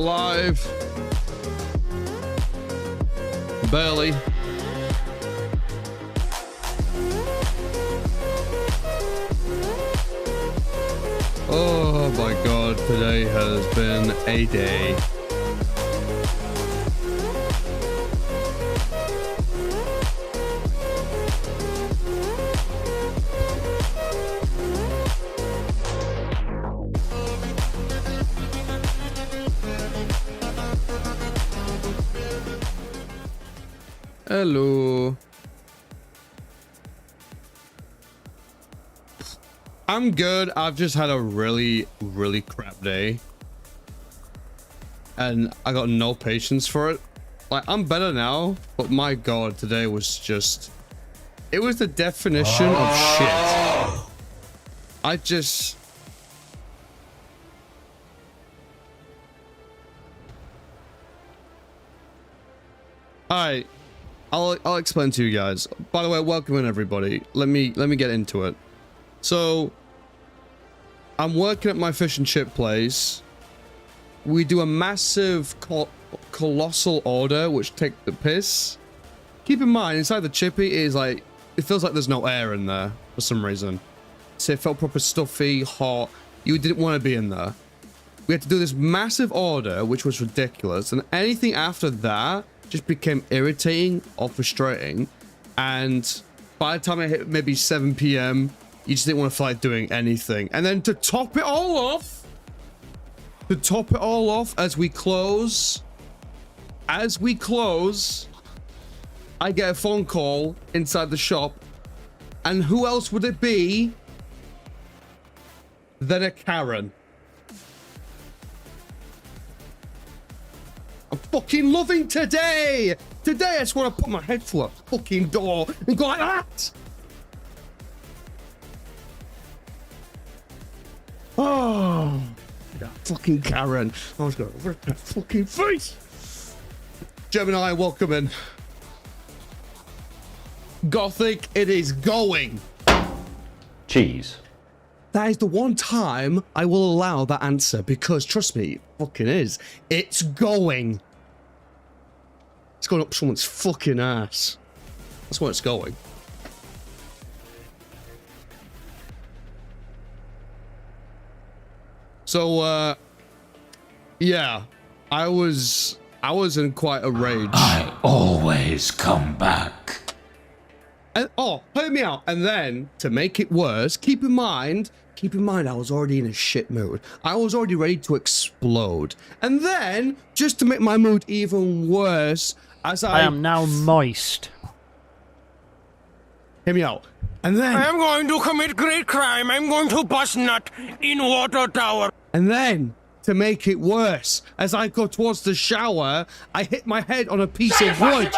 alive. Barely. Oh my god, today has been a day. Hello. I'm good. I've just had a really crap day. And I got no patience for it. Like, I'm better now, but my god, today was just... It was the definition of shit. I just... Alright. I'll explain to you guys. By the way, welcome in everybody. Let me get into it. So, I'm working at my fish and chip place. We do a massive colossal order, which take the piss. Keep in mind, inside the chippy is like, it feels like there's no air in there for some reason. So it felt proper stuffy, hot. You didn't want to be in there. We had to do this massive order, which was ridiculous. And anything after that just became irritating or frustrating. And by the time I hit maybe 7 p.m., you just didn't want to feel like doing anything. And then to top it all off, as we close, I get a phone call inside the shop. And who else would it be than a Karen? I'm fucking loving today! Today I just want to put my head through a fucking door and go like that! Oh, that fucking Karen. I was going to rip her fucking face! Gemini, welcome in. Gothic, it is going! Cheese. That is the one time I will allow that answer, because trust me, it fucking is. It's going. It's going up someone's fucking ass. That's where it's going. So, yeah, I was in quite a rage. I always come back. And, oh, hear me out. And then, to make it worse, keep in mind, I was already in a shit mood. I was already ready to explode. And then, just to make my mood even worse, as I am now moist. Hear me out. And then... I am going to commit great crime. I'm going to bust nut in water tower. And then, to make it worse, as I go towards the shower, I hit my head on a piece of wood.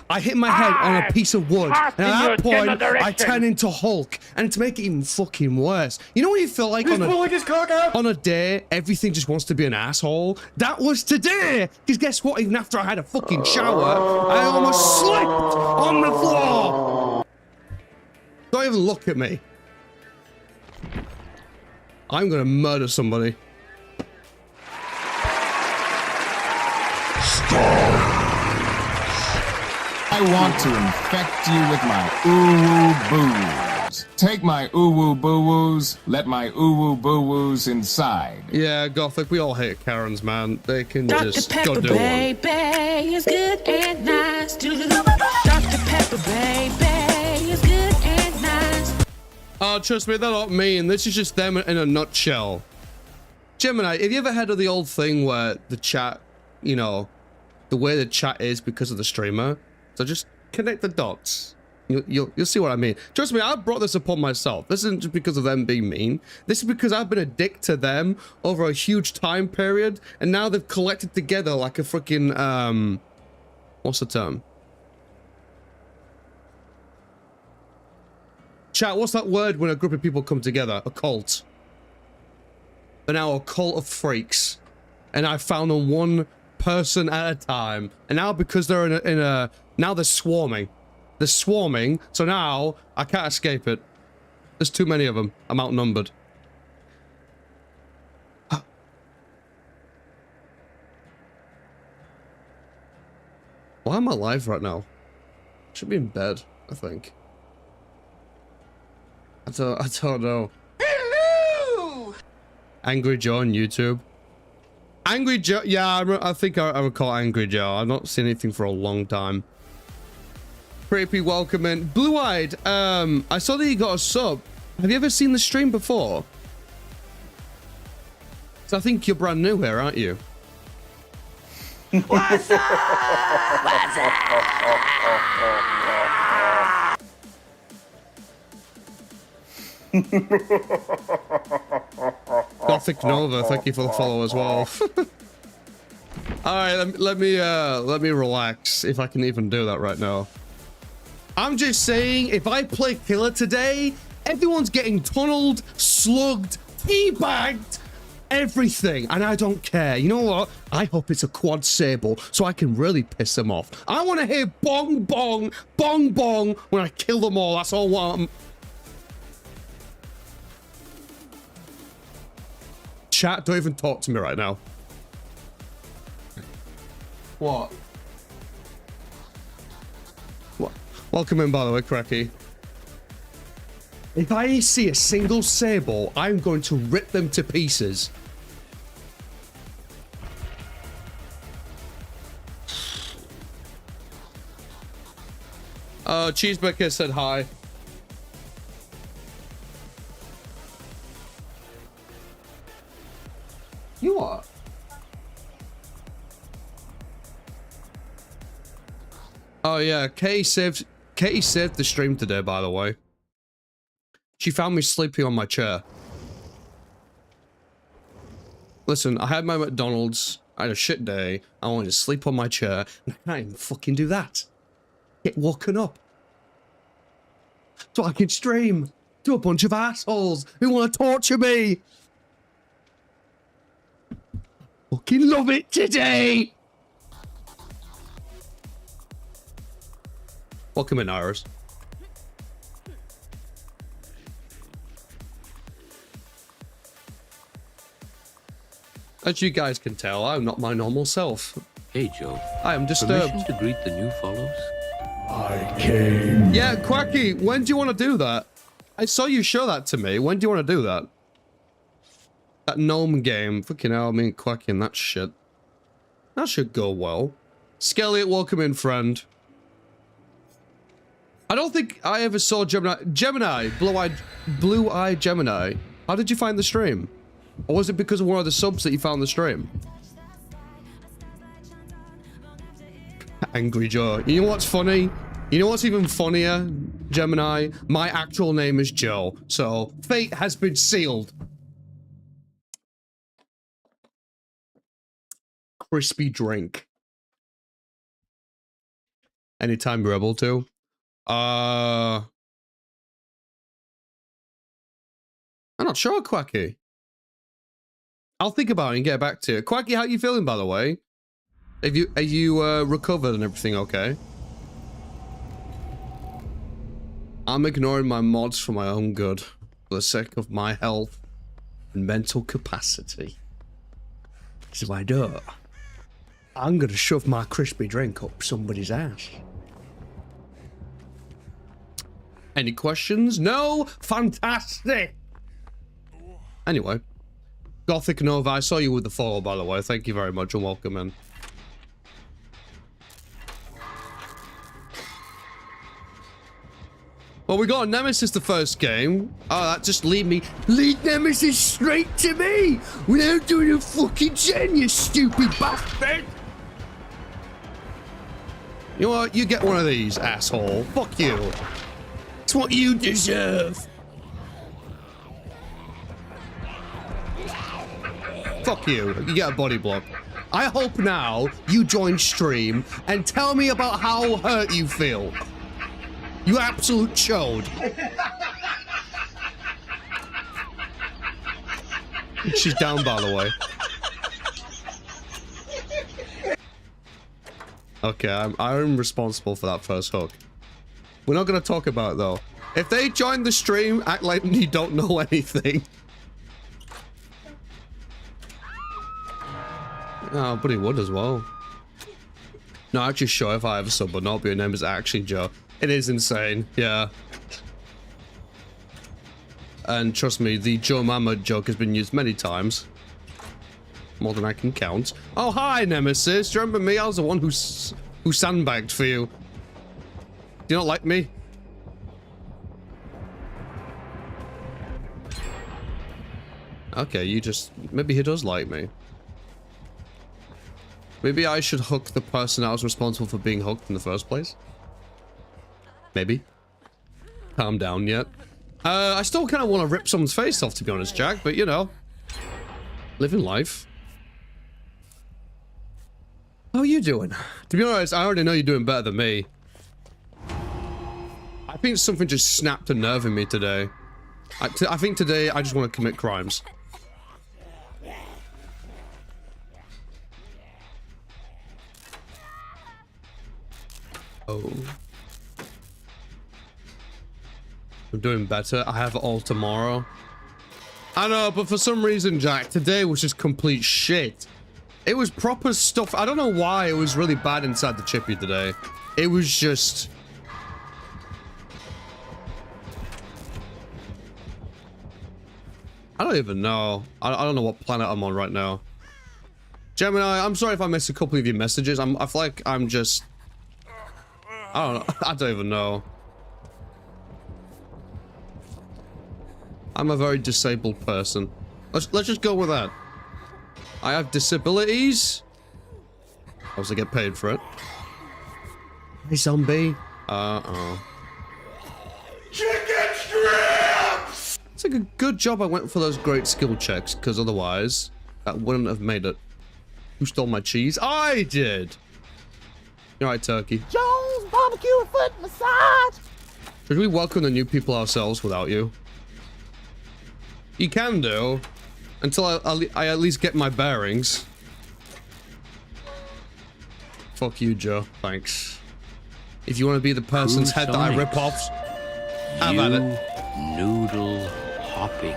I hit my head on a piece of wood, and at that point, I turn into Hulk. And to make it even fucking worse, you know what you feel like on a day, everything just wants to be an asshole? That was today! Because guess what, even after I had a fucking shower, I almost slipped on the floor! Don't even look at me. I'm gonna murder somebody. I want to infect you with my ooh-woo boo-woos. Take my ooh-woo boo-woos, let my ooh-woo boo-woos inside. Yeah, Gothic, we all hate Karens, man. They can Dr. just Pepper, go do baby, is good and nice. Dr. Pepper, baby, is good and nice. Oh, trust me, they're not mean. This is just them in a nutshell. Gemini, have you ever heard of the old thing where the chat, you know, the way the chat is because of the streamer? So just connect the dots. You'll see what I mean. Trust me, I brought this upon myself. This isn't just because of them being mean. This is because I've been a dick to them over a huge time period, and now they've collected together like a freaking what's the term? Chat, what's that word when a group of people come together? A cult. They're now a cult of freaks, and I found them one person at a time, and now because they're in a now they're swarming. They're swarming, so now I can't escape it. There's too many of them. I'm outnumbered. Why am I live right now? Should be in bed, I think. I don't know. Hello! Angry Joe on YouTube. Angry Joe, yeah, I think I recall Angry Joe. I've not seen anything for a long time. Creepy welcome in. Blue-eyed, I saw that you got a sub. Have you ever seen the stream before? So I think you're brand new here, aren't you? What's up? What's up? Gothic Nova, thank you for the follow as well. All right, let me relax if I can even do that right now. I'm just saying, if I play Killer today, everyone's getting tunneled, slugged, teabagged, everything, and I don't care. You know what? I hope it's a quad sable so I can really piss them off. I want to hear bong bong, bong bong when I kill them all. That's all I want. Chat, don't even talk to me right now. What? What? Welcome in, by the way, Cracky. If I see a single sable, I'm going to rip them to pieces. Cheeseburger said hi. You are? Oh yeah, Katie saved the stream today, by the way. She found me sleeping on my chair. Listen, I had my McDonald's, I had a shit day, I wanted to sleep on my chair, and I can't even fucking do that. Get woken up. So I can stream to a bunch of assholes who want to torture me. Fucking love it today! Welcome in, Iris. As you guys can tell, I'm not my normal self. Hey, Joe. I am disturbed. Permission to greet the new follows? I came. Yeah, Quacky, when do you want to do that? I saw you show that to me. When do you want to do that? That gnome game. Fucking hell, I mean, Quacky and that shit. That should go well. Skelliot, welcome in, friend. I don't think I ever saw Gemini, blue-eyed Gemini. How did you find the stream? Or was it because of one of the subs that you found the stream? Angry Joe. You know what's funny? You know what's even funnier, Gemini? My actual name is Joe, so fate has been sealed. Crispy drink. Anytime you're able to. I'm not sure, Quacky. I'll think about it and get back to you. Quacky, how you feeling, by the way? Are you recovered and everything okay? I'm ignoring my mods for my own good, for the sake of my health and mental capacity. So I do. I'm gonna shove my crispy drink up somebody's ass. Any questions? No? Fantastic! Anyway. Gothic Nova, I saw you with the follow, by the way. Thank you very much and welcome in. Well, we got Nemesis the first game. Oh, that just lead Nemesis straight to me without doing a fucking gen, you stupid bastard. You know what? You get one of these, asshole. Fuck you. It's what you deserve. Fuck you. You get a body block. I hope now you join stream and tell me about how hurt you feel. You absolute chode. She's down, by the way. Okay, I'm responsible for that first hook. We're not going to talk about it, though. If they join the stream, act like you don't know anything. Oh, but he would as well. No, actually, sure, if I have a sub or not, but your name is actually Joe. It is insane, yeah. And trust me, the Joe Mama joke has been used many times. More than I can count. Oh, hi, Nemesis. Do you remember me? I was the one who sandbagged for you. Do you not like me? Okay, you just... Maybe he does like me. Maybe I should hook the person that was responsible for being hooked in the first place? Maybe. Calm down yet. I still kind of want to rip someone's face off, to be honest, Jack, but you know. Living life. How are you doing? To be honest, I already know you're doing better than me. I think something just snapped a nerve in me today. I think today I just want to commit crimes. Oh. I'm doing better. I have it all tomorrow. I know, but for some reason, Jack, today was just complete shit. It was proper stuff. I don't know why it was really bad inside the chippy today. It was just... I don't even know. I don't know what planet I'm on right now. Gemini, I'm sorry if I missed a couple of your messages. I feel like I'm just... I don't know. I don't even know. I'm a very disabled person. Let's just go with that. I have disabilities. Also get paid for it. Hey, zombie. Uh-oh. Chicken strips! It's like a good job I went for those great skill checks, because otherwise, that wouldn't have made it. Who stole my cheese? I did! You're right, Turkey. Jones barbecue and foot massage. Should we welcome the new people ourselves without you? You can do. Until I at least get my bearings. Fuck you, Joe. Thanks. If you want to be the person's head that I rip off, have at it. Noodle hopping,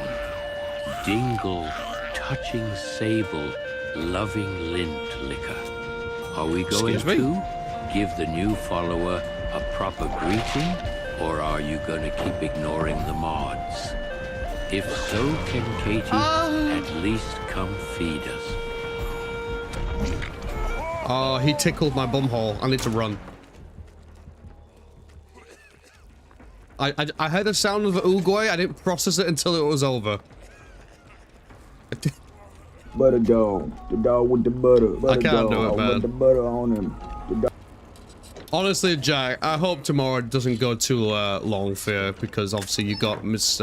dingle, touching sable, loving lint liquor. Are we going to give the new follower a proper greeting, or are you going to keep ignoring the mods? If so, can Katie at least come feed us? Oh, he tickled my bumhole. I need to run. I heard the sound of the Uruguay. I didn't process it until it was over. Butter dog. The dog with the butter. I can't do it, man. With the butter on him. Honestly, Jack, I hope tomorrow doesn't go too long for you, because obviously you got Miss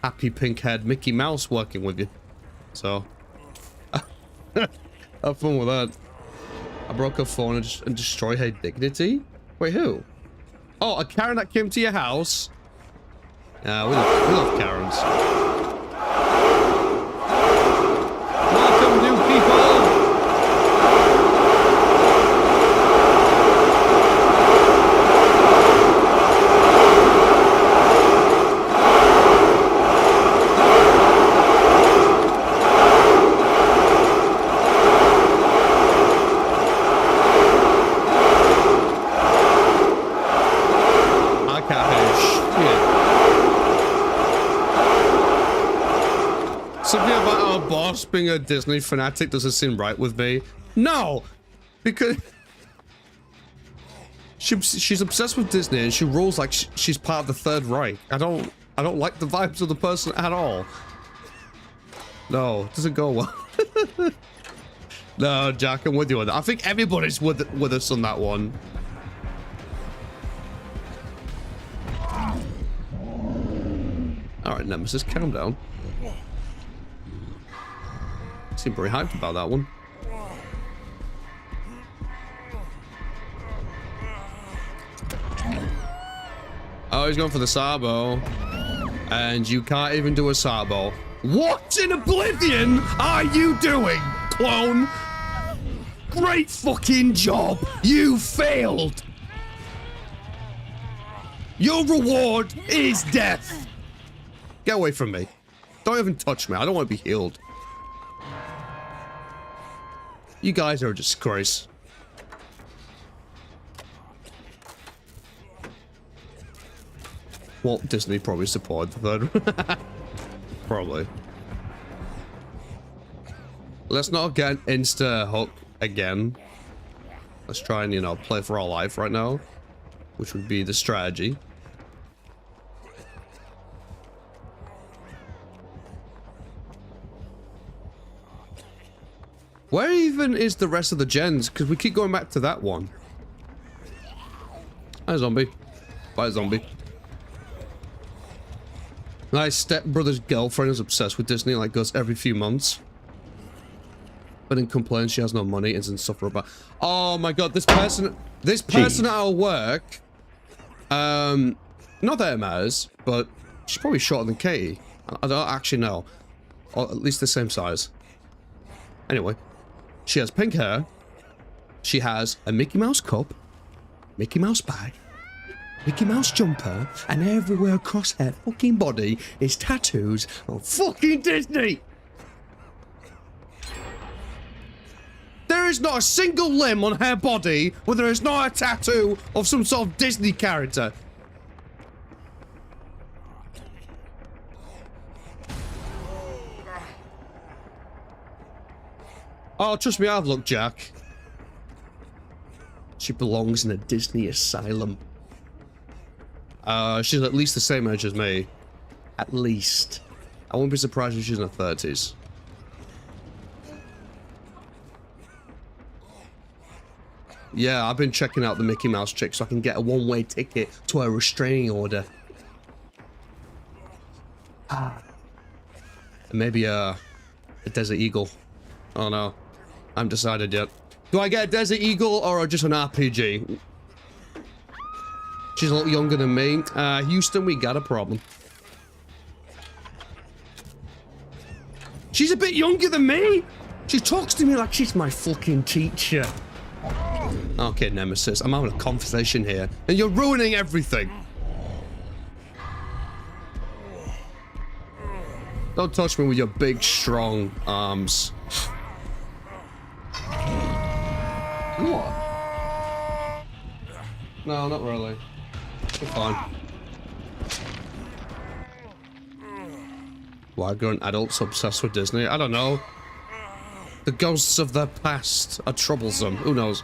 Happy Pink-Head Mickey Mouse working with you. So, have fun with that. I broke her phone and destroyed her dignity? Wait, who? Oh, a Karen that came to your house? Yeah, we love Karens. Welcome, new people! Being a Disney fanatic doesn't seem right with me. No, because she's obsessed with Disney and she rules like she's part of the Third Reich. I don't like the vibes of the person at all. No, it doesn't go well. No, Jack, I'm with you on that. I think everybody's with us on that one. All right, Nemesis, calm down. Seem very hyped about that one. Oh, he's going for the Sabo. And you can't even do a Sabo. What in Oblivion are you doing, clone? Great fucking job. You failed. Your reward is death. Get away from me. Don't even touch me. I don't want to be healed. You guys are a disgrace. Walt Disney probably supported the third one. Probably. Let's not get insta hook again. Let's try and, you know, play for our life right now, which would be the strategy. Where even is the rest of the gens? Because we keep going back to that one. Hi, zombie. Bye, zombie. My stepbrother's girlfriend is obsessed with Disney, like goes every few months. But then complains she has no money and is insufferable. Oh my god, this person at our work, not that it matters, but she's probably shorter than Katie. I don't actually know. Or at least the same size. Anyway, she has pink hair. She has a Mickey Mouse cup, Mickey Mouse bag, Mickey Mouse jumper, and everywhere across her fucking body is tattoos of fucking Disney. There is not a single limb on her body where there is not a tattoo of some sort of Disney character. Oh, trust me, I've looked, Jack. She belongs in a Disney asylum. She's at least the same age as me. At least. I wouldn't be surprised if she's in her 30s. Yeah, I've been checking out the Mickey Mouse chick so I can get a one-way ticket to a restraining order. And maybe a Desert Eagle. Oh no, I haven't decided yet. Do I get a Desert Eagle or just an RPG? She's a little younger than me. Houston, we got a problem. She's a bit younger than me. She talks to me like she's my fucking teacher. Okay, Nemesis, I'm having a conversation here, and you're ruining everything. Don't touch me with your big, strong arms. What? No, not really. You're fine. Why grown adults obsessed with Disney? I don't know. The ghosts of their past are troublesome. Who knows?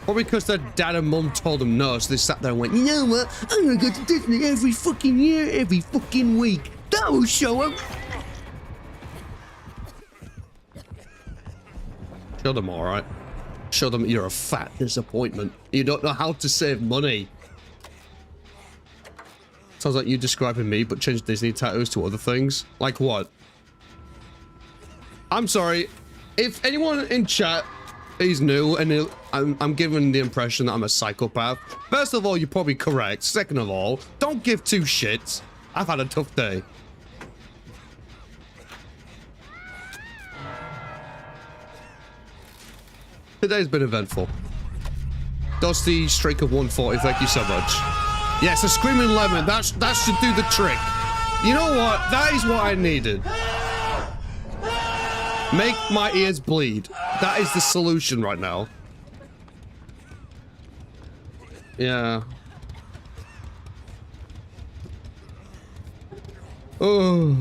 Probably because their dad and mum told them no, so they sat there and went, you know what? I'm gonna go to Disney every fucking year, every fucking week. That will show them. Show them, alright. Show them you're a fat disappointment. You don't know how to save money. Sounds like you describing me, but change Disney tattoos to other things. Like what? I'm sorry. If anyone in chat is new and I'm given the impression that I'm a psychopath, first of all, you're probably correct. Second of all, don't give two shits. I've had a tough day. Today's been eventful. Dusty, streak of 140, thank you so much. Yes, a screaming lemon, that should do the trick. You know what? That is what I needed. Make my ears bleed. That is the solution right now. Yeah. Oh.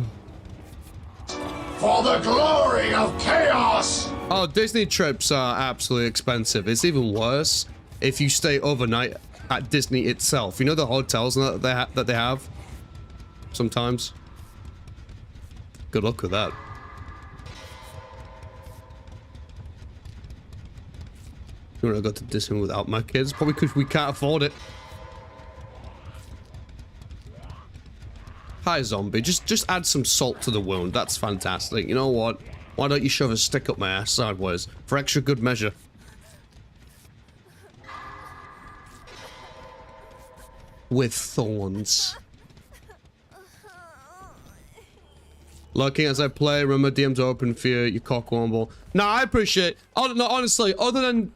For the glory of chaos! Oh, Disney trips are absolutely expensive. It's even worse if you stay overnight at Disney itself. You know the hotels that they have? Sometimes. Good luck with that. You wanna go to Disney without my kids? Probably because we can't afford it. Hi, zombie. Just add some salt to the wound. That's fantastic. You know what? Why don't you shove a stick up my ass sideways for extra good measure? With thorns. Lurking as I play. Remember, DMs are open for you cock womble. No, I appreciate. Oh no, honestly, other than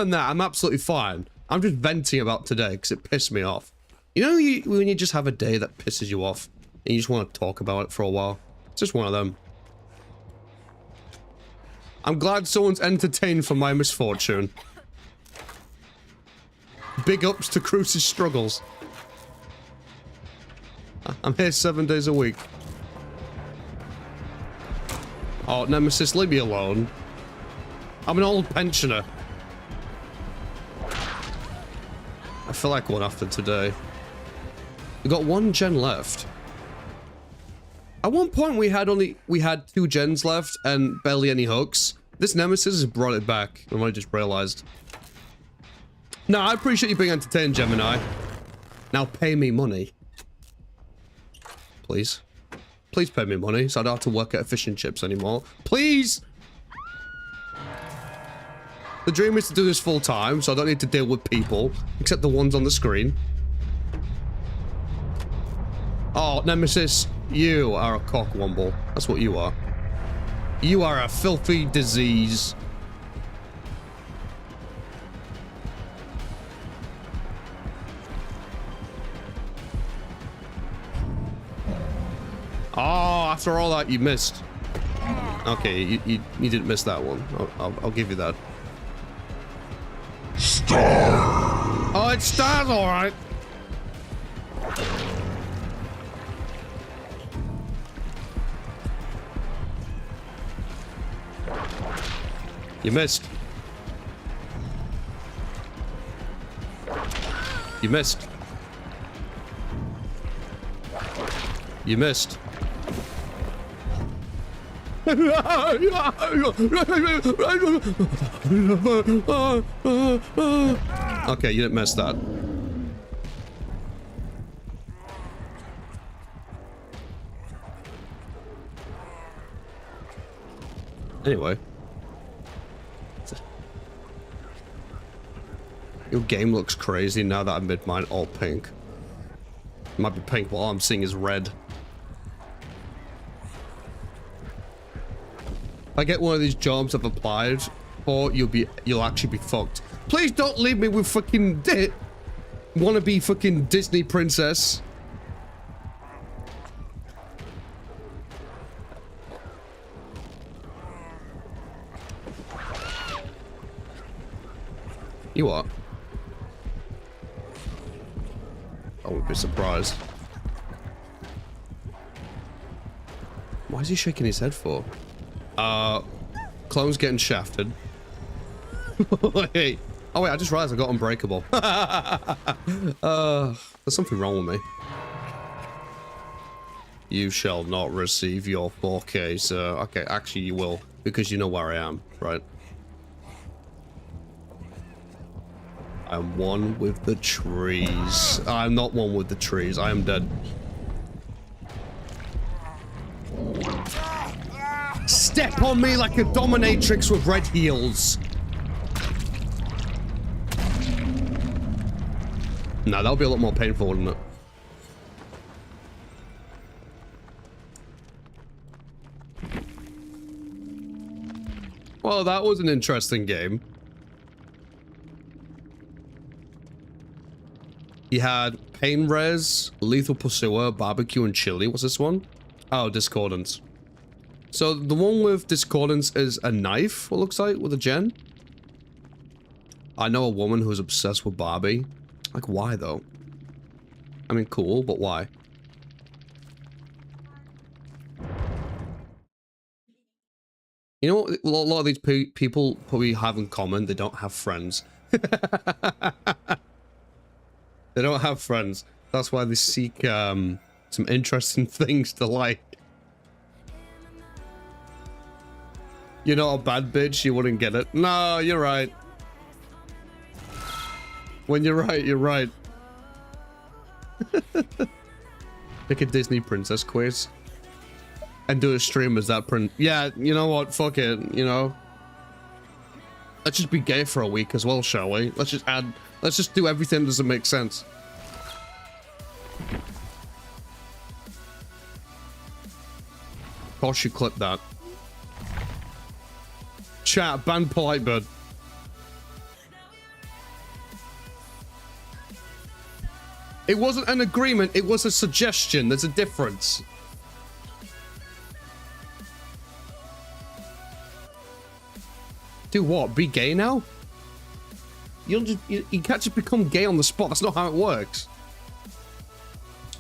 that, I'm absolutely fine. I'm just venting about today because it pissed me off. You know, when you just have a day that pisses you off and you just want to talk about it for a while. It's just one of them. I'm glad someone's entertained for my misfortune. Big ups to Cruce's struggles. I'm here 7 days a week. Oh, Nemesis, leave me alone. I'm an old pensioner. I feel like one after today. We got 1 gen left. At one point we had 2 gens left and barely any hooks. This Nemesis has brought it back. I just realized. No, I appreciate you being entertained, Gemini. Now pay me money. Please. Please pay me money so I don't have to work at fish and chips anymore. Please! The dream is to do this full time, so I don't need to deal with people, except the ones on the screen. Oh, Nemesis, you are a cockwomble. That's what you are. You are a filthy disease. Oh, after all that, you missed. Okay, you didn't miss that one. I'll give you that. Star! Oh, it's stars, all right. You missed. You missed. You missed. Okay, you didn't miss that. Anyway. Your game looks crazy now that I made mine all pink. It might be pink, but all I'm seeing is red. If I get one of these jobs I've applied for, you'll actually be fucked. Please don't leave me with fucking wannabe fucking Disney princess. You what? I would be surprised. Why is he shaking his head for? Clone's getting shafted. Wait. Oh wait, I just realized I got unbreakable. There's something wrong with me. You shall not receive your 4K, sir. Okay, actually you will, because you know where I am, right? I'm one with the trees. I'm not one with the trees. I am dead. Step on me like a dominatrix with red heels. No, that would be a lot more painful, wouldn't it? Well, that was an interesting game. He had Pain Res, Lethal Pursuer, Barbecue, and Chili. What's this one? Oh, Discordance. So the one with Discordance is a knife, what looks like, with a gen. I know a woman who's obsessed with Barbie. Like, why though? I mean, cool, but why? You know what a lot of these people probably have in common? They don't have friends. They don't have friends. That's why they seek some interesting things to like. You're not a bad bitch, you wouldn't get it. No, you're right. When you're right, you're right. Pick a Disney princess quiz. And do a stream as that print. Yeah, you know what? Fuck it, you know. Let's just be gay for a week as well, shall we? Let's just do everything that doesn't make sense. Of course you clip that. Chat, ban Polite Bird. It wasn't an agreement, it was a suggestion. There's a difference. Do what? Be gay now? You can't just become gay on the spot. That's not how it works.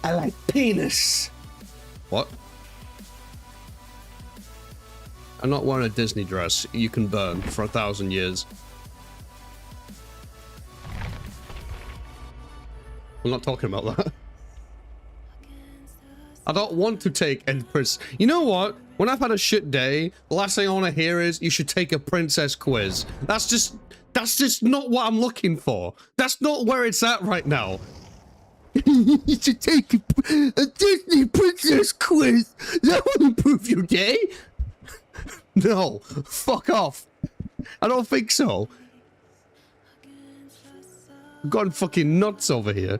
I like penis. What? I'm not wearing a Disney dress. You can burn for 1,000 years. I'm not talking about that. I don't want to take a princess. You know what? When I've had a shit day, the last thing I want to hear is you should take a princess quiz. That's just not what I'm looking for. That's not where it's at right now. You should take a Disney princess quiz. That will improve your day. No, fuck off. I don't think so. I've gone fucking nuts over here.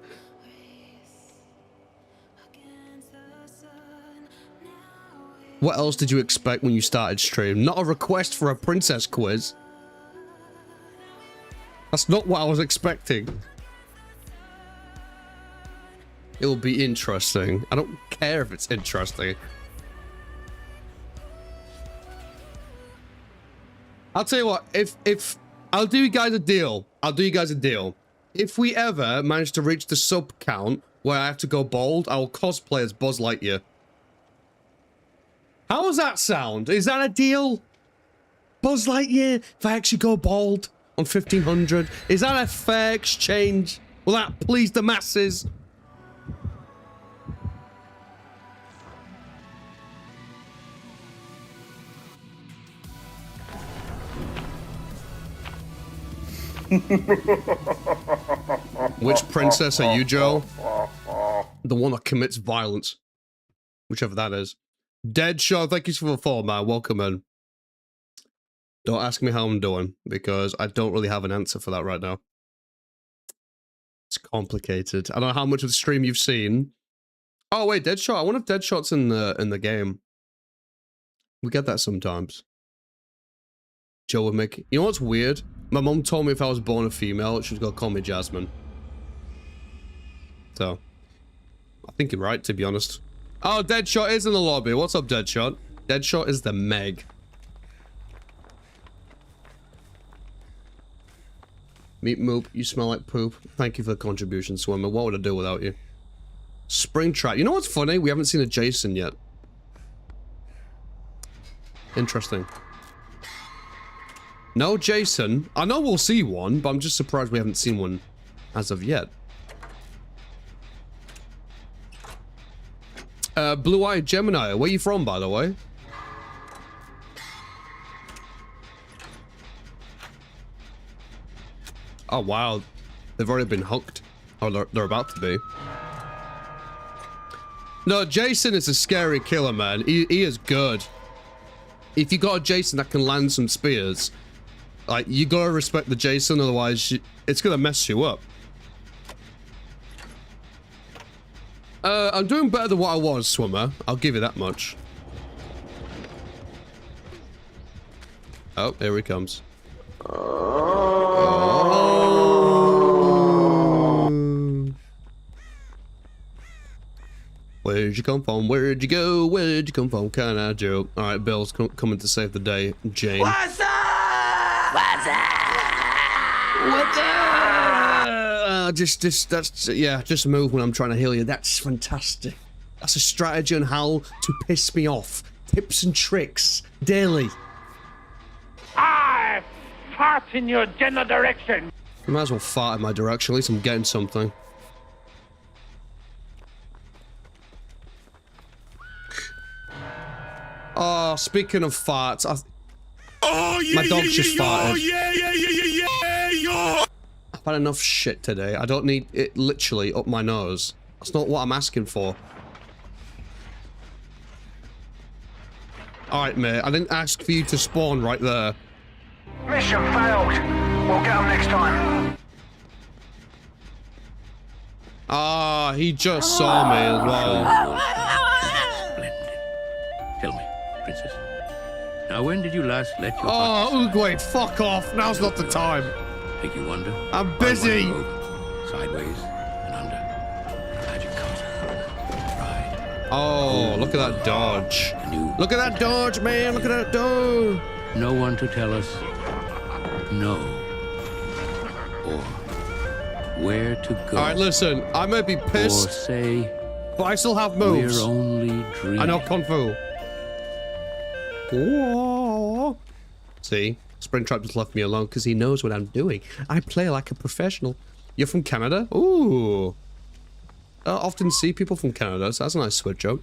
What else did you expect when you started stream? Not a request for a princess quiz. That's not what I was expecting. It will be interesting. I don't care if it's interesting. I'll tell you what, if I'll do you guys a deal. I'll do you guys a deal. If we ever manage to reach the sub count where I have to go bald, I'll cosplay as Buzz Lightyear. How does that sound? Is that a deal? Buzz Lightyear, if I actually go bald on 1500, is that a fair exchange? Will that please the masses? Which princess are you, Joe? The one that commits violence. Whichever that is. Deadshot, thank you for the follow, man. Welcome in. Don't ask me how I'm doing, because I don't really have an answer for that right now. It's complicated. I don't know how much of the stream you've seen. Oh, wait, Deadshot. I wonder if Deadshot's in the game. We get that sometimes. Joe would make... You know what's weird? My mom told me if I was born a female, she was going to call me Jasmine. So, I think you're right, to be honest. Oh, Deadshot is in the lobby. What's up, Deadshot? Deadshot is the Meg. Meat Moop, you smell like poop. Thank you for the contribution, Swimmer. What would I do without you? Springtrap. You know what's funny? We haven't seen a Jason yet. Interesting. No Jason. I know we'll see one, but I'm just surprised we haven't seen one as of yet. Blue-eyed Gemini. Where you from, by the way? Oh, wow. They've already been hooked. Or they're about to be. No, Jason is a scary killer, man. He is good. If you got a Jason that can land some spears, like, you gotta respect the Jason, otherwise it's gonna mess you up. I'm doing better than what I was, Swimmer. I'll give you that much. Oh, here he comes. Where'd you come from? Where'd you go? Where'd you come from? Kind of joke. All right, Bill's coming to save the day. Jane. What's up? What's up? What's up? Just move when I'm trying to heal you. That's fantastic. That's a strategy on how to piss me off. Tips and tricks daily. I fart in your general direction. You might as well fart in my direction. At least I'm getting something. Oh, speaking of farts, my dog just farted. I've had enough shit today. I don't need it literally up my nose. That's not what I'm asking for. Alright, mate. I didn't ask for you to spawn right there. Mission failed. We'll get them next time. Ah, he just saw me as well. Splendid. Tell me, Princess. Now, when did you last let your Oh, wait, fuck off. Now's not the time. Take you under? I'm busy. Sideways and under. Magic comes. Ride. Oh, look at that dodge. Look at that dodge, man. Look at that dodge. No one to tell us no. Or where to go. All right, listen. I may be pissed. Or say But I still have moves. We're only dreaming. I know Kung Fu. Whoa. See? Springtrap just left me alone because he knows what I'm doing. I play like a professional. You're from Canada? Ooh. I often see people from Canada, so that's a nice switch up.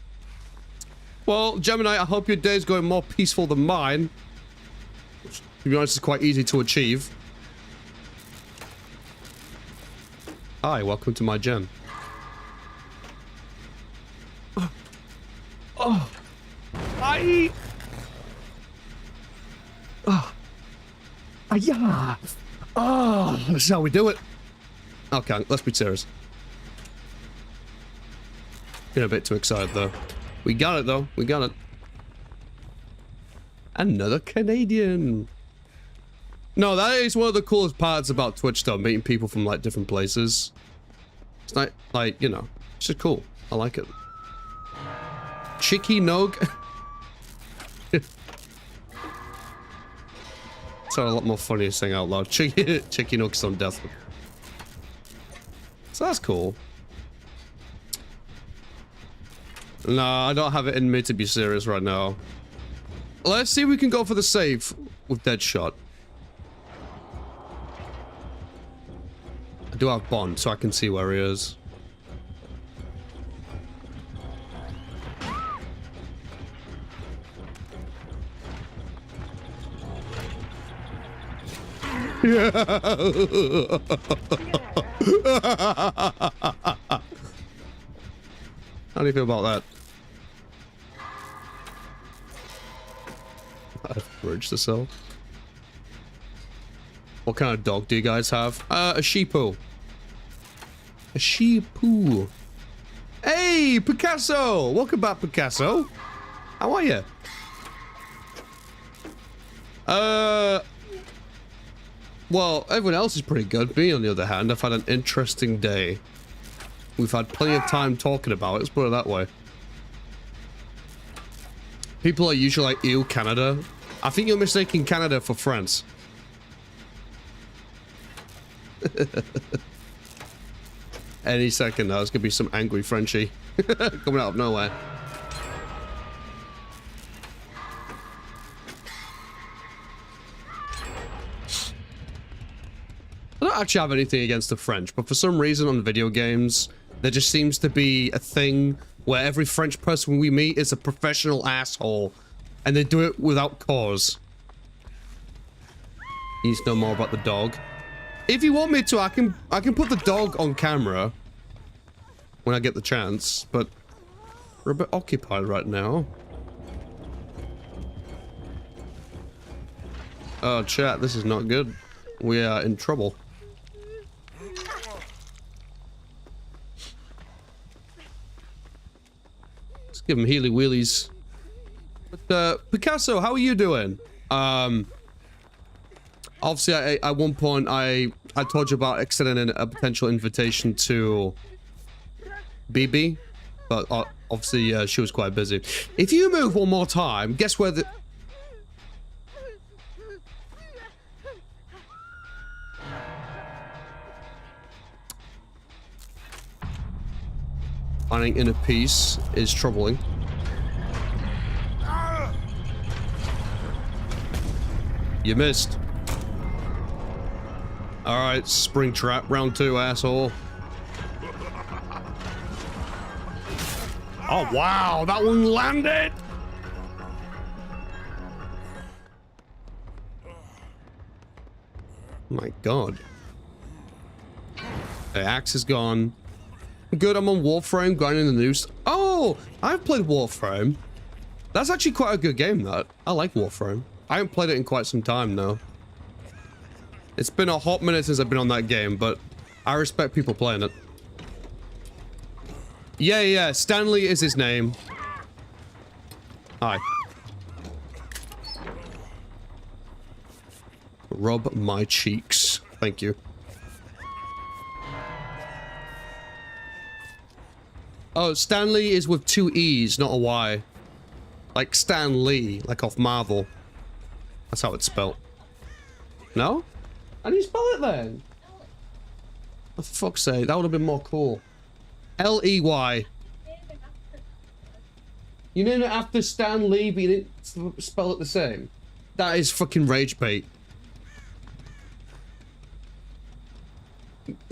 Well, Gemini, I hope your day's going more peaceful than mine. Which, to be honest, is quite easy to achieve. Hi, welcome to my gem. Oh. Hi. Oh. Yeah. Oh, this is how we do it. Okay, let's be serious. Getting a bit too excited though. We got it though. We got it. Another Canadian. No, that is one of the coolest parts about Twitch though, meeting people from like different places. It's like, you know, it's just cool. I like it. Chicky Nog. Sound a lot more funny saying out loud. Chicky Nog's on death. So that's cool. Nah, I don't have it in me to be serious right now. Let's see if we can go for the save with Deadshot. I do have Bond, so I can see where he is. Yeah. How do you feel about that? Bridge to sell. What kind of dog do you guys have? A sheepoo. A sheepoo. Hey, Picasso! Welcome back, Picasso. How are you? Well, everyone else is pretty good. Me, on the other hand, I've had an interesting day. We've had plenty of time talking about it, let's put it that way. People are usually like, ew, Canada. I think you're mistaking Canada for France. Any second now, there's gonna be some angry Frenchie coming out of nowhere. I don't actually have anything against the French, but for some reason on video games, there just seems to be a thing where every French person we meet is a professional asshole, and they do it without cause. You need to know more about the dog. If you want me to, I can put the dog on camera when I get the chance, but we're a bit occupied right now. Oh, chat, this is not good. We are in trouble. Let's give him healy wheelies. But, Picasso, how are you doing? Obviously, at one point, I told you about extending a potential invitation to BB, but obviously she was quite busy. If you move one more time, guess where the... Finding inner peace is troubling. You missed. Alright, Springtrap, round 2, asshole. Oh, wow, that one landed! My god. The axe is gone. Good, I'm on Warframe, grinding the news. Oh, I've played Warframe. That's actually quite a good game, that. I like Warframe. I haven't played it in quite some time, though. It's been a hot minute since I've been on that game, but I respect people playing it. Yeah, Stanley is his name. Hi. Rub my cheeks. Thank you. Oh, Stanley is with 2 E's, not a Y. Like Stan Lee, like off Marvel. That's how it's spelled. No? How do you spell it then? For fuck's sake, that would have been more cool. L-E-Y. You named it after Stan Lee, but you didn't spell it the same. That is fucking rage bait.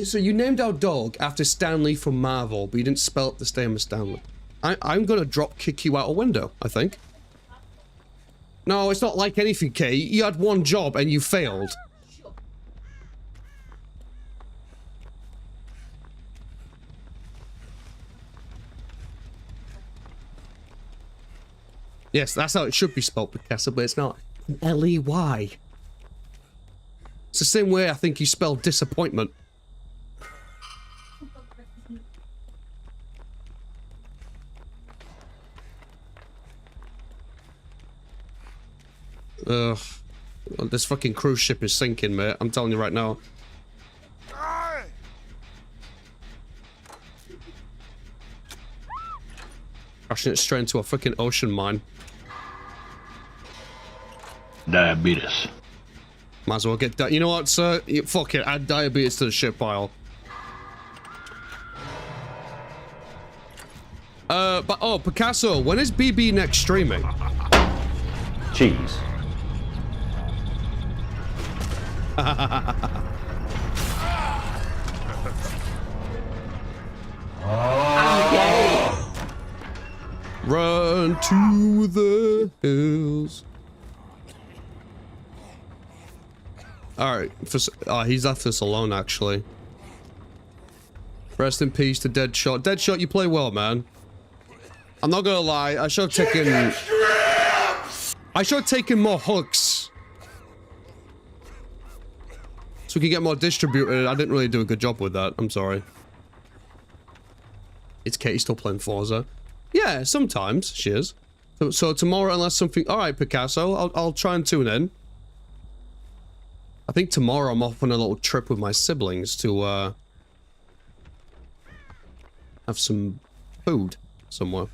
So you named our dog after Stan Lee from Marvel, but you didn't spell it the same as Stan Lee. I'm gonna drop kick you out a window, I think. No, it's not like anything, Kate. You had one job and you failed. Yes, that's how it should be spelled, Picasso, but it's not. L-E-Y. It's the same way I think you spelled disappointment. Ugh. This fucking cruise ship is sinking, mate. I'm telling you right now. Crashing it straight into a fucking ocean mine. Diabetes. Might as well get that. You know what, sir? Fuck it. Add diabetes to the ship pile. But oh, Picasso, when is BB next streaming? Cheese. Run to the hills. Alright, he's left us alone, actually. Rest in peace to Deadshot. Deadshot, you play well, man. I'm not gonna lie, I should have taken more hooks. So we can get more distributed. I didn't really do a good job with that. I'm sorry. Is Katie still playing Forza? Yeah, sometimes she is. So tomorrow, unless something... Alright, Picasso, I'll try and tune in. I think tomorrow I'm off on a little trip with my siblings to, have some food somewhere.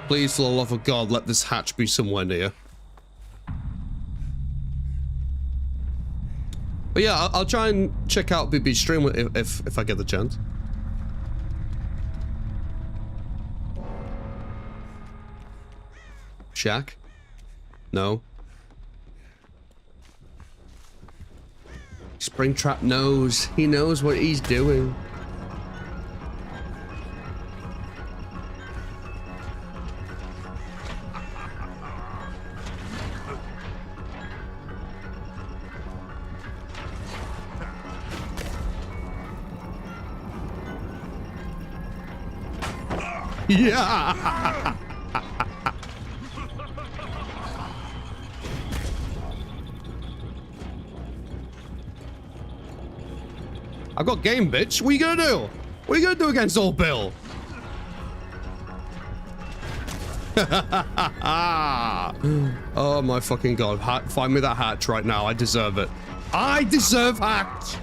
Please, for the love of God, let this hatch be somewhere near. But yeah, I'll try and check out BB's stream if I get the chance. Shaq? No. Springtrap knows. He knows what he's doing. Yeah. I got game, bitch. What are you gonna do? What are you gonna do against old Bill? Oh my fucking God. Find me that hatch right now. I deserve it. I deserve hatch.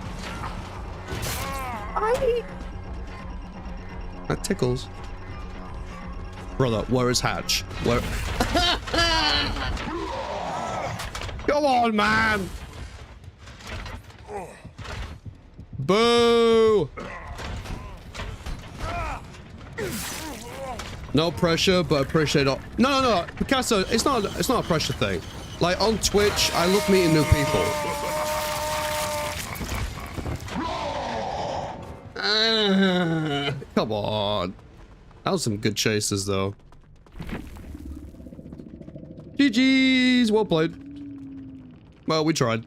That tickles. Brother, where is hatch? Where? Come on, man. Boo! No pressure, but appreciate it. No, Picasso, it's not a pressure thing. Like on Twitch, I love meeting new people. Come on. That was some good chases, though. GG's, well played. Well, we tried.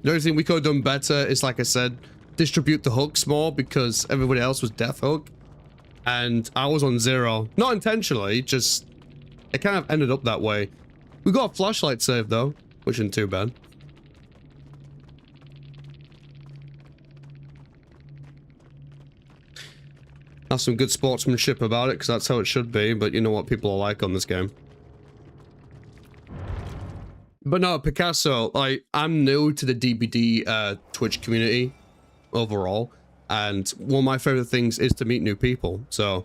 The only thing we could have done better is, like I said, distribute the hooks more because everybody else was death hook. And I was on 0. Not intentionally, just... it kind of ended up that way. We got a flashlight save, though, which isn't too bad. Have some good sportsmanship about it, because that's how it should be, but you know what people are like on this game. But no, Picasso, like, I'm new to the DBD Twitch community overall, and one of my favorite things is to meet new people. So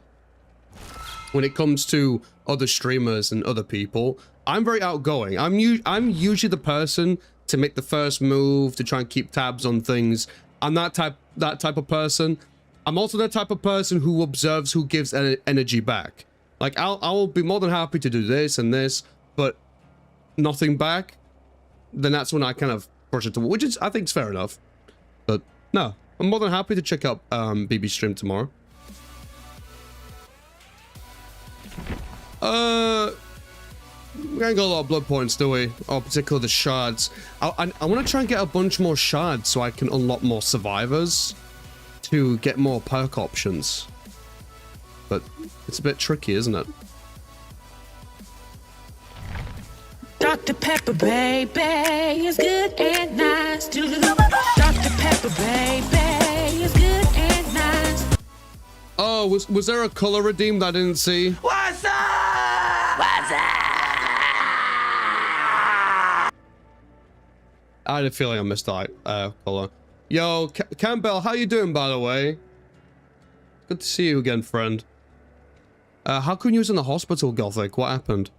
when it comes to other streamers and other people, I'm very outgoing. I'm usually the person to make the first move, to try and keep tabs on things. I'm that type of person. I'm also the type of person who observes who gives energy back. Like, I'll be more than happy to do this and this, but nothing back, then that's when I kind of brush it to, which is, I think, is fair enough. But no, I'm more than happy to check out BB stream tomorrow. We ain't got a lot of blood points, do we? Oh, particularly the shards. I want to try and get a bunch more shards so I can unlock more survivors to get more perk options. But it's a bit tricky, isn't it? Dr. Pepper, baby, is good and nice. Dr. Pepper, baby, is good and nice. Oh, was there a color redeem that I didn't see? What's up? What's up? I had a feeling I missed that color. Yo, Campbell, how you doing, by the way? Good to see you again, friend. How come you was in the hospital, Gothic? What happened?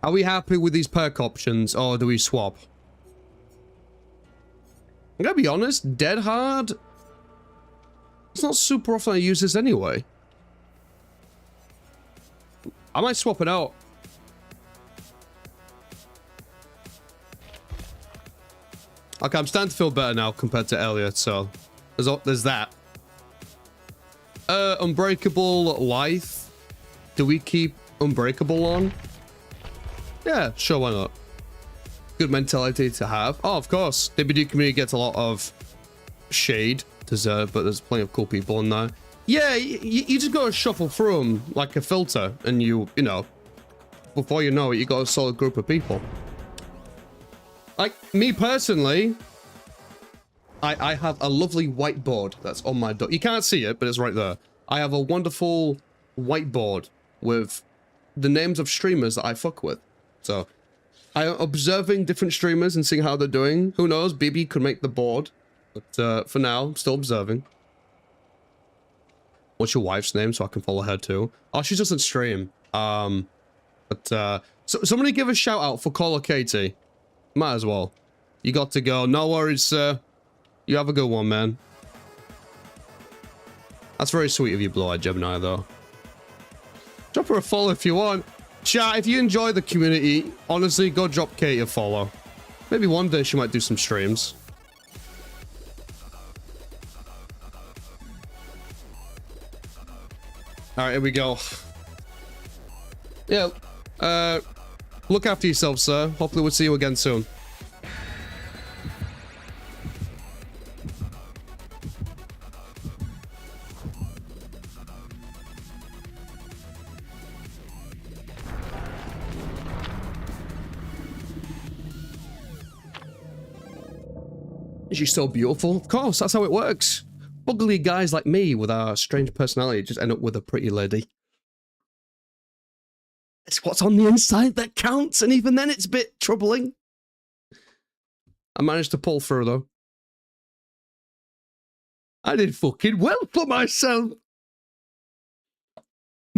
Are we happy with these perk options, or do we swap? I'm gonna be honest, Dead Hard, it's not super often I use this anyway. I might swap it out. Okay, I'm starting to feel better now compared to earlier, so there's that. Unbreakable life. Do we keep Unbreakable on? Yeah, sure, why not? Good mentality to have. Oh, of course. DBD community gets a lot of shade, deserved, but there's plenty of cool people in there. Yeah, you just gotta shuffle through them like a filter, and you know, before you know it, you got a solid group of people. Like, me personally, I have a lovely whiteboard that's on my door. You can't see it, but it's right there. I have a wonderful whiteboard with the names of streamers that I fuck with. So, I'm observing different streamers and seeing how they're doing. Who knows, BB could make the board. But for now, I'm still observing. What's your wife's name so I can follow her too? Oh, she doesn't stream. So somebody give a shout out for Caller Katie. Might as well. You got to go. No worries, sir. You have a good one, man. That's very sweet of you, Blue-Eyed Gemini, though. Drop her a follow if you want. Chat, if you enjoy the community, honestly, go drop Katie a follow. Maybe one day she might do some streams. Alright, here we go. Yeah, look after yourself, sir. Hopefully we'll see you again soon. She's so beautiful. Of course, that's how it works. Ugly guys like me with our strange personality just end up with a pretty lady. It's what's on the inside that counts, and even then it's a bit troubling. I managed to pull through, though. I did fucking well for myself.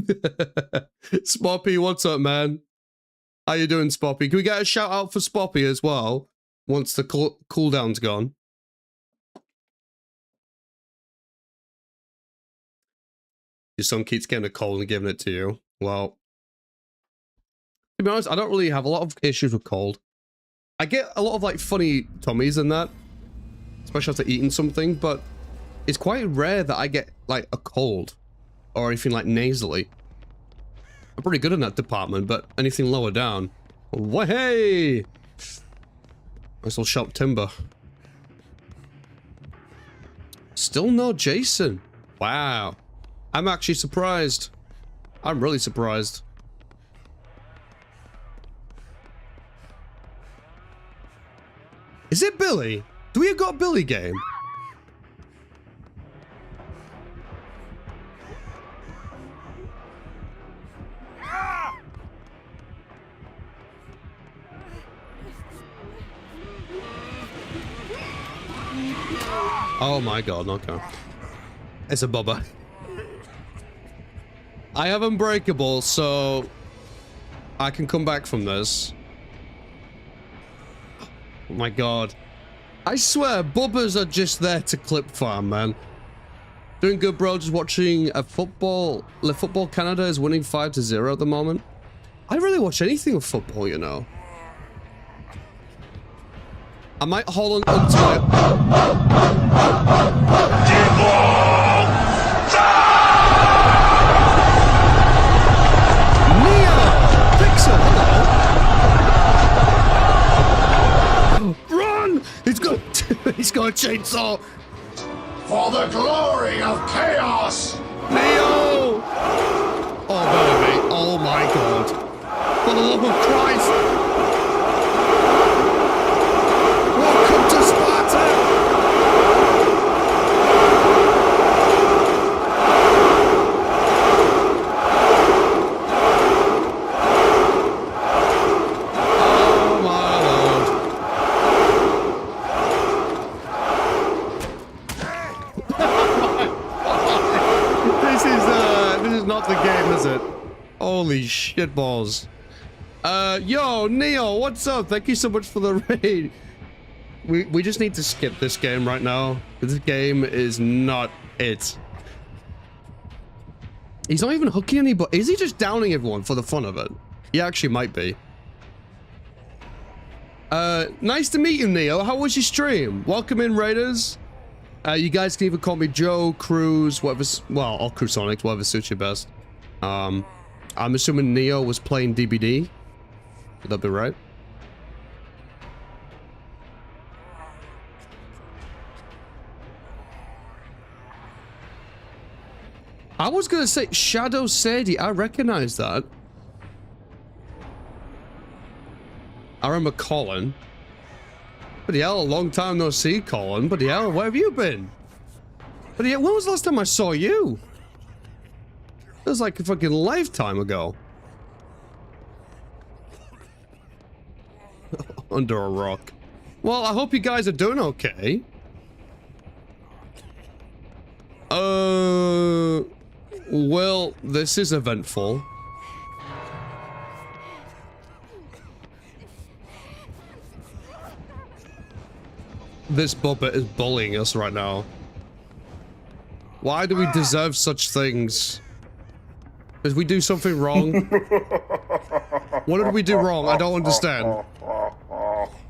Spoppy, what's up, man? How you doing, Spoppy? Can we get a shout out for Spoppy as well, once the cooldown's gone? Your son keeps getting a cold and giving it to you. Well, to be honest, I don't really have a lot of issues with cold. I get a lot of like funny tummies and that, especially after eating something, but it's quite rare that I get like a cold or anything like nasally. I'm pretty good in that department, but anything lower down, hey, nice little sharp timber. Still no Jason. Wow. I'm actually surprised. I'm really surprised. Is it Billy? Do we have got a Billy game? Oh my god, okay. It's a Bubba. I have Unbreakable, so I can come back from this. Oh my god. I swear, bubbas are just there to clip farm, man. Doing good, bro. Just watching a football. Le Football Canada is winning 5-0 at the moment. I really watch anything of football, you know. I might hold on to it. Neo! Pixel, hello. Run! He's got a chainsaw. For the glory of chaos! Neo! Oh, baby. Oh, my God. For the love of Christ! Welcome to Sparta! Oh, my Lord. This is not the game, is it? Holy shit balls. Yo, Neo, what's up? Thank you so much for the raid. We just need to skip this game right now. This game is not it. He's not even hooking anybody. Is he just downing everyone for the fun of it? He actually might be. Nice to meet you, Neo. How was your stream? Welcome in, Raiders. You guys can even call me Joe, Cruz, whatever, well, or Crusonics, whatever suits you best. I'm assuming Neo was playing DBD. Would that be right? I was gonna say Shadow Sadie. I recognize that. I remember Colin. Bloody hell, a long time no see, Colin. Bloody hell, where have you been? Bloody hell, when was the last time I saw you? It was like a fucking lifetime ago. Under a rock. Well, I hope you guys are doing okay. Well, this is eventful. This Bubba is bullying us right now. Why do we deserve such things? Did we do something wrong? What did we do wrong? I don't understand.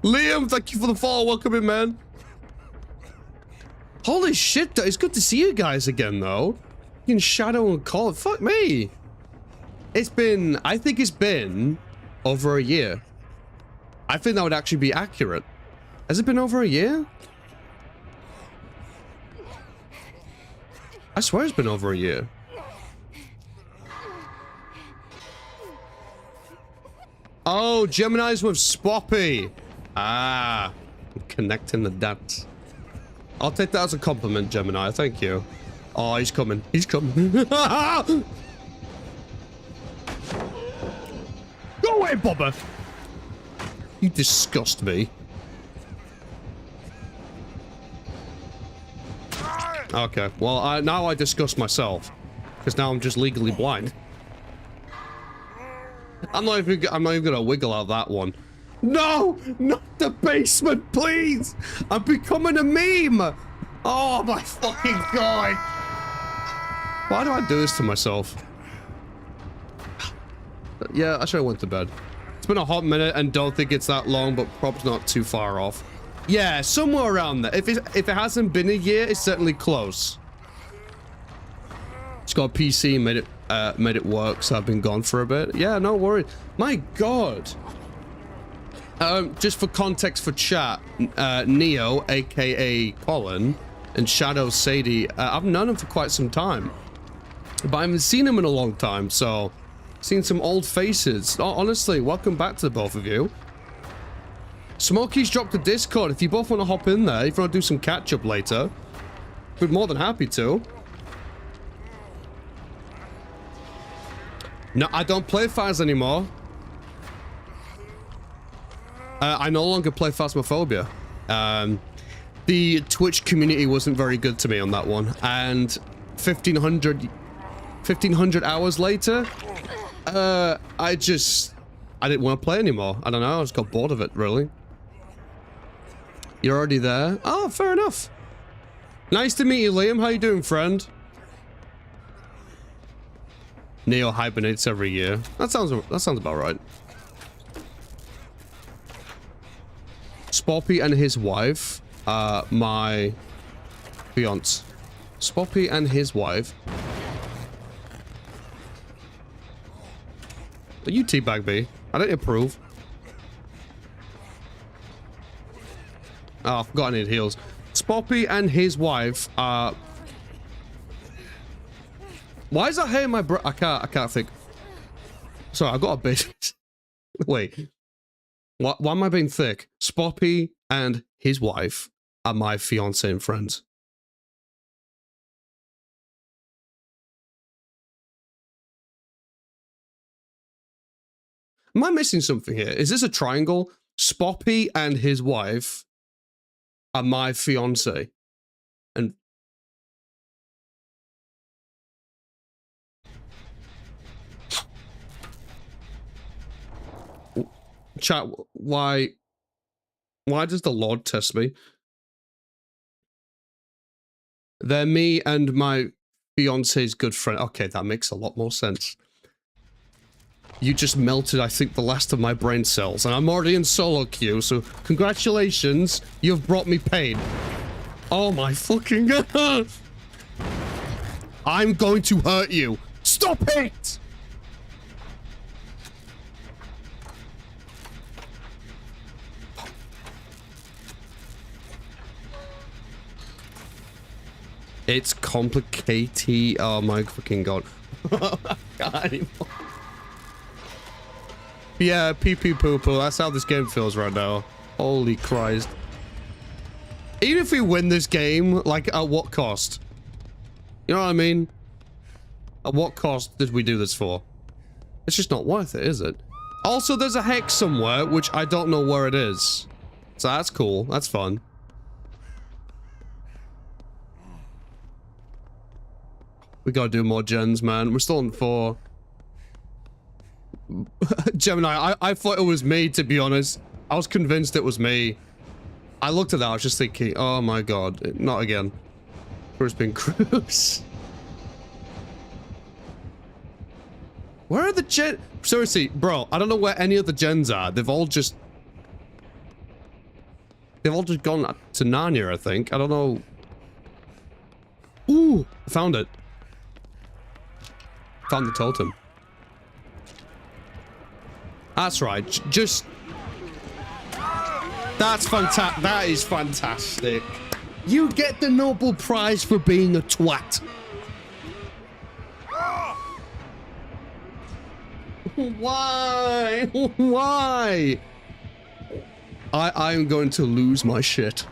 Liam, thank you for the follow. Welcome in, man. Holy shit, it's good to see you guys again, though. You can Shadow and call it. Fuck me. It's been, I think it's been over a year. I think that would actually be accurate. Has it been over a year? I swear it's been over a year. Oh, Gemini's with Spoppy. Ah, I'm connecting the dots. I'll take that as a compliment, Gemini. Thank you. Oh, he's coming. He's coming. Go away, Bubba. You disgust me. Okay, well, now I disgust myself. Because now I'm just legally blind. I'm not even gonna wiggle out that one. No! Not the basement, please! I'm becoming a meme! Oh my fucking god! Why do I do this to myself? Yeah, I should have went to bed. It's been a hot minute and don't think it's that long, but probably not too far off. Yeah, somewhere around there. If it hasn't been a year, it's certainly close. It's got a PC, made it work, so I've been gone for a bit. Yeah, no worries. My god. Just for context for chat, Neo, aka Colin, and Shadow Sadie, I've known them for quite some time. But I haven't seen them in a long time, so seen some old faces. Oh, honestly, welcome back to the both of you. Smokey's dropped a Discord. If you both want to hop in there, if you want to do some catch-up later, we're more than happy to. No, I don't play Phas anymore. I no longer play Phasmophobia. The Twitch community wasn't very good to me on that one. And 1,500 hours later, I didn't want to play anymore. I don't know, I just got bored of it, really. You're already there? Oh, fair enough. Nice to meet you, Liam. How you doing, friend? Neo hibernates every year. That sounds about right. Spoppy and his wife are my fiance. Spoppy and his wife. You teabag me. I don't approve. Oh, I forgot I need heals. Spoppy and his wife are... Why is that hair in my bro? I can't think. Sorry, I got a bit. Wait. Why am I being thick? Spoppy and his wife are my fiance and friends. Am I missing something here? Is this a triangle? Spoppy and his wife are my fiance. And chat, why does the Lord test me? They're me and my fiance's good friend. Okay, that makes a lot more sense. You just melted, I think, the last of my brain cells, and I'm already in solo queue, so congratulations, you've brought me pain. Oh my fucking god! I'm going to hurt you. Stop it! It's complicated. Oh my fucking god. I can't anymore. Yeah, pee pee poo poo. That's how this game feels right now. Holy Christ. Even if we win this game, like, at what cost? You know what I mean? At what cost did we do this for? It's just not worth it, is it? Also, there's a hex somewhere, which I don't know where it is. So that's cool. That's fun. We gotta do more gens, man. We're still on 4. Gemini, I thought it was me, to be honest. I was convinced it was me. I looked at that, I was just thinking, oh my god, not again. Crispin Cruz. Where are the gen? Seriously, bro, I don't know where any of the gens are. They've all just gone to Narnia, I think. I don't know. Ooh, I found it. Found the totem. That's right. Just... That's fantastic. That is fantastic. You get the Nobel Prize for being a twat. Why? Why? I am going to lose my shit.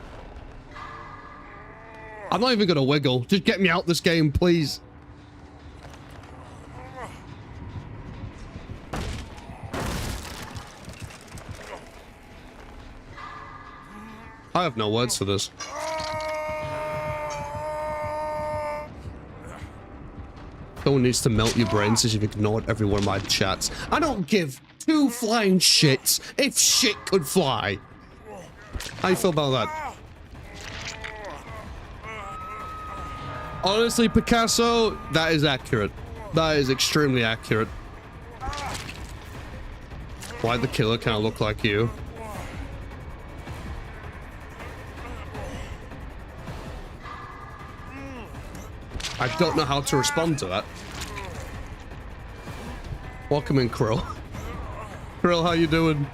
I'm not even going to wiggle. Just get me out this game, please. I have no words for this. Someone needs to melt your brain since you've ignored every one of my chats. I don't give 2 flying shits if shit could fly. How you feel about that? Honestly, Picasso, that is accurate. That is extremely accurate. Why the killer can't look like you? I don't know how to respond to that. Welcome in, Krill. Krill, how you doing?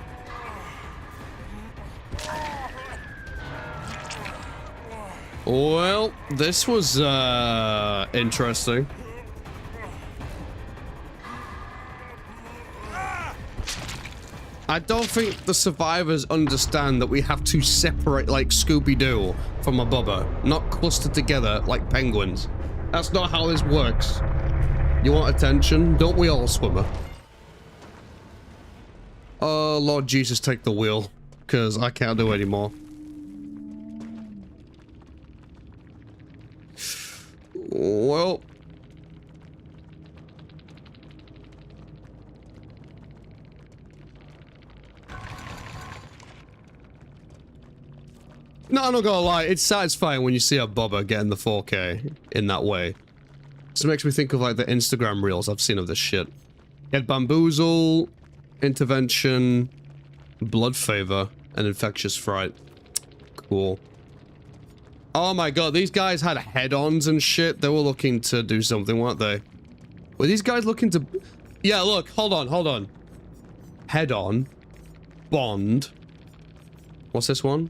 Well, this was interesting. I don't think the survivors understand that we have to separate like Scooby-Doo from a Bubba, not clustered together like penguins. That's not how this works. You want attention? Don't we all, swimmer? Oh, Lord Jesus, take the wheel, because I can't do anymore. Well... No, I'm not gonna lie. It's satisfying when you see a Bubba getting the 4K in that way. This makes me think of like the Instagram reels I've seen of this shit. Get Bamboozle, Intervention, Blood Favor, and Infectious Fright. Cool. Oh my god, these guys had head-ons and shit. They were looking to do something, weren't they? Were these guys looking to... Yeah, look, hold on. Head-on. Bond. What's this one?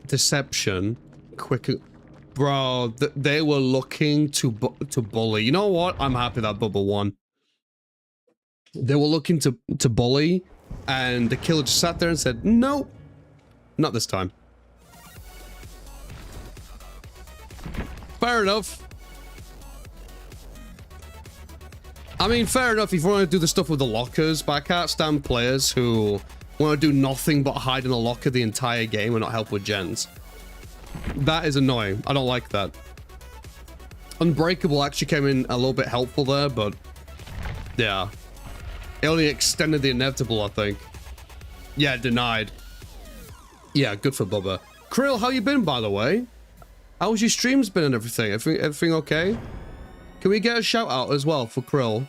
Deception. Quick... Bro, they were looking to bully. You know what? I'm happy that Bubba won. They were looking to bully, and the killer just sat there and said, "No, not this time." Fair enough. I mean, fair enough if you want to do the stuff with the lockers, but I can't stand players who want to do nothing but hide in a locker the entire game and not help with gens. That is annoying. I don't like that. Unbreakable actually came in a little bit helpful there, but yeah. It only extended the inevitable, I think. Yeah, denied. Yeah, good for Bubba. Krill, how you been, by the way? How's your streams been and everything? Everything okay? Can we get a shout out as well for Krill?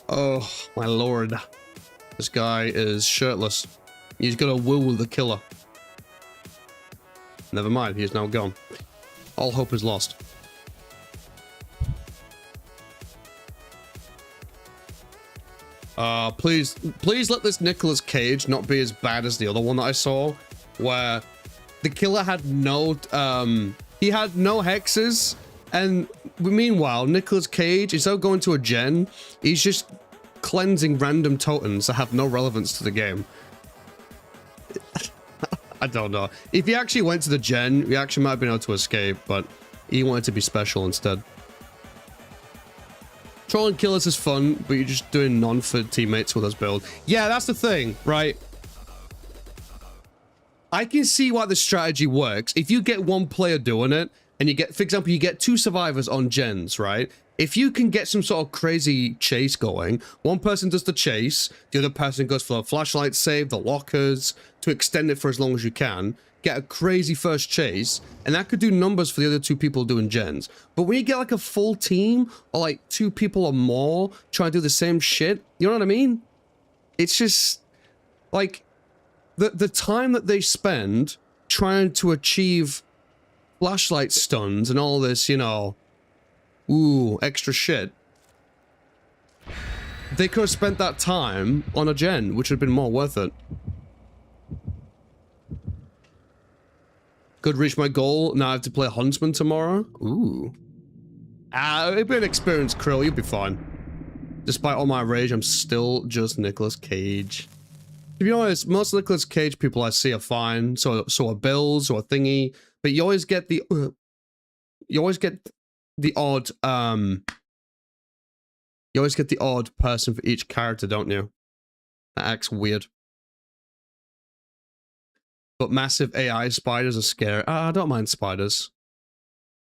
Oh, my lord. This guy is shirtless. He's gonna woo the killer. Never mind, he is now gone. All hope is lost. Please let this Nicolas Cage not be as bad as the other one that I saw, where the killer had no, he had no hexes, and meanwhile, Nicolas Cage, instead of going to a gen, he's just cleansing random totems that have no relevance to the game. I don't know. If he actually went to the gen, he actually might have been able to escape, but he wanted to be special instead. Trolling killers is fun, but you're just doing none for teammates with us build. Yeah, that's the thing, right? I can see why the strategy works. If you get one player doing it, and you get, for example, you get 2 survivors on gens, right? If you can get some sort of crazy chase going, one person does the chase, the other person goes for the flashlight save, the lockers, to extend it for as long as you can, get a crazy first chase, and that could do numbers for the other 2 people doing gens. But when you get like a full team, or like 2 people or more trying to do the same shit, you know what I mean? It's just like the time that they spend trying to achieve flashlight stuns and all this, you know, ooh, extra shit. They could have spent that time on a gen, which would have been more worth it. Could reach my goal. Now I have to play Huntsman tomorrow. Ooh. It'll be an experience, Krill. You'll be fine. Despite all my rage, I'm still just Nicolas Cage. To be honest, most Nicolas Cage people I see are fine. So are Bills or Thingy. But you always get the... you always get the odd... you always get the odd person for each character, don't you? That acts weird. But massive AI spiders are scary. I don't mind spiders.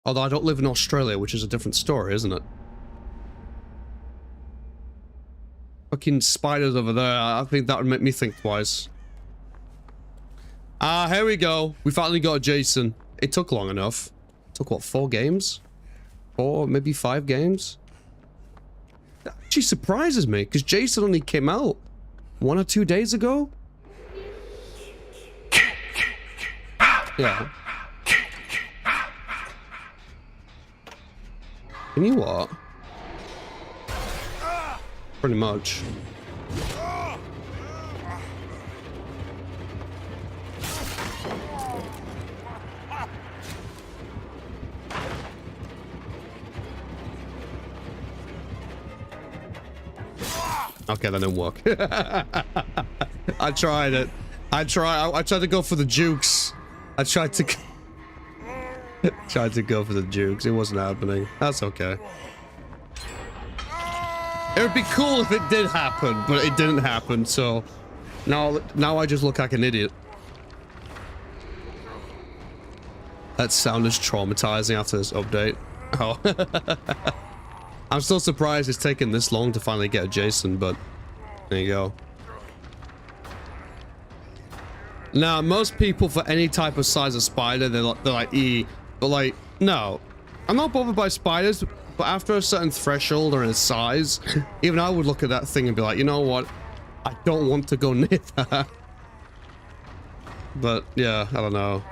Although I don't live in Australia, which is a different story, isn't it? Fucking spiders over there. I think that would make me think twice. Here we go. We finally got Jason. It took long enough. It took, what, 4 games? 4, maybe 5 games? That actually surprises me, because Jason only came out 1 or 2 days ago? Yeah. Can you what? Pretty much. Okay, that didn't work. I tried it. I tried to go for the jukes. I tried to go for the jukes. It wasn't happening. That's okay. It would be cool if it did happen, but it didn't happen, so now I just look like an idiot. That sound is traumatizing after this update. Oh. I'm still surprised it's taken this long to finally get a Jason, but there you go. Now, most people for any type of size of spider, they're like, but like, no. I'm not bothered by spiders, but after a certain threshold or a size, even I would look at that thing and be like, you know what? I don't want to go near that. But yeah, I don't know.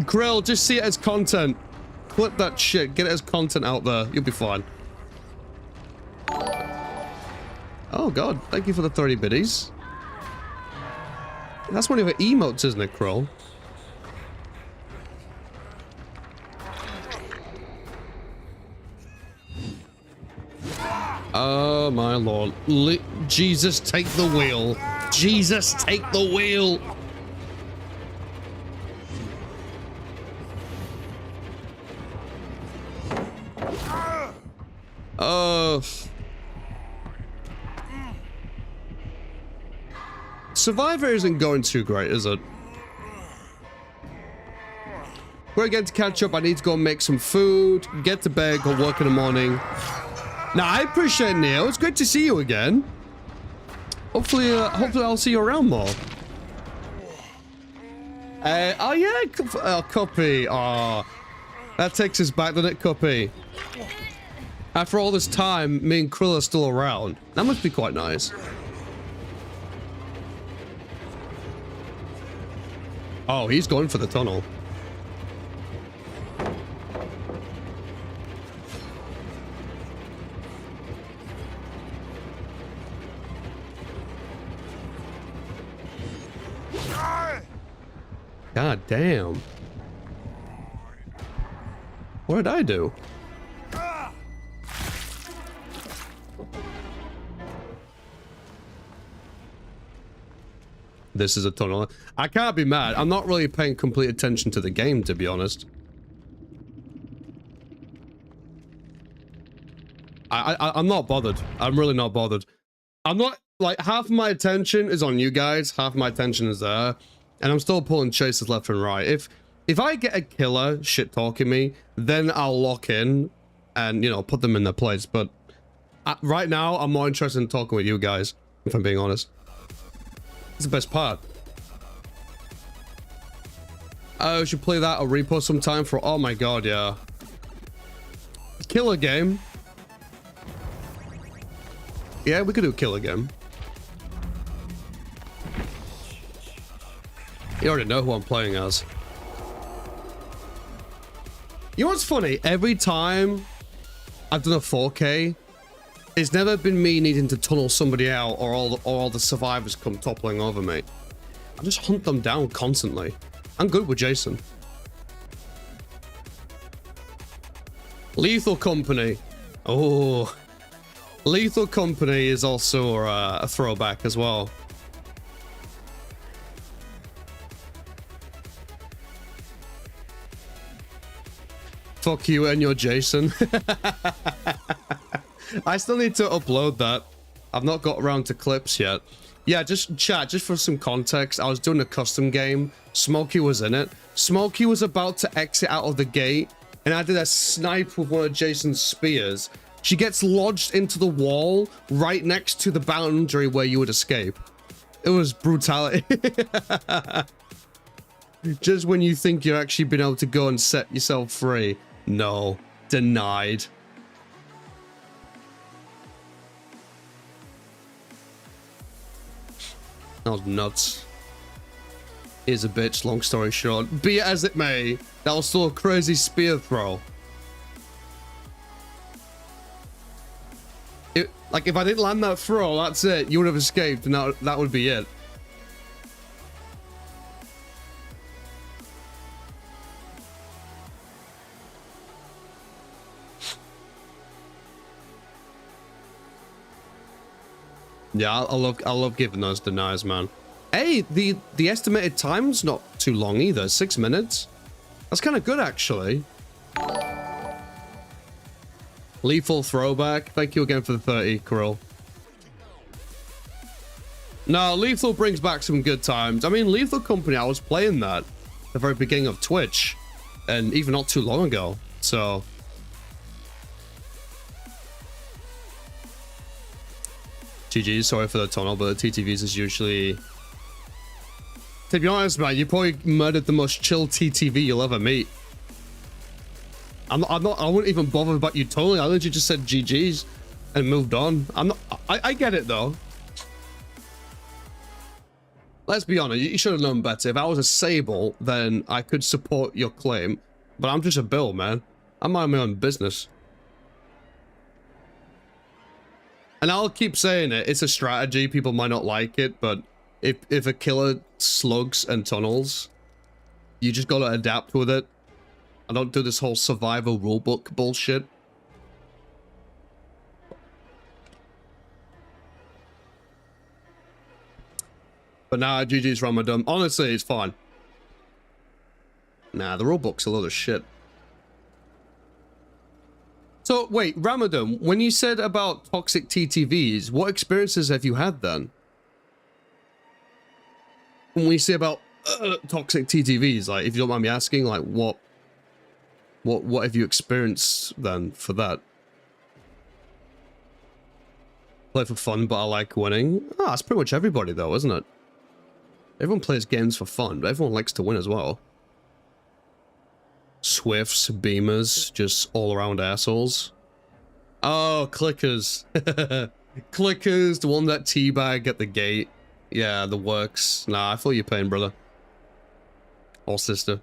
Grill, just see it as content. Clip that shit, get it as content out there. You'll be fine. Oh god, thank you for the 30 biddies. That's one of your emotes, isn't it, Krill? Oh my lord. Jesus, take the wheel. Jesus, take the wheel. Oh. Survivor isn't going too great, is it? We're again to catch up. I need to go and make some food, get to bed, go work in the morning. Now, I appreciate it, Neil. It's great to see you again. Hopefully I'll see you around more. Oh yeah, Cuppy. Oh, that takes us back, doesn't it, Cuppy? After all this time, me and Krill are still around. That must be quite nice. Oh, he's going for the tunnel. God damn. What did I do? This is a tunnel. I can't be mad. I'm not really paying complete attention to the game, to be honest. I'm not bothered. I'm really not bothered. I'm not, like, half of my attention is on you guys, half of my attention is there, and I'm still pulling chases left and right. If I get a killer shit-talking me, then I'll lock in and, you know, put them in their place, but right now, I'm more interested in talking with you guys, if I'm being honest. It's the best part. I should play that or repo sometime for, oh my god, yeah. Killer game. Yeah, we could do a killer game. You already know who I'm playing as. You know what's funny? Every time I've done a 4K, it's never been me needing to tunnel somebody out or all the survivors come toppling over me. I just hunt them down constantly. I'm good with Jason. Lethal Company. Oh. Lethal Company is also a throwback as well. Fuck you and your Jason. I still need to upload that. I've not got around to clips yet. Yeah, just chat, just for some context. I was doing a custom game. Smokey was in it. Smokey was about to exit out of the gate, and I did a snipe with one of Jason's spears. She gets lodged into the wall right next to the boundary where you would escape. It was brutality. Just when you think you've actually been able to go and set yourself free. No. Denied. That was nuts. Is a bitch, long story short. Be it as it may, that was still a crazy spear throw. Like, if I didn't land that throw, that's it. You would have escaped, and that would be it. Yeah, I love giving those denies, man. Hey, the estimated time's not too long either. 6 minutes. That's kind of good, actually. Lethal throwback. Thank you again for the 30, Krill. No, Lethal brings back some good times. I mean, Lethal Company, I was playing that at the very beginning of Twitch. and even not too long ago. So GG, sorry for the tunnel, but the TTVs is usually, to be honest, man, you probably murdered the most chill TTV you'll ever meet. I wouldn't even bother about you tunneling. I literally just said GG's and moved on. I get it though. Let's be honest, you should have known better. If I was a Sable, then I could support your claim. But I'm just a Bill, man. I mind my own business. And I'll keep saying it. It's a strategy. People might not like it, but if a killer slugs and tunnels, you just gotta adapt with it. I don't do this whole survival rulebook bullshit. But nah, GG's Ramadan. Honestly, it's fine. Nah, the rulebook's a lot of shit. So, wait, Ramadan, when you said about toxic TTVs, what experiences have you had then? When we say about toxic TTVs, like, if you don't mind me asking, like, what have you experienced then for that? Play for fun, but I like winning. Ah, that's pretty much everybody though, isn't it? Everyone plays games for fun, but everyone likes to win as well. Swifts, beamers, just all-around assholes. Oh, clickers. Clickers, the one that teabag at the gate. Yeah, the works. Nah, I feel your pain, brother. Or sister.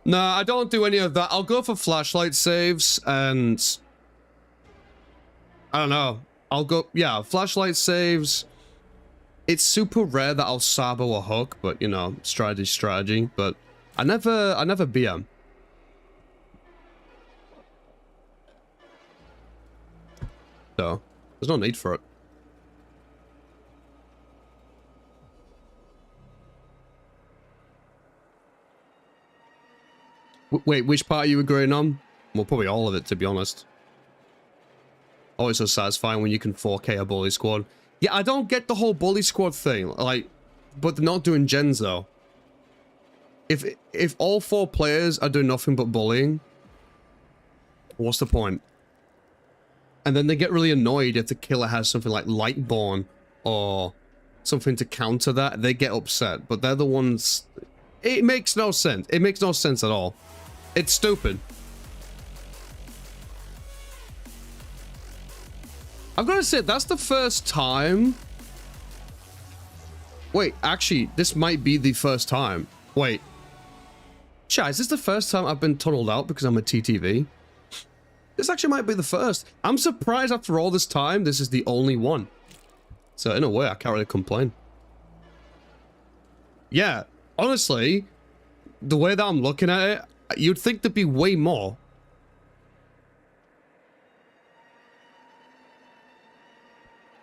Nah, I don't do any of that. I'll go for flashlight saves and... I don't know. I'll go... Yeah, flashlight saves. It's super rare that I'll sabo a hook, but, you know, strategy. But I never BM. So, there's no need for it. Wait, which part are you agreeing on? Well, probably all of it, to be honest. Always so satisfying when you can 4K a bully squad. Yeah, I don't get the whole bully squad thing. Like, but they're not doing gens, though. If all 4 players are doing nothing but bullying, what's the point? And then they get really annoyed if the killer has something like Lightborn or something to counter that. They get upset, but they're the ones... It makes no sense. It makes no sense at all. It's stupid. I've got to say, that's the first time... Wait, actually, this might be the first time. Wait. Chat, is this the first time I've been tunneled out because I'm a TTV? This actually might be the first. I'm surprised after all this time, this is the only one. So, in a way, I can't really complain. Yeah, honestly, the way that I'm looking at it, you'd think there'd be way more.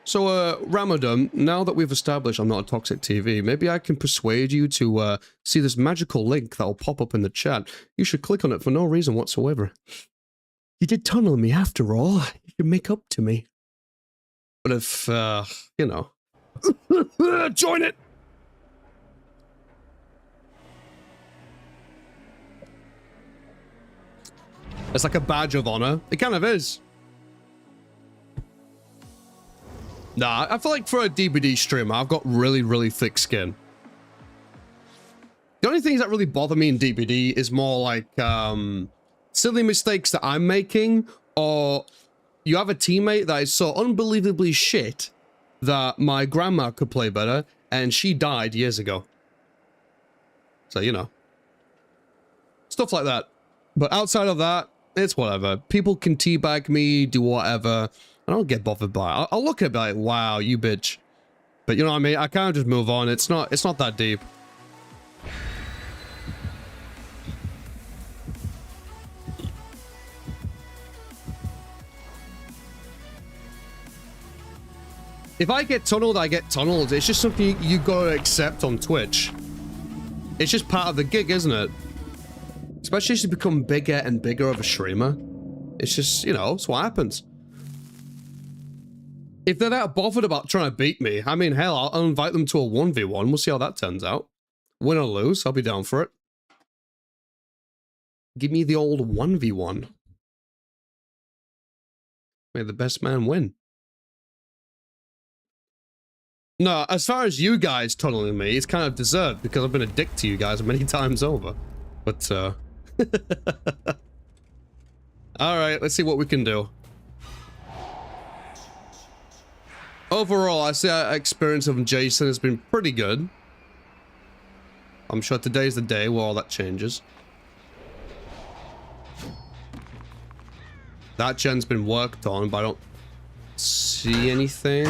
So, Ramadan, now that we've established I'm not a toxic TV, maybe I can persuade you to see this magical link that'll pop up in the chat. You should click on it for no reason whatsoever. You did tunnel me after all. You should make up to me. But if, you know... Join it! It's like a badge of honor. It kind of is. Nah, I feel like for a DBD streamer, I've got really, really thick skin. The only things that really bother me in DBD is more like silly mistakes that I'm making, or you have a teammate that is so unbelievably shit that my grandma could play better, and she died years ago. So, you know. Stuff like that. But outside of that, it's whatever. People can teabag me, do whatever. I don't get bothered by it. I'll look at it like, wow, you bitch. But you know what I mean? I kind of just move on. It's not that deep. If I get tunneled, I get tunneled. It's just something you gotta accept on Twitch. It's just part of the gig, isn't it? Especially as you become bigger and bigger of a streamer. It's just, you know, it's what happens. If they're that bothered about trying to beat me, I mean, hell, I'll invite them to a 1v1. We'll see how that turns out. Win or lose, I'll be down for it. Give me the old 1v1. May the best man win. No, as far as you guys tunneling me, it's kind of deserved because I've been a dick to you guys many times over. But, alright, let's see what we can do. Overall, I say our experience of Jason has been pretty good. I'm sure today's the day where all that changes. That gen's been worked on, but I don't see anything.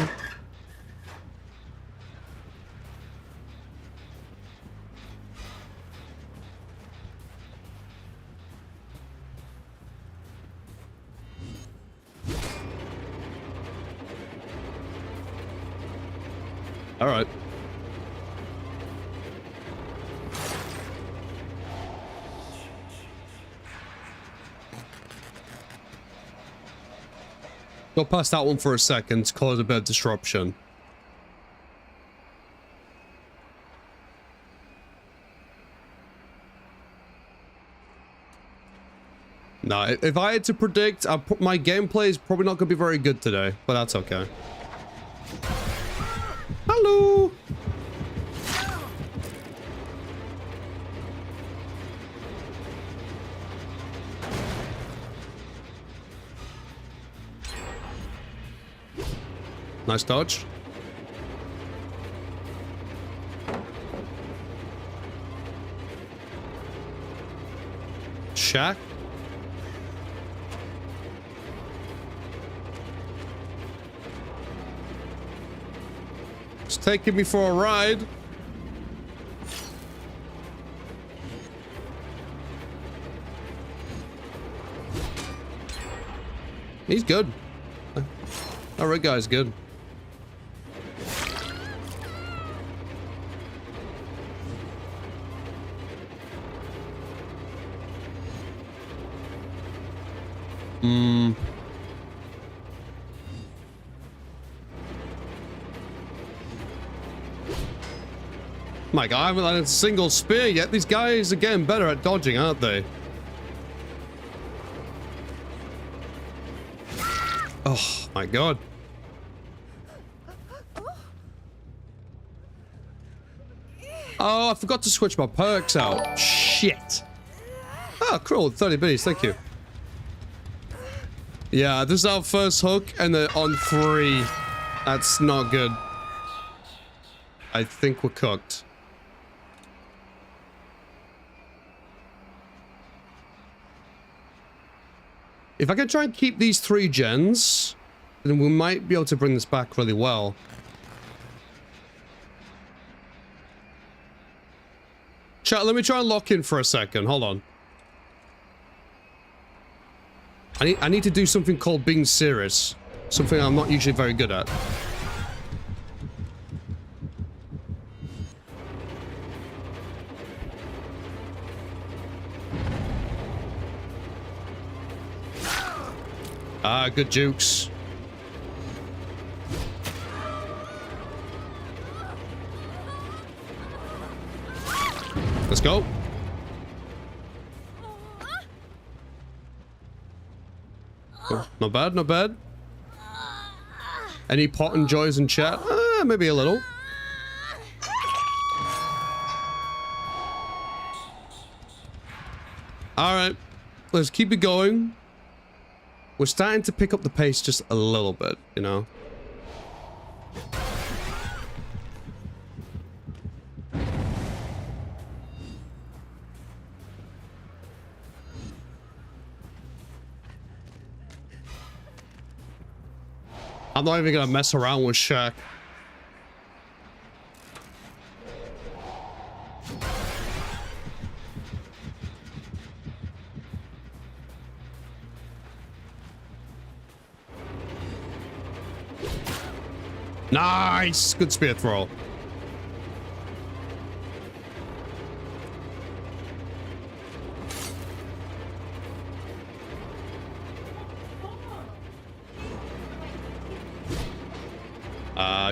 All right. Go past that one for a second to cause a bit of disruption. No, if I had to predict, my gameplay is probably not going to be very good today, but that's okay. Hello. Nice dodge. Shaq. It's taking me for a ride. He's good. All right, guy's good. My God, I haven't had a single spear yet. These guys are getting better at dodging, aren't they? Oh, my God. Oh, I forgot to switch my perks out. Shit. Oh, cool. 30 biddies. Thank you. Yeah, this is our first hook, and then on 3. That's not good. I think we're cooked. If I can try and keep these 3 gens, then we might be able to bring this back really well. Chat, let me try and lock in for a second. Hold on. I need to do something called being serious. Something I'm not usually very good at. Ah, good jukes. Let's go. Oh, not bad, not bad. Any pot and joys in chat? Maybe a little. Alright, let's keep it going. We're starting to pick up the pace just a little bit, you know? I'm not even gonna mess around with Shaq. Nice! Good spear throw.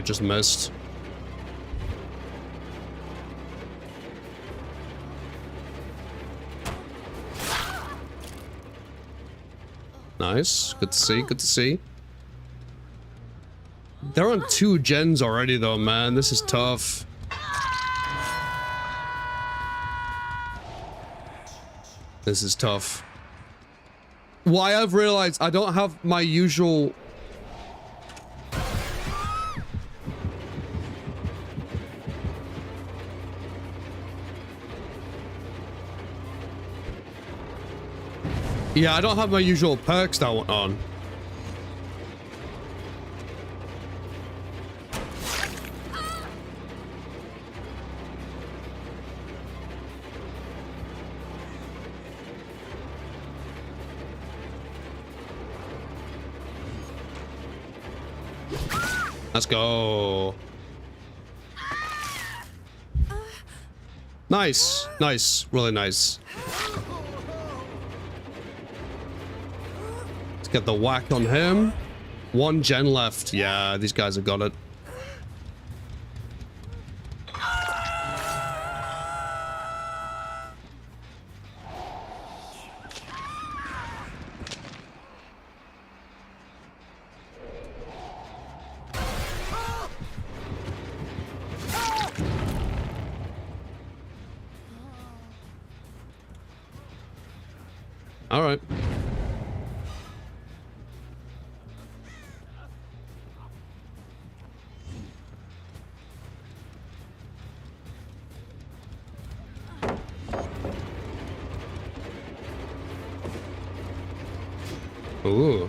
Just missed. Nice. Good to see. Good to see. They're on 2 gens already, though, man. This is tough. This is tough. Why I've realized I don't have my usual... Yeah, I don't have my usual perks that went on. Let's go. Nice. Nice. Really nice. Let's get the whack on him. 1 gen left. Yeah, these guys have got it. All right. Ooh.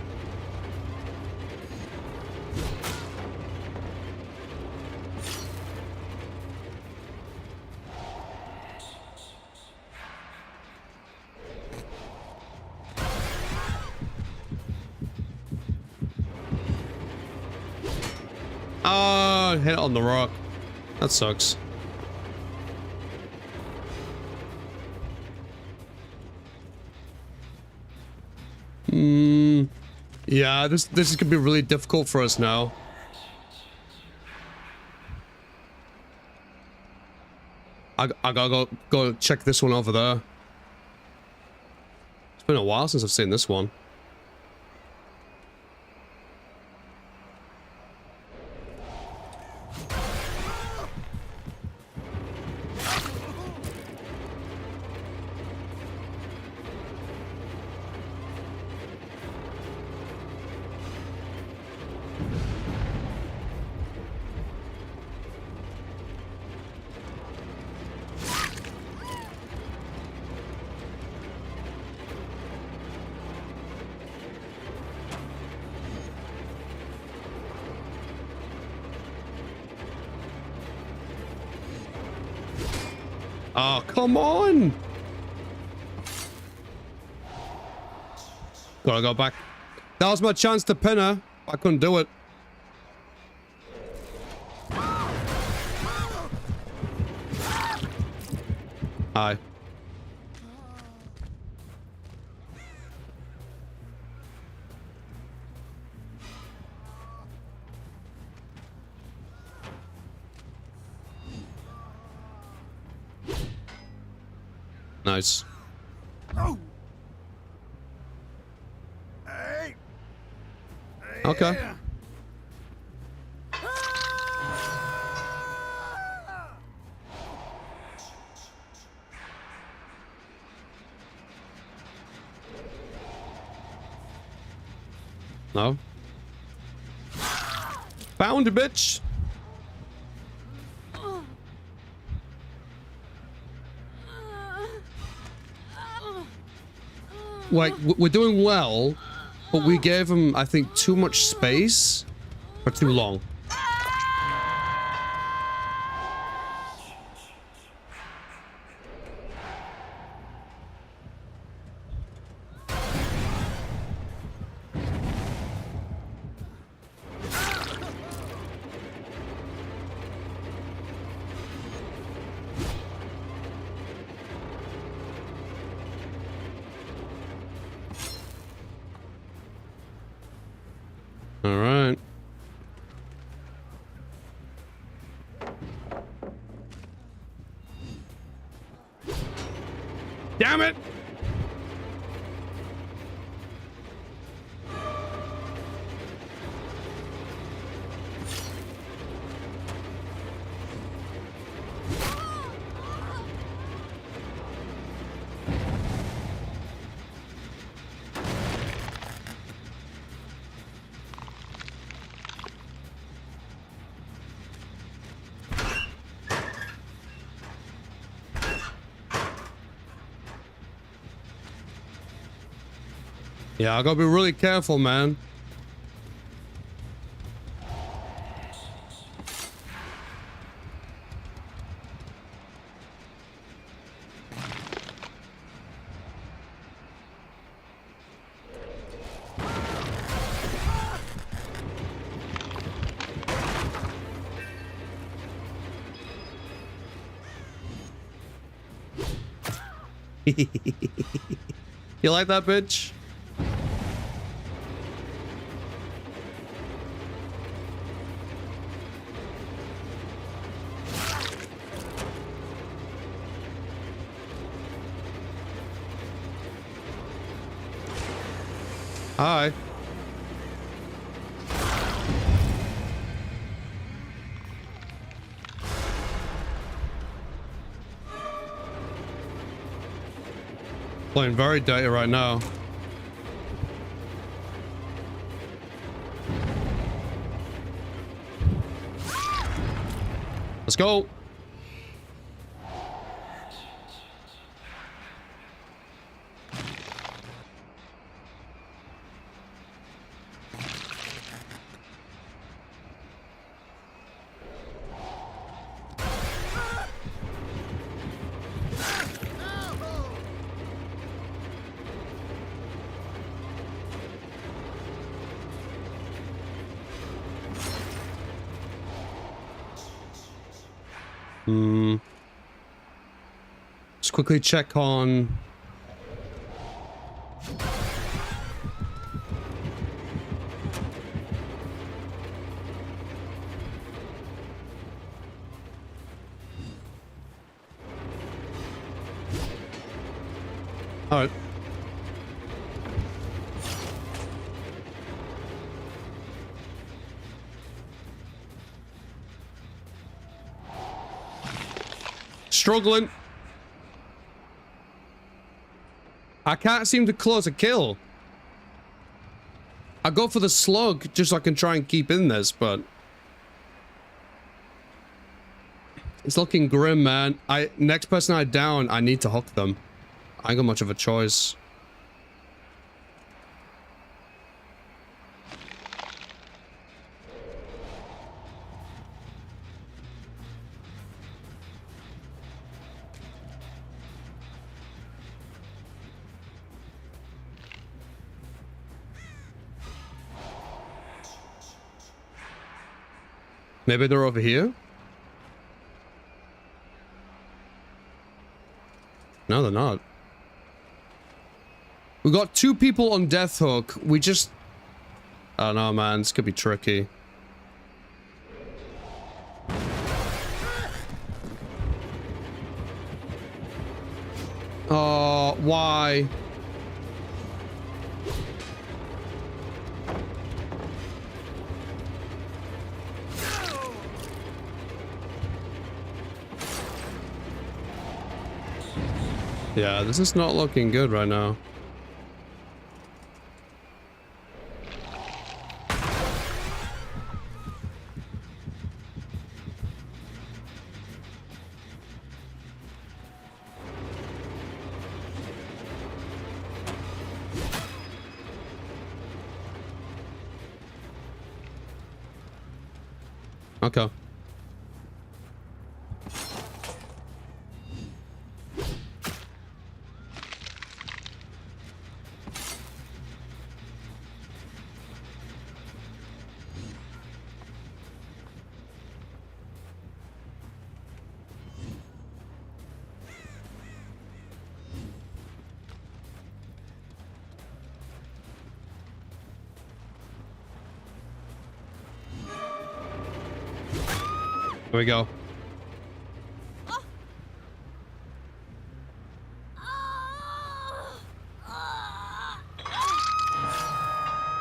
Oh, hit it on the rock. That sucks. Yeah, this is gonna be really difficult for us now. I gotta go check this one over there. It's been a while since I've seen this one. Oh, come on! Gotta go back. That was my chance to pin her. I couldn't do it. Hi. Nice. Okay. No. Found a bitch. Like, we're doing well, but we gave him, I think, too much space for too long. All right. Damn it! Yeah, I gotta be really careful, man. You like that, bitch? Hi. Playing very dirty right now. Let's go. Just quickly check on. All right. Struggling. I can't seem to close a kill. I go for the slug just so I can try and keep in this, but it's looking grim, man. Next person I down, I need to hook them. I ain't got much of a choice. Maybe they're over here? No, they're not. We got 2 people on Death Hook. We just... I don't know, man. This could be tricky. Oh, why? Yeah, this is not looking good right now. Okay. Here we go.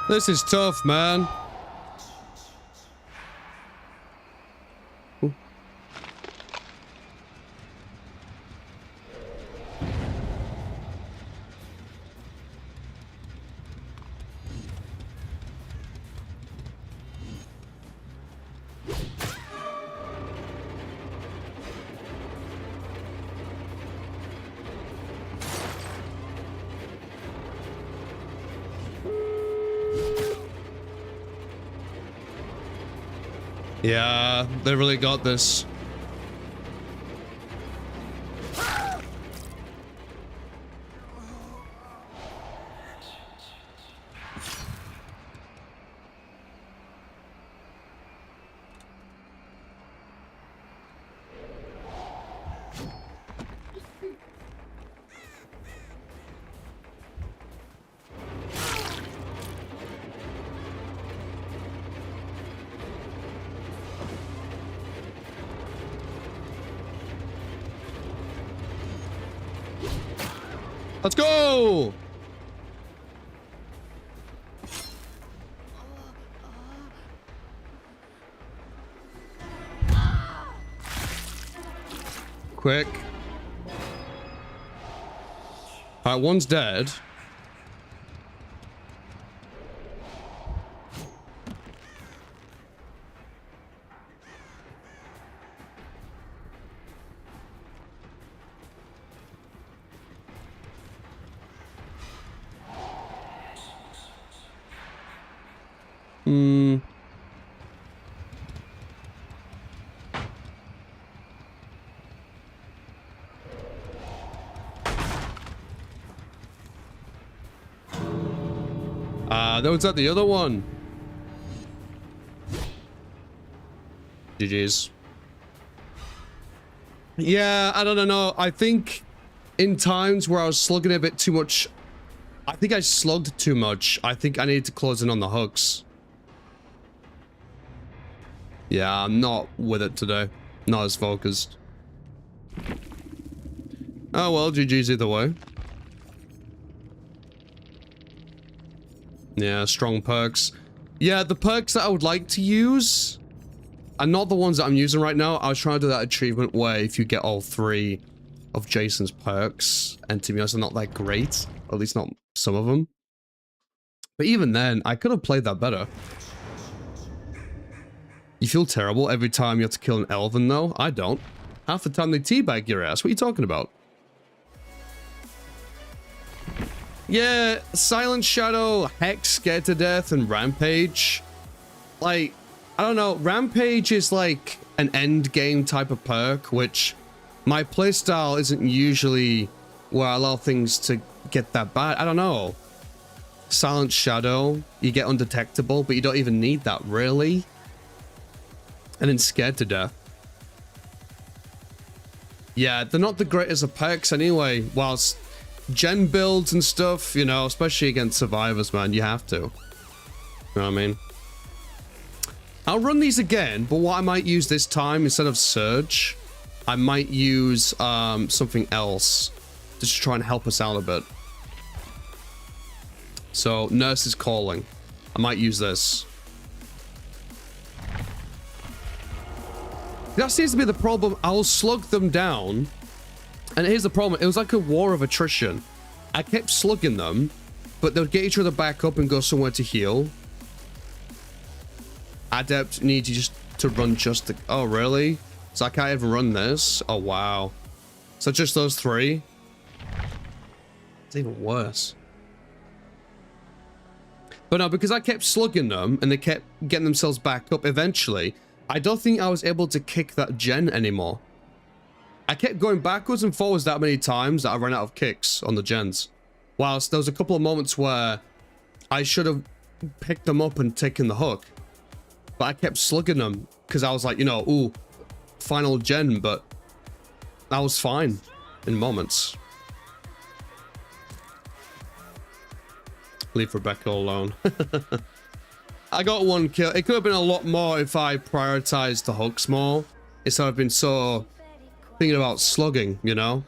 This is tough, man. Ooh. Yeah, they really got this. Let's go! Quick. Alright, one's dead. That was at the other one. GG's. Yeah, I don't know. I think in times where I was slugging a bit too much, I think I slugged too much. I think I needed to close in on the hooks. Yeah, I'm not with it today. Not as focused. Oh well, GG's either way. Yeah, strong perks. Yeah, the perks that I would like to use are not the ones that I'm using right now. I was trying to do that achievement where if you get all 3 of Jason's perks, and to be honest, they're not that great. Or at least not some of them. But even then, I could have played that better. You feel terrible every time you have to kill an elven, though? I don't. Half the time they teabag your ass. What are you talking about? Yeah, Silent Shadow, Hex, Scared to Death, and Rampage. Like, I don't know. Rampage is like an end game type of perk, which my playstyle isn't usually where I allow things to get that bad. I don't know. Silent Shadow, you get undetectable, but you don't even need that, really. And then Scared to Death. Yeah, they're not the greatest of perks anyway, whilst gen builds and stuff, you know, especially against survivors, man, you have to. You know what I mean? I'll run these again, but what I might use this time, instead of Surge, I might use something else to just try and help us out a bit. So, Nurse is Calling. I might use this. That seems to be the problem. I'll slug them down. And here's the problem. It was like a war of attrition. I kept slugging them, but they'll get each other back up and go somewhere to heal. Adept needs you just to run just the... Oh, really? So I can't even run this? Oh, wow. So just those 3? It's even worse. But no, because I kept slugging them and they kept getting themselves back up eventually, I don't think I was able to kick that gen anymore. I kept going backwards and forwards that many times that I ran out of kicks on the gens. Whilst there was a couple of moments where I should have picked them up and taken the hook. But I kept slugging them because I was like, you know, ooh, final gen, but I was fine in moments. Leave Rebecca alone. I got 1 kill. It could have been a lot more if I prioritized the hooks more instead of being so thinking about slugging, you know?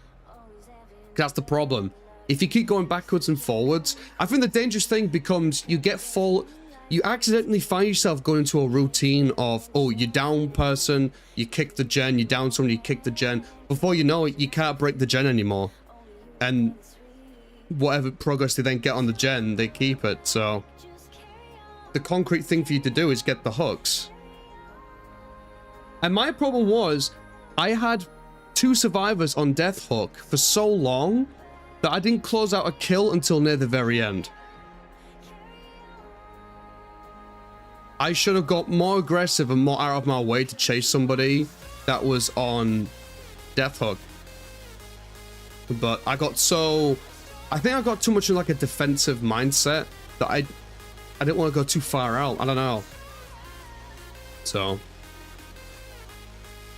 That's the problem. If you keep going backwards and forwards, I think the dangerous thing becomes you accidentally find yourself going into a routine of, oh, you down person, you kick the gen, you down someone, you kick the gen. Before you know it, you can't break the gen anymore. And whatever progress they then get on the gen, they keep it. So the concrete thing for you to do is get the hooks. And my problem was I had 2 survivors on death hook for so long that I didn't close out a kill until near the very end. I should have got more aggressive and more out of my way to chase somebody that was on Death Hook. But I got so... I think I got too much of like a defensive mindset that I didn't want to go too far out. I don't know. So...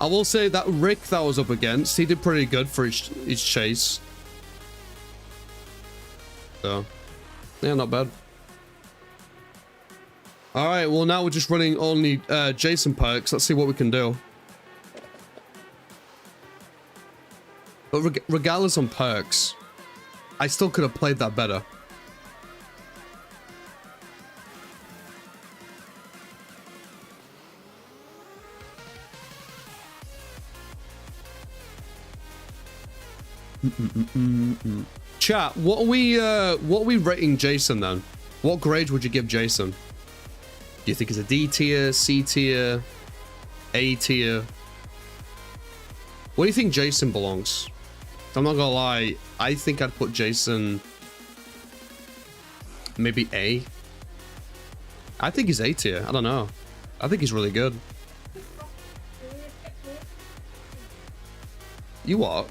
I will say that Rick that I was up against, he did pretty good for his chase. So, yeah, not bad. Alright, well now we're just running only Jason perks. Let's see what we can do. But regardless on perks, I still could have played that better. Chat, what are we rating Jason then? What grade would you give Jason? Do you think it's a D tier, C tier, A tier? Where do you think Jason belongs? I'm not gonna lie, I think I'd put Jason maybe A. I think he's A tier. I don't know. I think he's really good. You what?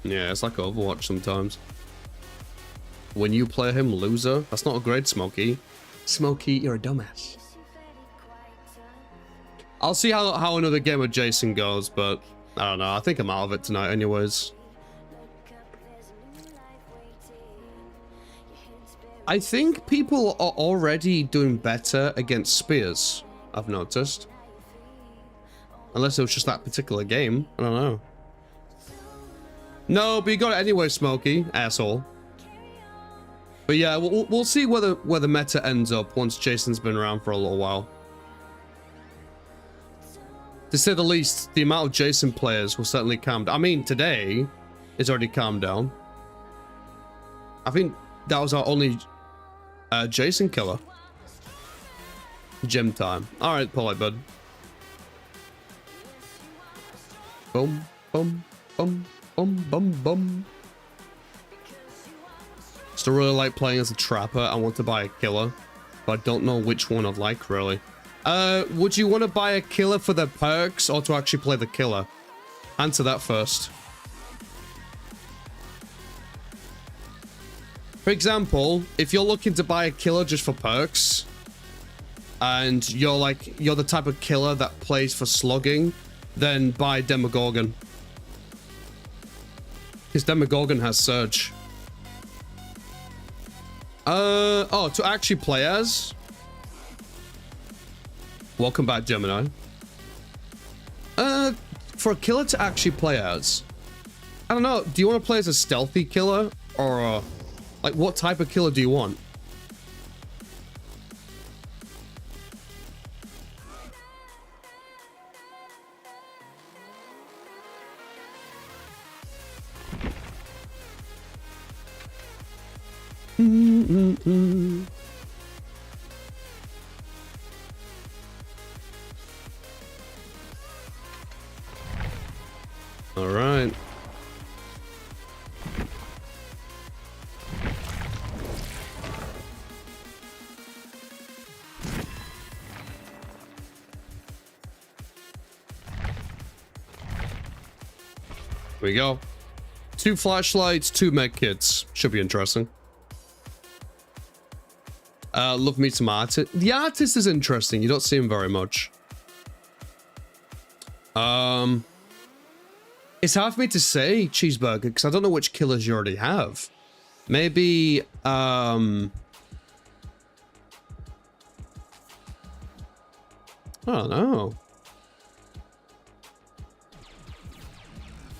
Yeah, it's like Overwatch sometimes. When you play him, loser. That's not a grade, Smokey. Smokey, you're a dumbass. I'll see how another game with Jason goes, but I don't know. I think I'm out of it tonight anyways. I think people are already doing better against spears, I've noticed. Unless it was just that particular game. I don't know. No, but you got it anyway, Smokey, asshole. But yeah, we'll see where the meta ends up once Jason's been around for a little while. To say the least, the amount of Jason players will certainly calm down. I mean, today is already calmed down. I think that was our only Jason killer. Gym time. All right, polite bud. Boom, boom, boom. Bum, bum. Still really like playing as a trapper. I want to buy a killer, but I don't know which one I'd like, really. Would you want to buy a killer for the perks or to actually play the killer? Answer that first. For example, if you're looking to buy a killer just for perks, and you're the type of killer that plays for slugging, then buy Demogorgon. Because Demogorgon has Surge. Oh, to actually play as? Welcome back, Gemini. For a killer to actually play as? I don't know, do you want to play as a stealthy killer? Or, like, what type of killer do you want? All right. Here we go. 2 flashlights, 2 med kits. Should be interesting. Love me some artist. The artist is interesting. You don't see him very much. It's hard for me to say, Cheeseburger, because I don't know which killers you already have. Maybe, I don't know.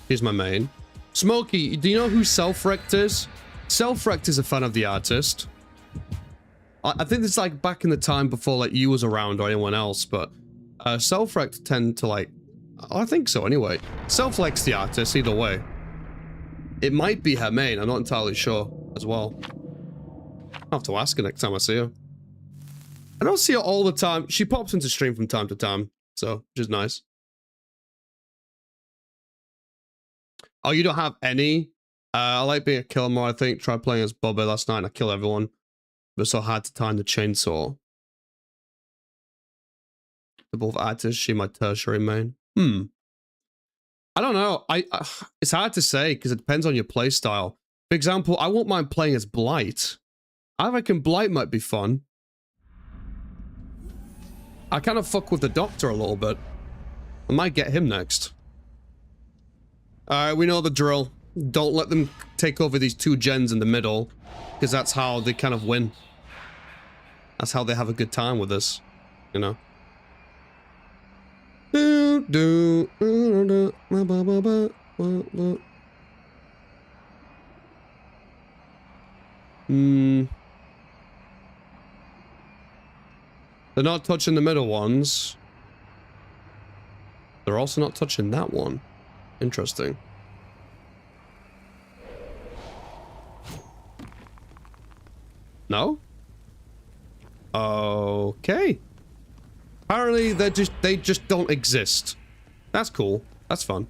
Here's my main. Smokey, do you know who Self-Wrecked is? Self-Wrecked is a fan of the artist. I think it's like back in the time before like you was around or anyone else, but Self-Wrecked tend to like, I think so anyway. Self-Wrecked's the artist either way. It might be her main, I'm not entirely sure as well. I'll have to ask her next time I see her. I don't see her all the time. She pops into stream from time to time, so which is nice. Oh, you don't have any I like being a killer more, I think. Tried playing as Bobby last night and I killed everyone. But so hard to time the chainsaw. They're both actors. She my tertiary main. I don't know. It's hard to say because it depends on your play style. For example, I won't mind playing as Blight. I reckon Blight might be fun. I kind of fuck with the Doctor a little bit. I might get him next. Alright, we know the drill. Don't let them take over these two gens in the middle, because that's how they kind of win. That's how they have a good time with this, you know? They're not touching the middle ones. They're also not touching that one. Interesting. No? Okay. Apparently they just don't exist. That's cool. That's fun.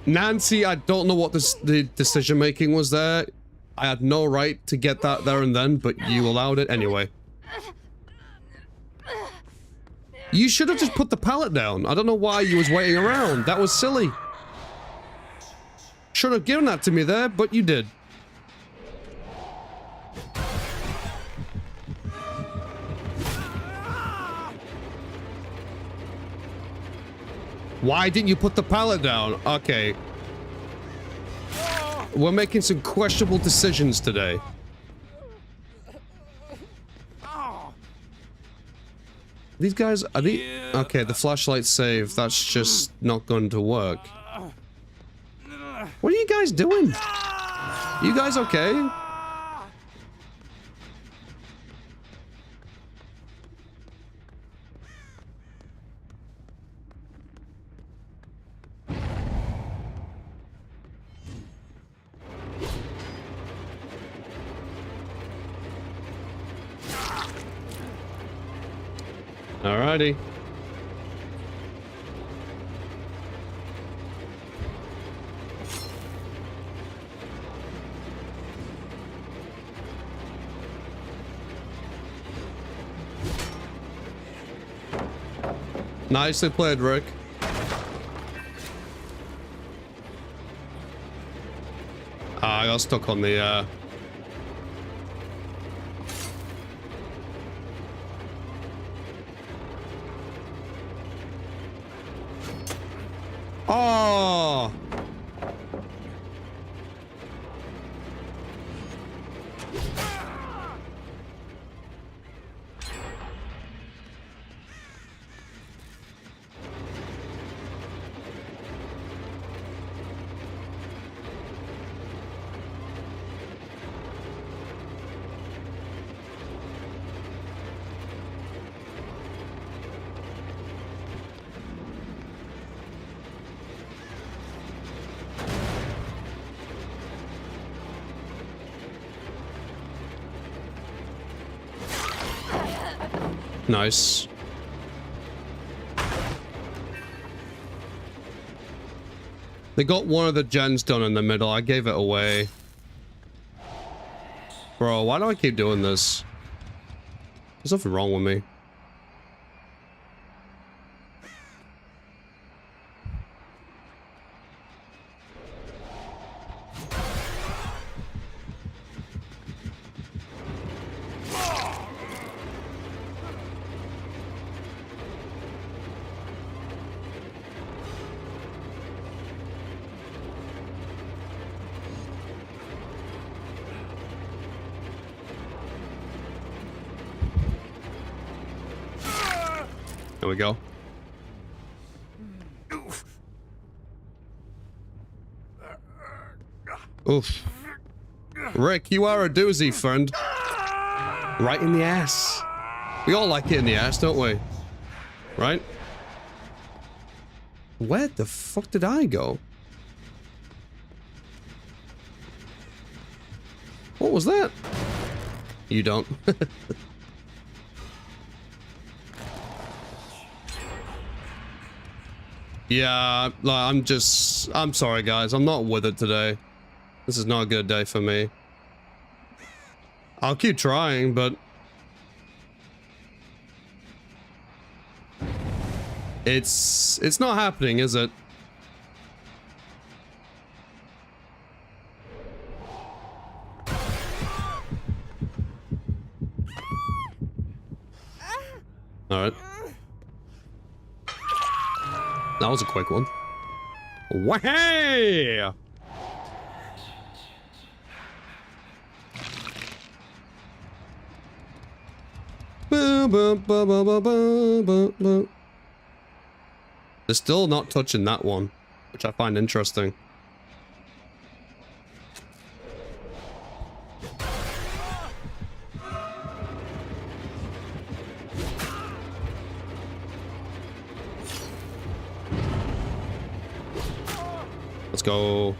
Nancy, I don't know what the decision making was there. I had no right to get that there and then, but you allowed it anyway. You should have just put the pallet down. I don't know why you was waiting around. That was silly. Should have given that to me there, but you did. Why didn't you put the pallet down? Okay. We're making some questionable decisions today. These guys, are they... Okay, the flashlight save. That's just not going to work. What are you guys doing? You guys okay? Alrighty. Nicely played, Rick. I got stuck on the Oh! Nice. They got one of the gens done in the middle. I gave it away. Bro, why do I keep doing this? There's nothing wrong with me. There we go. Oof. Rick, you are a doozy, friend. Right in the ass. We all like it in the ass, don't we? Right? Where the fuck did I go? What was that? You don't. Yeah, I'm sorry guys, I'm not with it today. This is not a good day for me. I'll keep trying, but it's not happening, is it? All right. That was a quick one. Wahey! They're still not touching that one, which I find interesting. Let's go.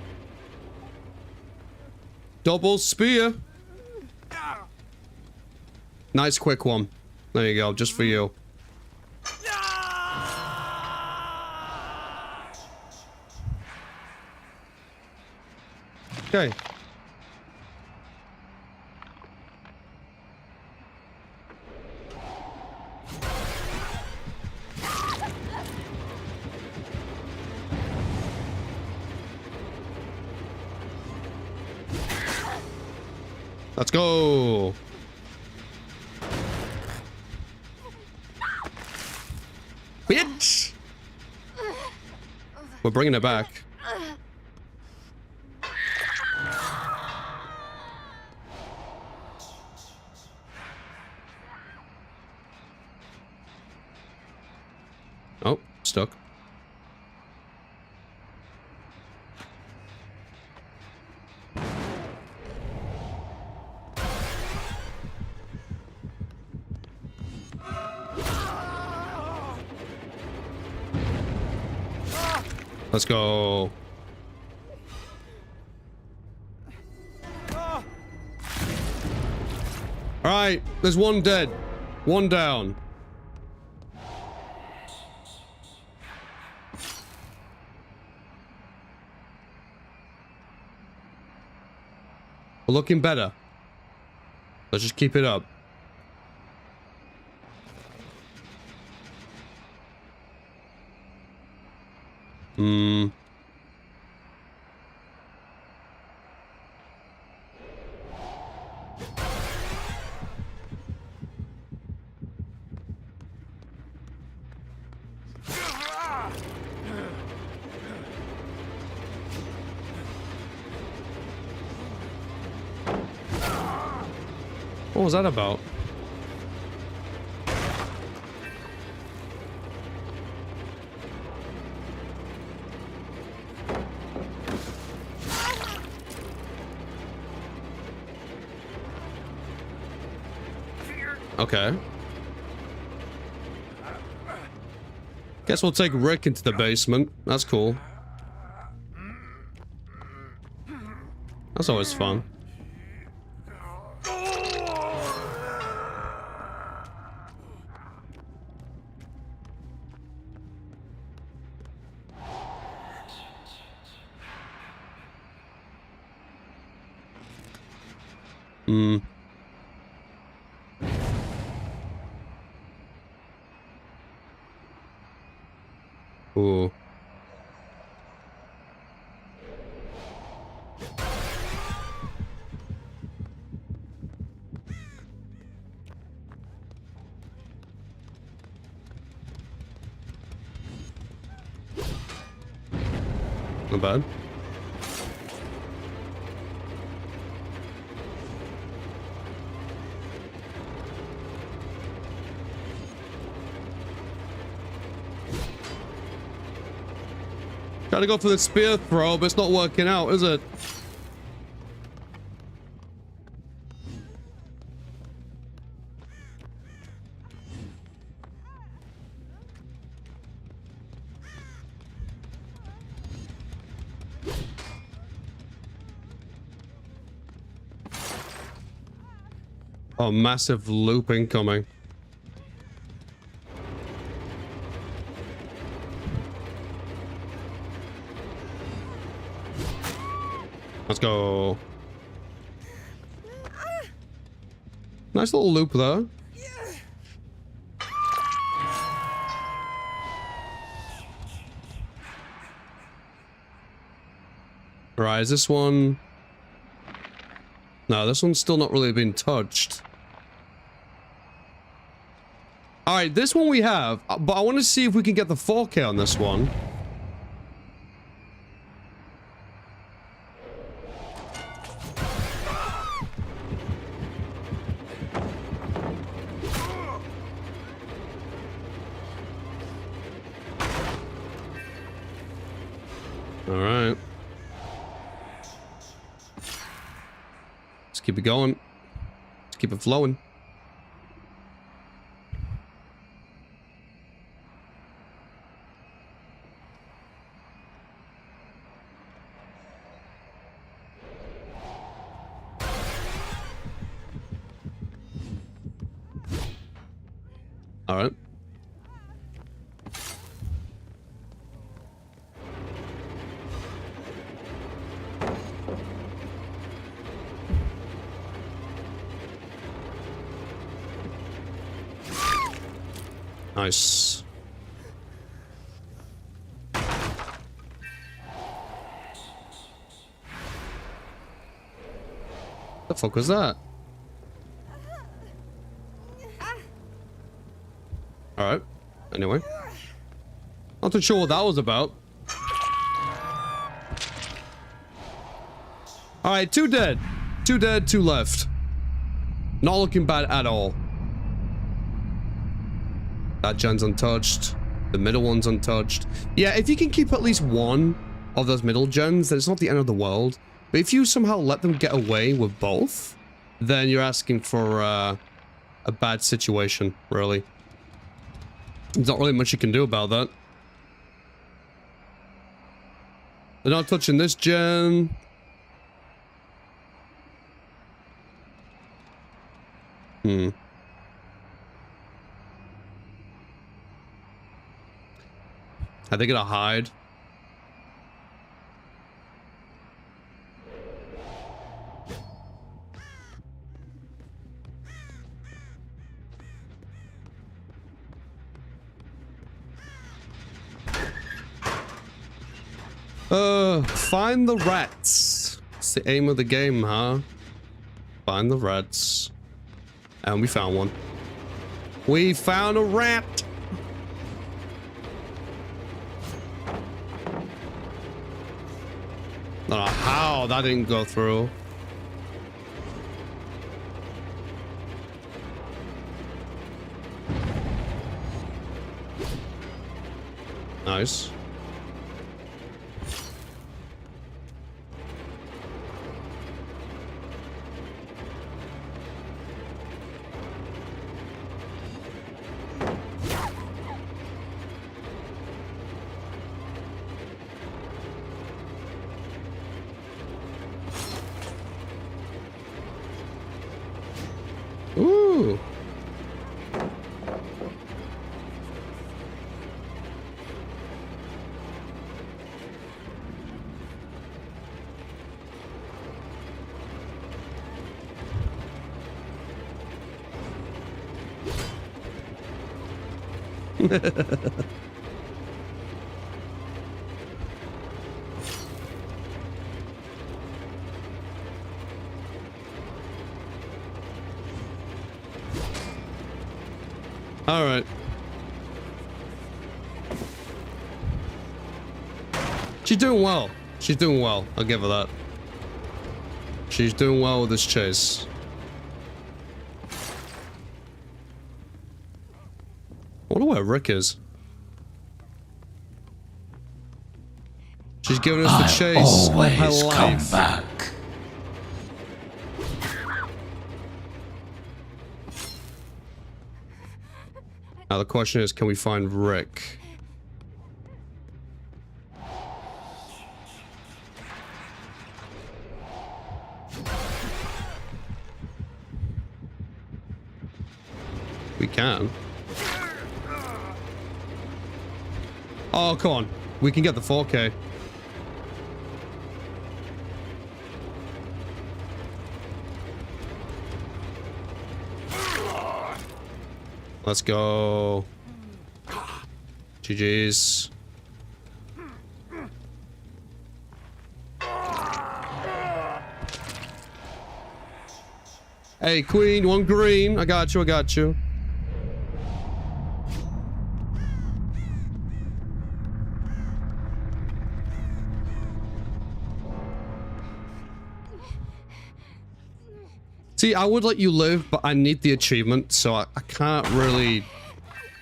Double spear. Nice quick one. There you go, just for you. Okay. Let's go. Bitch. We're bringing it back. Oh, stuck. Let's go. All right, there's one dead, one down. We're looking better. Let's just keep it up. What was that about? Okay. Guess we'll take Rick into the basement. That's cool. That's always fun. Ooh. Not bad. Gotta go for the spear throw, but it's not working out, is it? Oh, massive loop incoming. Let's go. Nice little loop there. Right, is this one? No, this one's still not really been touched. Alright, this one we have, but I want to see if we can get the 4K on this one. Alright. Let's keep it going. Let's keep it flowing. Alright. Nice. The fuck was that? Alright. Anyway. Not too sure what that was about. Alright, 2 dead. 2 dead, 2 left. Not looking bad at all. That gen's untouched. The middle one's untouched. Yeah, if you can keep at least one of those middle gens, then it's not the end of the world. But if you somehow let them get away with both, then you're asking for a bad situation, really. There's not really much you can do about that. They're not touching this gen. Are they gonna hide? Find the rats. It's the aim of the game, huh? Find the rats. And we found one. We found a rat. I don't know how that didn't go through. Nice. Ooh. All right. She's doing well. She's doing well. I'll give her that. She's doing well with this chase. I wonder where Rick is. She's giving us the chase of her life. Come back. Now the question is, can we find Rick? We can. Oh, come on. We can get the 4K. Let's go. GG's. Hey, Queen, you want green? I got you, I got you. See, I would let you live, but I need the achievement, so I can't really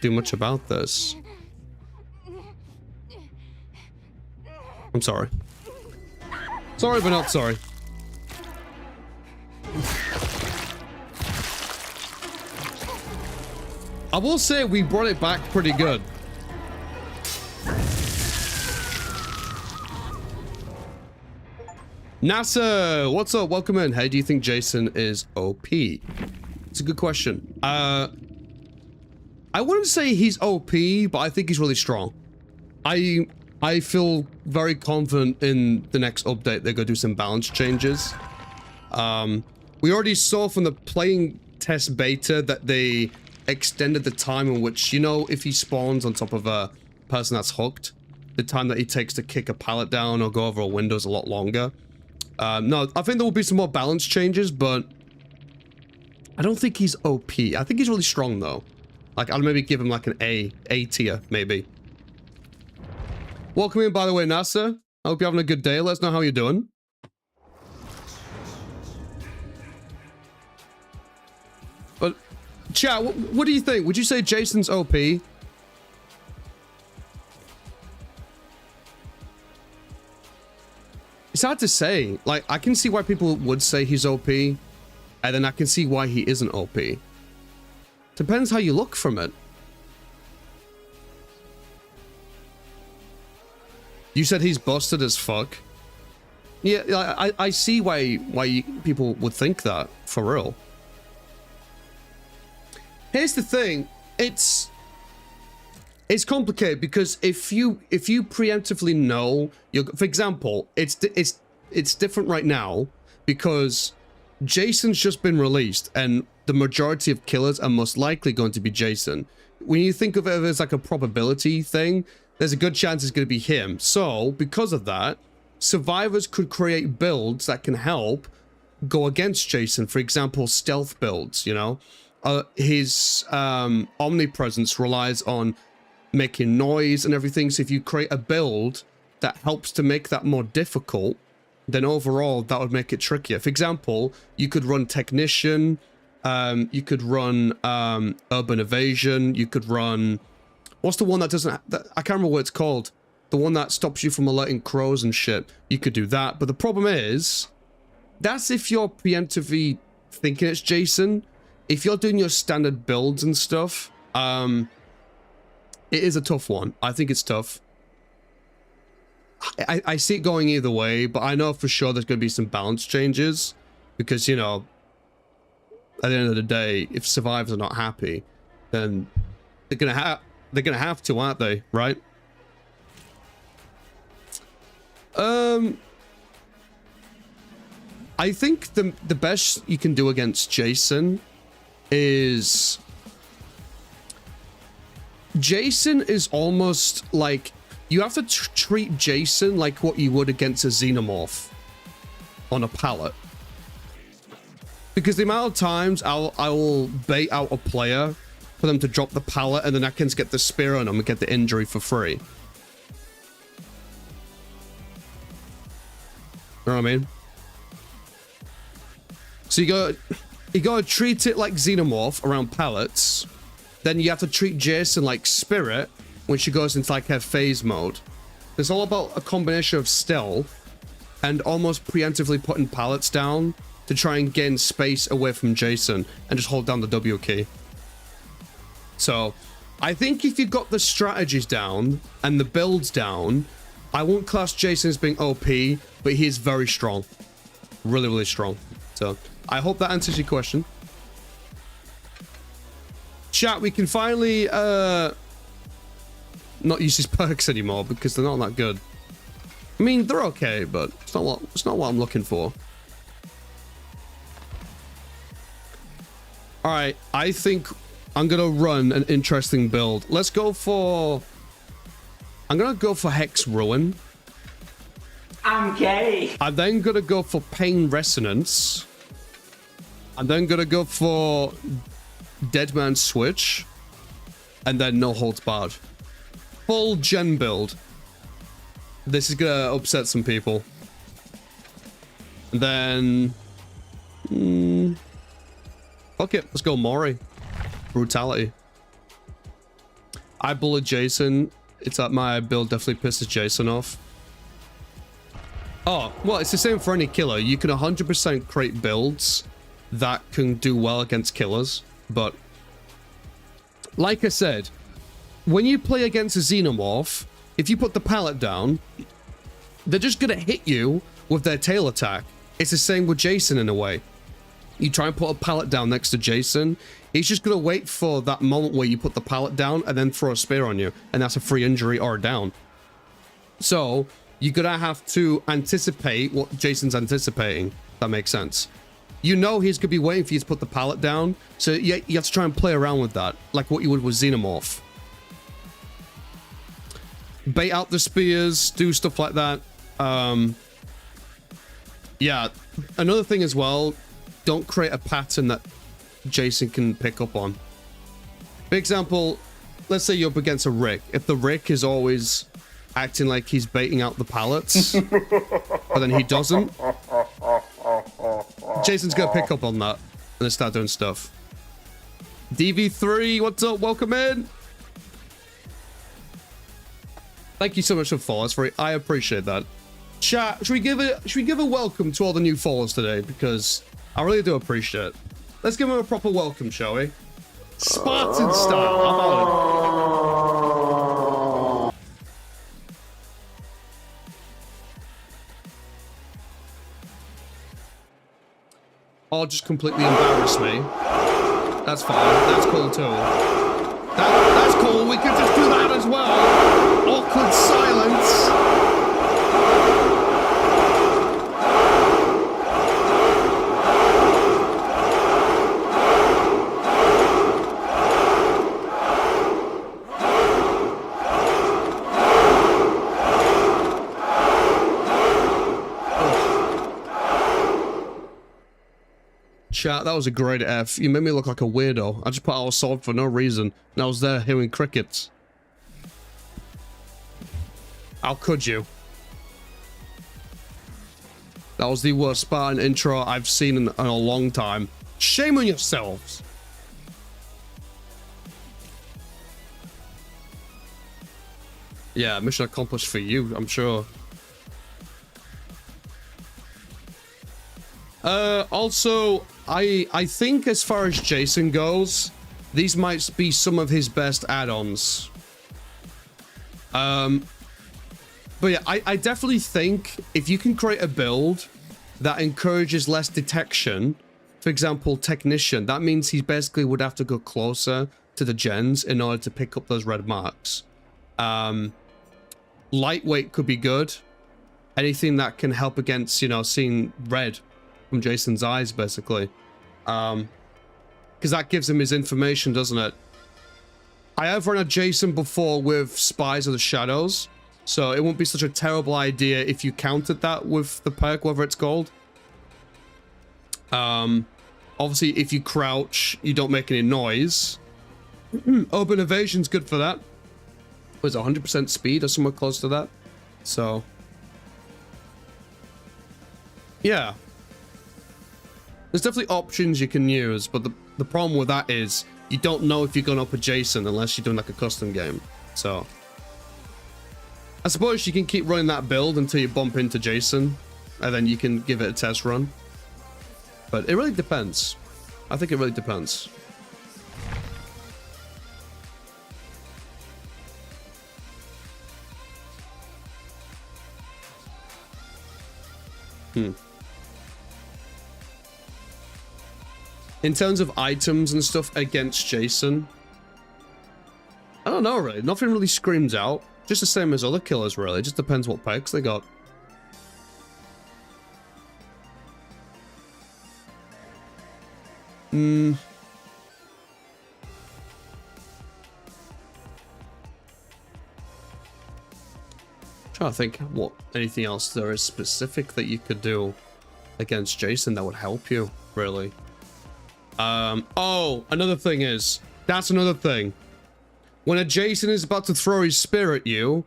do much about this. I'm sorry. Sorry, but not sorry. I will say we brought it back pretty good. NASA, what's up? Welcome in. Hey, do you think Jason is OP? It's a good question. I wouldn't say he's OP, but I think he's really strong. I feel very confident in the next update they're gonna do some balance changes. We already saw from the playing test beta that they extended the time in which, you know, if he spawns on top of a person that's hooked, the time that he takes to kick a pallet down or go over a window is a lot longer. No, I think there will be some more balance changes, but I don't think he's OP. I think he's really strong, though. Like, I'll maybe give him like an A tier, maybe. Welcome in, by the way, NASA. I hope you're having a good day. Let us know how you're doing. But, chat, what do you think? Would you say Jason's OP? It's hard to say. Like, I can see why people would say he's OP, and then I can see why he isn't OP. Depends how you look from it. You said he's busted as fuck. Yeah, I see why people would think that, for real. Here's the thing, it's complicated because if you preemptively know, for example, it's different right now because Jason's just been released and the majority of killers are most likely going to be Jason. When you think of it as like a probability thing, there's a good chance it's going to be him. So because of that, survivors could create builds that can help go against Jason. For example, stealth builds, you know. His omnipresence relies on making noise and everything. So if you create a build that helps to make that more difficult, then overall that would make it trickier. For example, you could run technician, you could run urban evasion, you could run, what's the one that doesn't, I can't remember what it's called, the one that stops you from alerting crows and shit. You could do that, but the problem is, that's if you're preemptively thinking it's Jason. If you're doing your standard builds and stuff, it is a tough one. I think it's tough. I see it going either way, but I know for sure there's going to be some balance changes because, you know, at the end of the day, if survivors are not happy, then they're gonna have to, aren't they? Right? I think the best you can do against Jason is almost like you have to treat Jason like what you would against a xenomorph on a pallet, because the amount of times I will bait out a player for them to drop the pallet and then I can get the spear on them and get the injury for free. You know what I mean? So you gotta treat it like xenomorph around pallets. Then you have to treat Jason like spirit when she goes into like her phase mode. It's all about a combination of stealth and almost preemptively putting pallets down to try and gain space away from Jason and just hold down the W key. So I think if you've got the strategies down and the builds down, I won't class Jason as being OP, but he is very strong. Really, really strong. So I hope that answers your question. Chat, we can finally not use his perks anymore because they're not that good. I mean, they're okay, but it's not what I'm looking for. All right, I think I'm gonna run an interesting build. Let's go for. I'm gonna go for Hex Ruin. I'm gay. I'm then gonna go for Pain Resonance. I'm then gonna go for Dead Man Switch, and then No Holds Barred. Full gen build. This is gonna upset some people. And then, fuck it, let's go Mori. Brutality. I bullied Jason. It's that my build definitely pisses Jason off. Oh, well, it's the same for any killer. You can 100% create builds that can do well against killers, but like I said, when you play against a xenomorph, if you put the pallet down, they're just gonna hit you with their tail attack. It's the same with Jason in a way. You try and put a pallet down next to Jason, he's just gonna wait for that moment where you put the pallet down and then throw a spear on you, and that's a free injury or a down. So you're gonna have to anticipate what Jason's anticipating. That makes sense. You know he's gonna be waiting for you to put the pallet down, so you have to try and play around with that, like what you would with Xenomorph. Bait out the spears, do stuff like that. Yeah, another thing as well, don't create a pattern that Jason can pick up on. For example, let's say you're up against a Rick. If the Rick is always acting like he's baiting out the pallets, but then he doesn't, Jason's gonna pick up on that and then start doing stuff. DV3, what's up? Welcome in. Thank you so much for followers. I appreciate that. Chat, should we give a welcome to all the new followers today? Because I really do appreciate it. Let's give them a proper welcome, shall we? Spartan style. I'm on it. Or just completely embarrass me. That's fine. That's cool too. That's cool. We could just do that as well. Awkward silence. Chat, that was a great F. You made me look like a weirdo. I just put out a sword for no reason, and I was there hearing crickets. How could you? That was the worst Spartan intro I've seen in a long time. Shame on yourselves. Yeah, mission accomplished for you, I'm sure. Also, I think as far as Jason goes, these might be some of his best add-ons. But yeah, I definitely think if you can create a build that encourages less detection, for example, Technician, that means he basically would have to go closer to the gens in order to pick up those red marks. Lightweight could be good. Anything that can help against, you know, seeing red from Jason's eyes, basically. Because that gives him his information, doesn't it? I have run a Jason before with Spies of the Shadows, so it won't be such a terrible idea if you countered that with the perk, whether it's gold. Obviously, if you crouch, you don't make any noise. Urban Evasion's good for that. Was 100% speed or somewhere close to that? So, yeah. There's definitely options you can use, but the problem with that is you don't know if you're going up a Jason unless you're doing like a custom game. So, I suppose you can keep running that build until you bump into Jason, and then you can give it a test run. But it really depends. I think it really depends. In terms of items and stuff against Jason, I don't know, really. Nothing really screams out. Just the same as other killers, really. It just depends what perks they got. Trying to think what anything else there is specific that you could do against Jason that would help you, really. Oh, another thing is, that's another thing. When a Jason is about to throw his spear at you,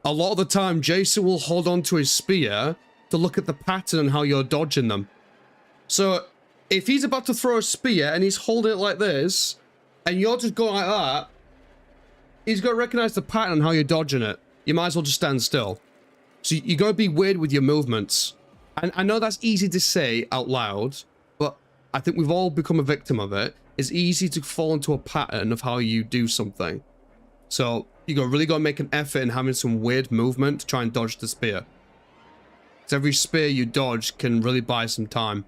a lot of the time Jason will hold on to his spear to look at the pattern and how you're dodging them. So if he's about to throw a spear and he's holding it like this, and you're just going like that, he's going to recognize the pattern and how you're dodging it. You might as well just stand still. So you got to be weird with your movements. And I know that's easy to say out loud, but I think we've all become a victim of it. It's easy to fall into a pattern of how you do something. So you really got to make an effort in having some weird movement to try and dodge the spear. Because every spear you dodge can really buy some time.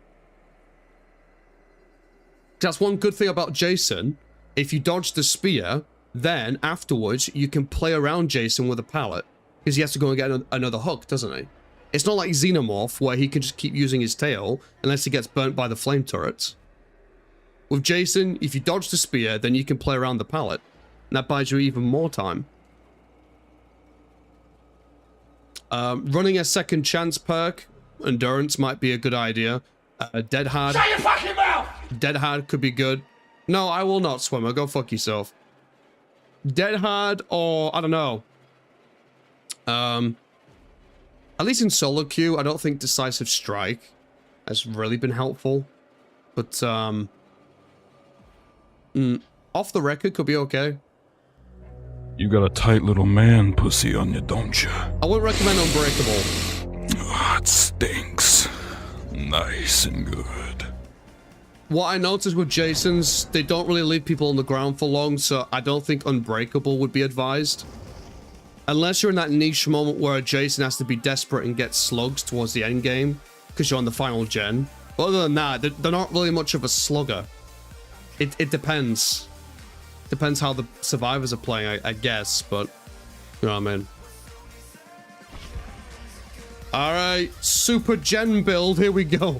That's one good thing about Jason. If you dodge the spear, then afterwards you can play around Jason with a pallet. Because he has to go and get another hook, doesn't he? It's not like Xenomorph where he can just keep using his tail unless he gets burnt by the flame turrets. With Jason, if you dodge the spear, then you can play around the pallet. And that buys you even more time. Running a second chance perk, endurance might be a good idea. Dead hard. Shut your fucking mouth! Dead hard could be good. No, I will not, Swimmer. Go fuck yourself. Dead hard, or I don't know. At least in solo queue, I don't think decisive strike has really been helpful. But off the record could be okay. You got a tight little man pussy on you, don't you? I wouldn't recommend Unbreakable. Oh, it stinks. Nice and good. What I noticed with Jason's, they don't really leave people on the ground for long, so I don't think Unbreakable would be advised. Unless you're in that niche moment where Jason has to be desperate and get slugs towards the end game, because you're on the final gen. But other than that, they're not really much of a slugger. It depends. Depends how the survivors are playing, I guess, but you know what I mean. Alright, super gen build, here we go.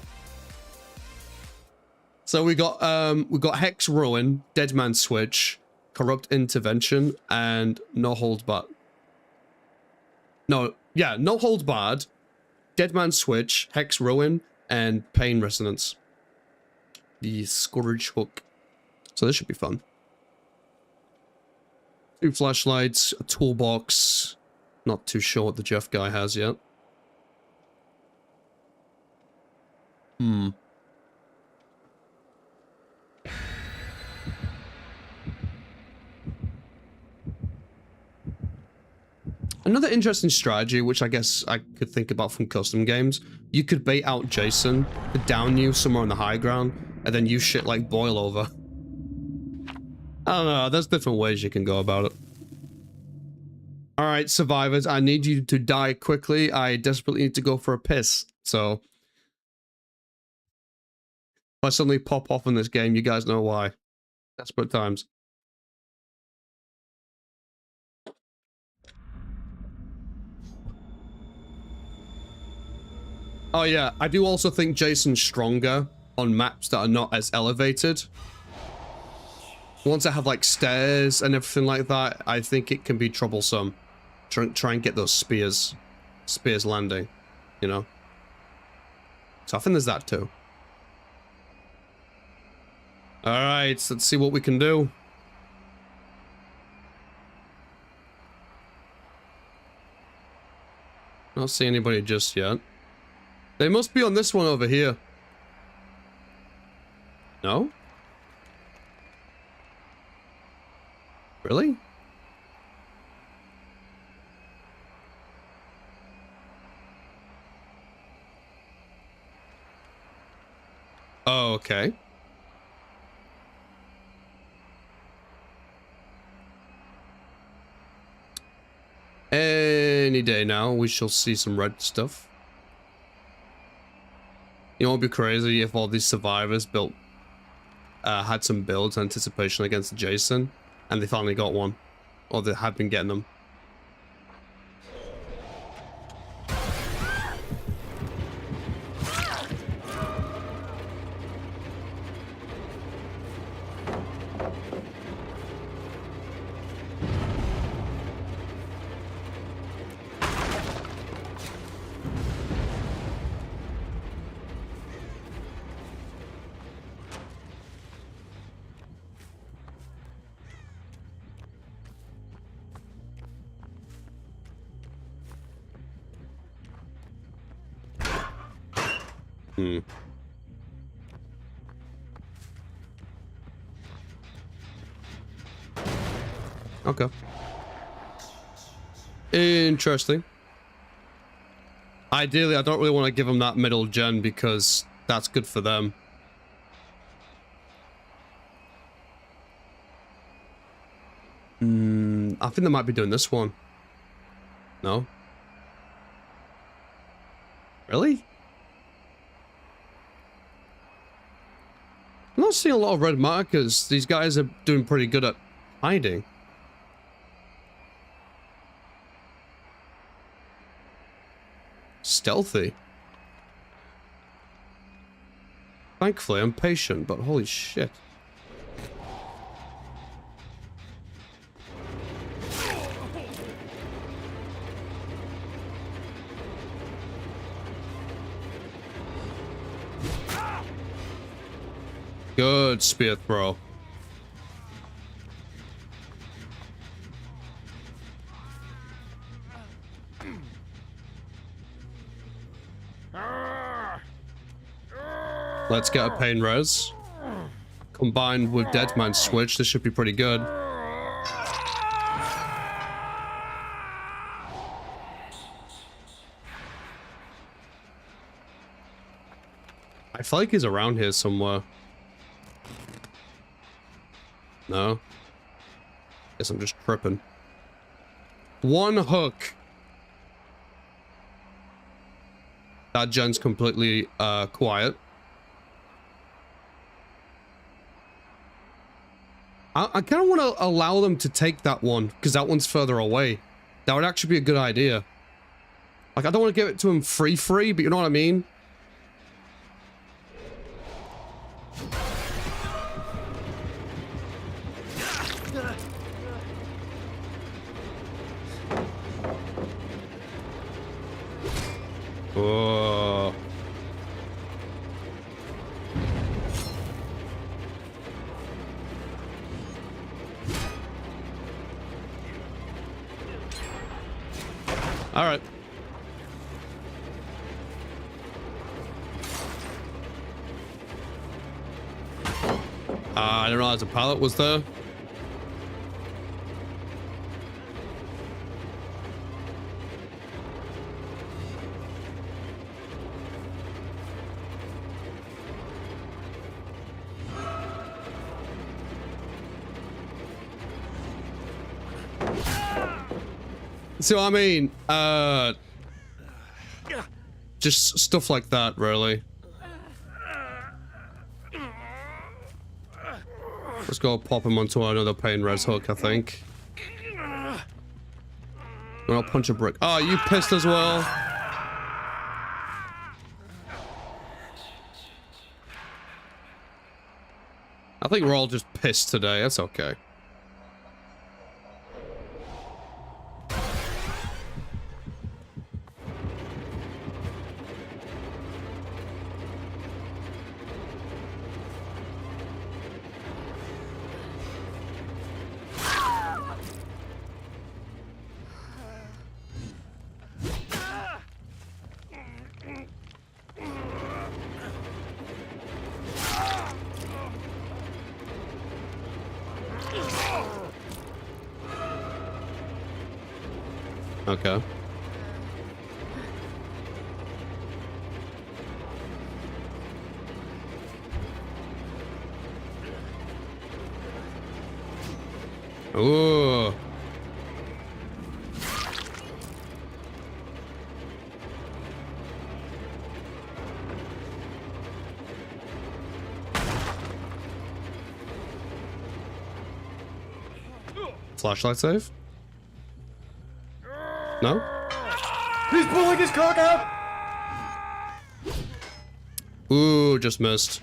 So we got Hex Ruin, Deadman Switch, Corrupt Intervention, and No Hold Barred. No Hold Barred, Deadman Switch, Hex Ruin, and Pain Resonance. The Scourge Hook. So this should be fun. 2 flashlights, a toolbox. Not too sure what the Jeff guy has yet. Another interesting strategy, which I guess I could think about from custom games, you could bait out Jason to down you somewhere on the high ground, and then you shit like boil over. I don't know, there's different ways you can go about it. Alright, survivors, I need you to die quickly. I desperately need to go for a piss, so... if I suddenly pop off in this game, you guys know why. Desperate times. Oh yeah, I do also think Jason's stronger on maps that are not as elevated. Ones that have like stairs and everything like that, I think it can be troublesome. Try and get those spears landing, you know? So I think there's that too. Alright, so let's see what we can do. I don't see anybody just yet. They must be on this one over here. No? Really? Oh, okay. Any day now, we shall see some red stuff. You know what would be crazy if all these survivors had some builds in anticipation against Jason, and they finally got one. or they have been getting them. Okay. Interesting. Ideally, I don't really want to give them that middle gen because that's good for them. I think they might be doing this one. No? Really? I'm not seeing a lot of red markers. These guys are doing pretty good at hiding. Stealthy. Thankfully, I'm patient, but holy shit. Good spear throw. Let's get a pain res. Combined with Dead Man's Switch, this should be pretty good. I feel like he's around here somewhere. No. Guess I'm just tripping. One hook. That gen's completely quiet. I kind of want to allow them to take that one because that one's further away. That would actually be a good idea. Like, I don't want to give it to him free, but you know what I mean? Oh. All right. I didn't realize a pallet was there. So I mean, just stuff like that, really. Let's go pop him onto another pain res hook, I think. And I'll punch a brick. Oh, you pissed as well? I think we're all just pissed today. That's okay. Okay. Ooh. Flashlight save? No? He's pulling his cock out! Ooh, just missed.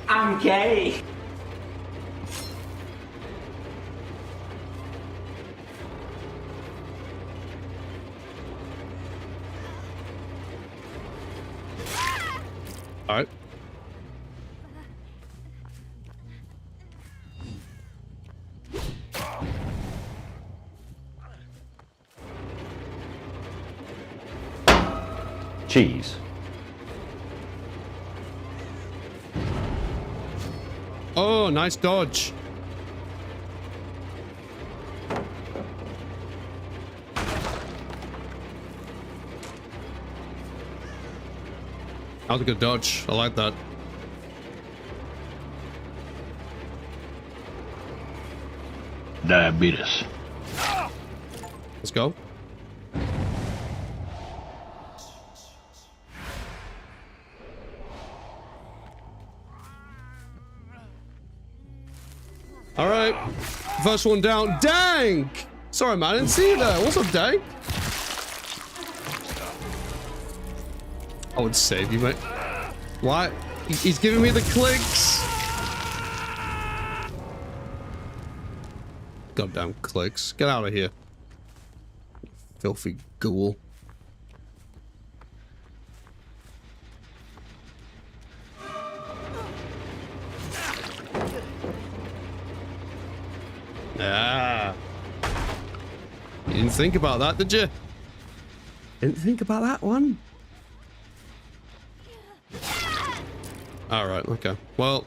I'm gay. All right. Cheese. Oh, nice dodge. That was a good dodge. I like that. Diabetes. Let's go. All right, first one down. Dank! Sorry, man, I didn't see you there. What's up, Dank? I would save you, mate. What? He's giving me the clicks. Goddamn clicks. Get out of here. Filthy ghoul. Ah. You didn't think about that, did you? Didn't think about that one? Alright, okay. Well,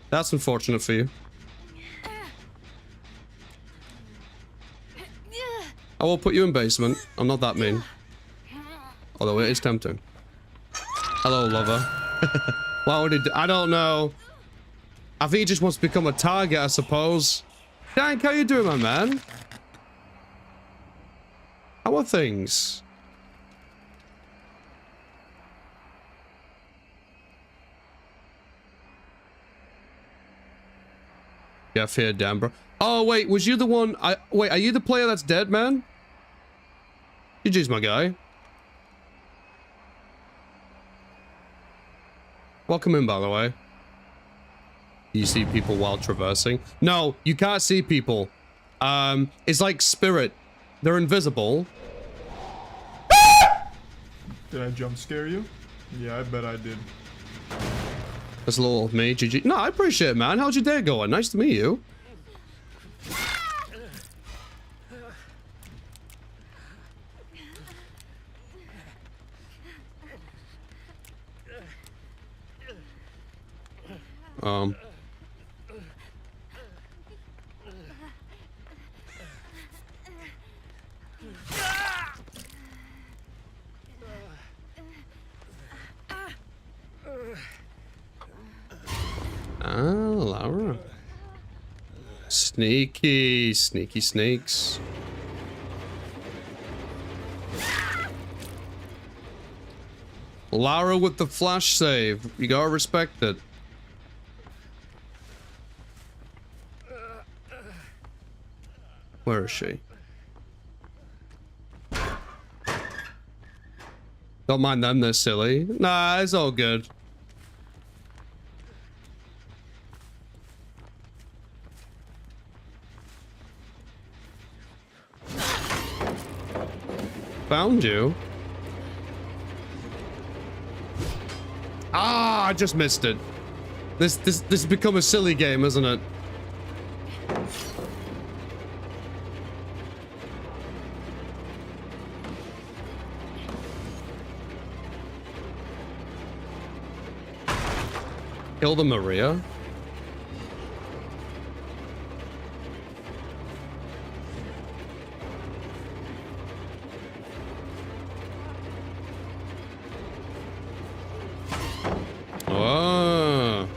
that's unfortunate for you. I will put you in basement. I'm not that mean. Although it is tempting. Hello, lover. Why would he do? I don't know. I think he just wants to become a target, I suppose. Dank, how you doing, my man? How are things? Yeah, fair damn, bro. Oh, wait, was you the one? Wait, are you the player that's dead, man? GG's, my guy. Welcome in, by the way. You see people while traversing? No, you can't see people. It's like Spirit. They're invisible. Did I jump scare you? Yeah, I bet I did. That's a little of me, GG. No, I appreciate it, man. How's your day going? Nice to meet you. Laura. Sneaky, sneaky snakes. Lara with the flash save. You gotta respect it. Where is she? Don't mind them, they're silly. Nah, it's all good. Found you. Ah, I just missed it. This has become a silly game, isn't it? Kill the Maria. Oh.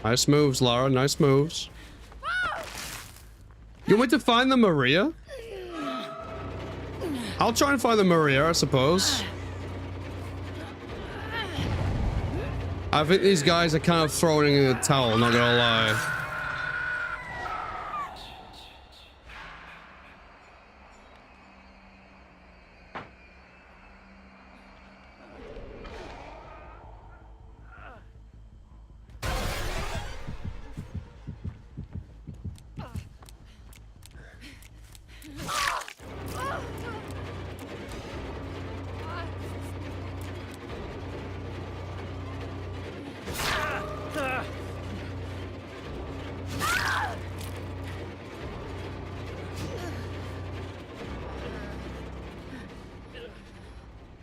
Nice moves, Lara. Nice moves. You want me to find the Maria? I'll try and find the Maria, I suppose. I think these guys are kind of throwing in the towel, not gonna lie.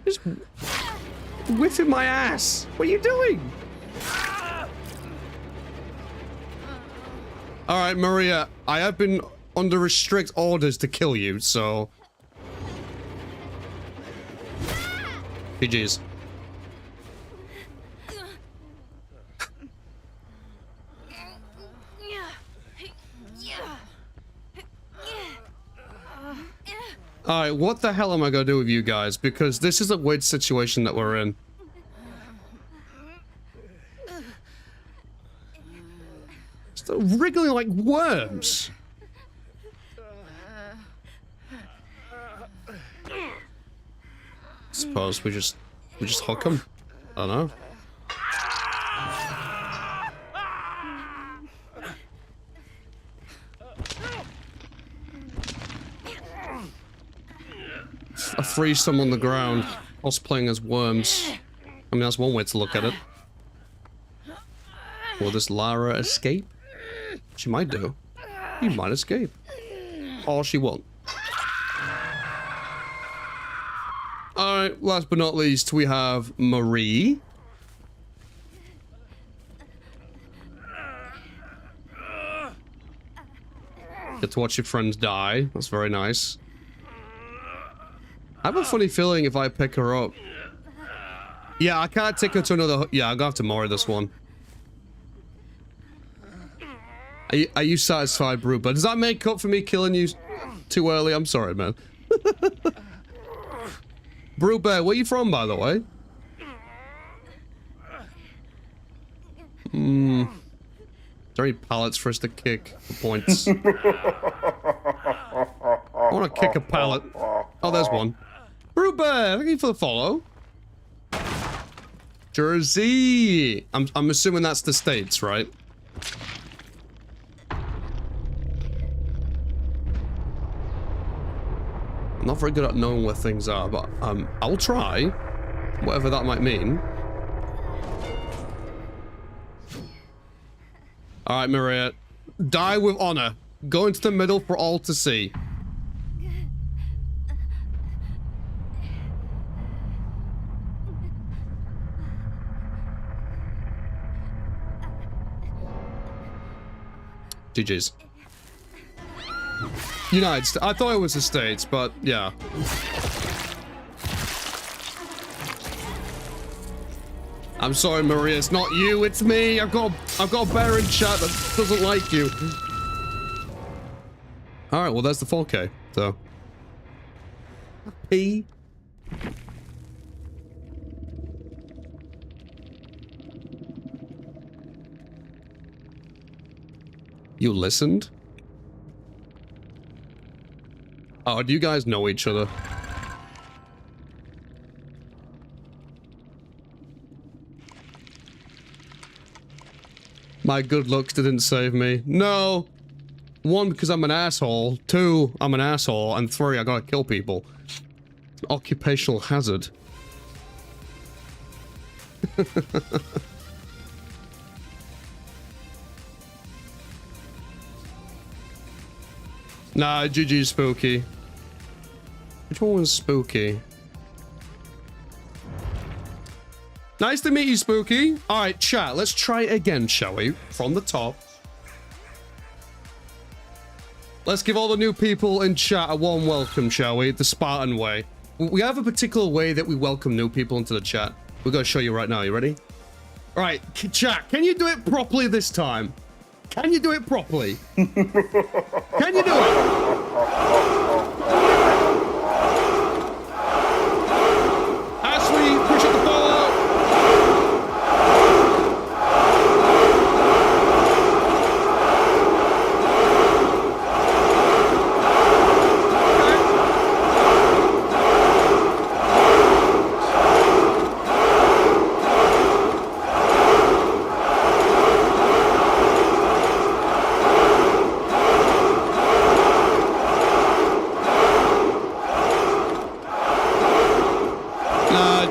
Just whiffing my ass. What are you doing? All right, Maria, I have been under strict orders to kill you, so... GG's. Alright, what the hell am I gonna do with you guys? Because this is a weird situation that we're in. Just wriggling like worms. Suppose we just hook them. I don't know. I freeze them on the ground, whilst playing as worms. I mean, that's one way to look at it. Will this Lara escape? She might do. She might escape. Or she won't. Alright, last but not least, we have Marie. Get to watch your friends die. That's very nice. I have a funny feeling if I pick her up. Yeah, I can't take her to another... Yeah, I'm gonna have to moor this one. Are you satisfied, Brew? But does that make up for me killing you too early? I'm sorry, man. Brew Bear, where you from, by the way? Is there any pallets for us to kick for points? I want to kick a pallet. Oh, there's one. Brew Bear, thank you for the follow. Jersey. I'm assuming that's the States, right? I'm not very good at knowing where things are, but I'll try. Whatever that might mean. Alright, Maria. Die with honor. Go into the middle for all to see. GG's. United States. I thought it was the States, but yeah. I'm sorry, Maria. It's not you. It's me. I've got a bear in chat that doesn't like you. All right. Well, there's the 4K. So. P. You listened? Oh, do you guys know each other? My good looks didn't save me. No! 1, because I'm an asshole. 2, I'm an asshole. And 3, I gotta kill people. Occupational hazard. Nah, GG's Spooky. Which one was Spooky? Nice to meet you, Spooky. Alright, chat, let's try it again, shall we? From the top. Let's give all the new people in chat a warm welcome, shall we? The Spartan way. We have a particular way that we welcome new people into the chat. We're gonna show you right now. You ready? All right, chat, can you do it properly this time? Can you do it properly? Can you do it? Ashley, appreciate the follow.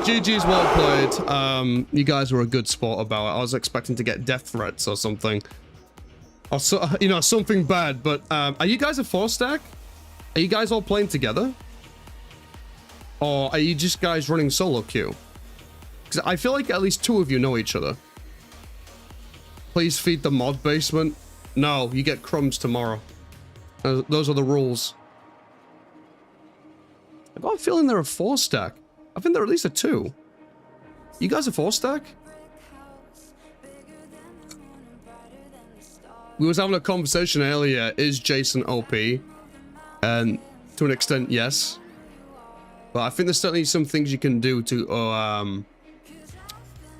GG's well played. You guys were a good sport about it. I was expecting to get death threats or something. Or so, you know, something bad. But are you guys a 4-stack? Are you guys all playing together? Or are you just guys running solo queue? Because I feel like at least 2 of you know each other. Please feed the mod basement. No, you get crumbs tomorrow. Those are the rules. I got a feeling they're a 4-stack. I think they're at least a 2. You guys a 4-stack? We was having a conversation earlier. Is Jason OP? And to an extent, yes. But I think there's certainly some things you can do to...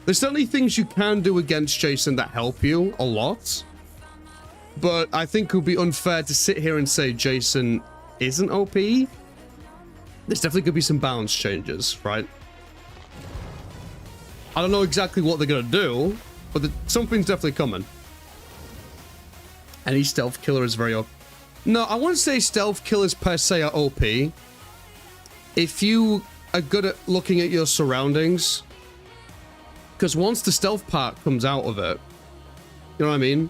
there's certainly things you can do against Jason that help you a lot. But I think it would be unfair to sit here and say Jason isn't OP. There's definitely going to be some balance changes, right? I don't know exactly what they're going to do, but something's definitely coming. Any stealth killer is very OP. No, I wouldn't say stealth killers per se are OP. If you are good at looking at your surroundings, because once the stealth part comes out of it, you know what I mean?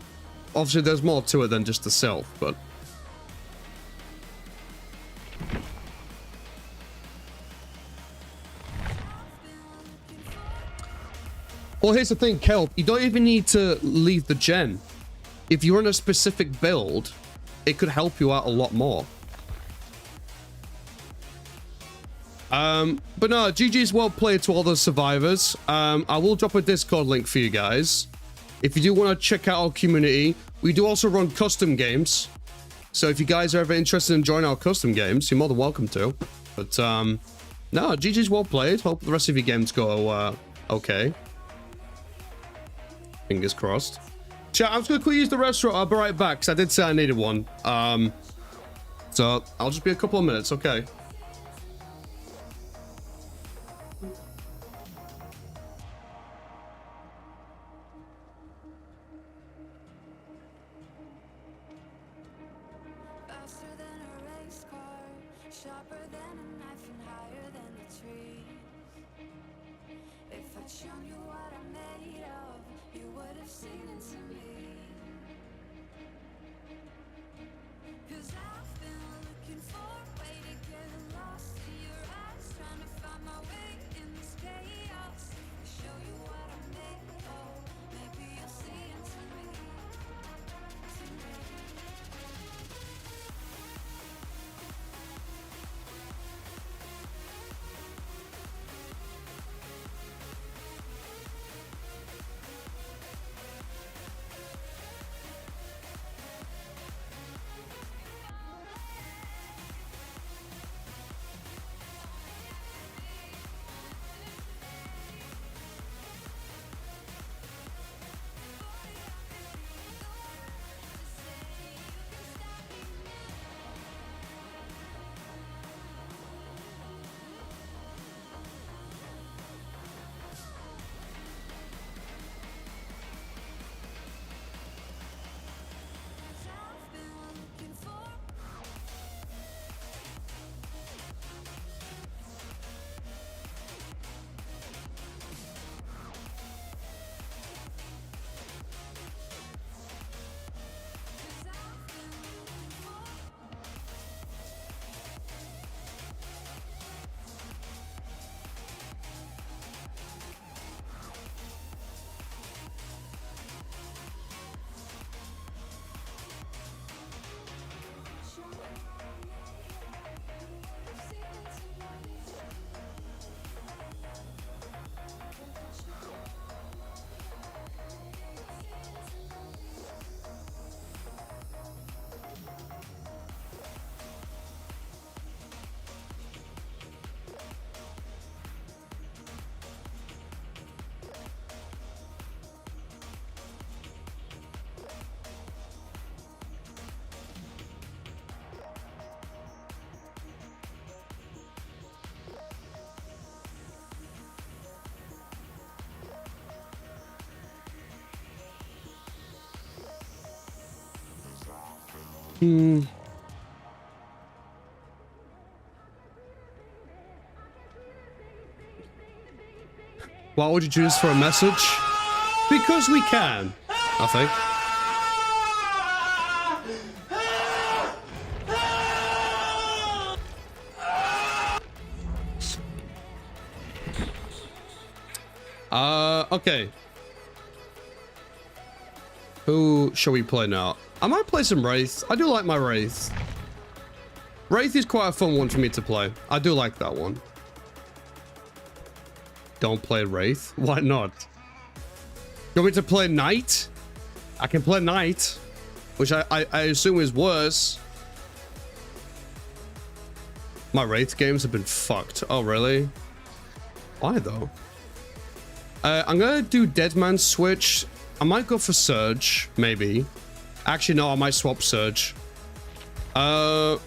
Obviously, there's more to it than just the stealth, but... Well, here's the thing, Kelp. You don't even need to leave the gen. If you're in a specific build, it could help you out a lot more. But no, GG's well played to all the survivors. I will drop a Discord link for you guys. If you do want to check out our community, we do also run custom games. So if you guys are ever interested in joining our custom games, you're more than welcome to. But no, GG's well played. Hope the rest of your games go okay. Fingers crossed. Chat, I'm just going to quickly use the restaurant. I'll be right back, because I did say I needed one. So I'll just be a couple of minutes, okay? Why would you choose for a message? Because we can, I think. Okay. Who shall we play now? I might play some Wraith. I do like my Wraith. Wraith is quite a fun one for me to play. I do like that one. Don't play Wraith? Why not? You want me to play Knight? I can play Knight, which I assume is worse. My Wraith games have been fucked. Oh, really? Why, though? I'm gonna do Deadman switch. I might go for Surge, maybe. Actually, no, I might swap Surge. While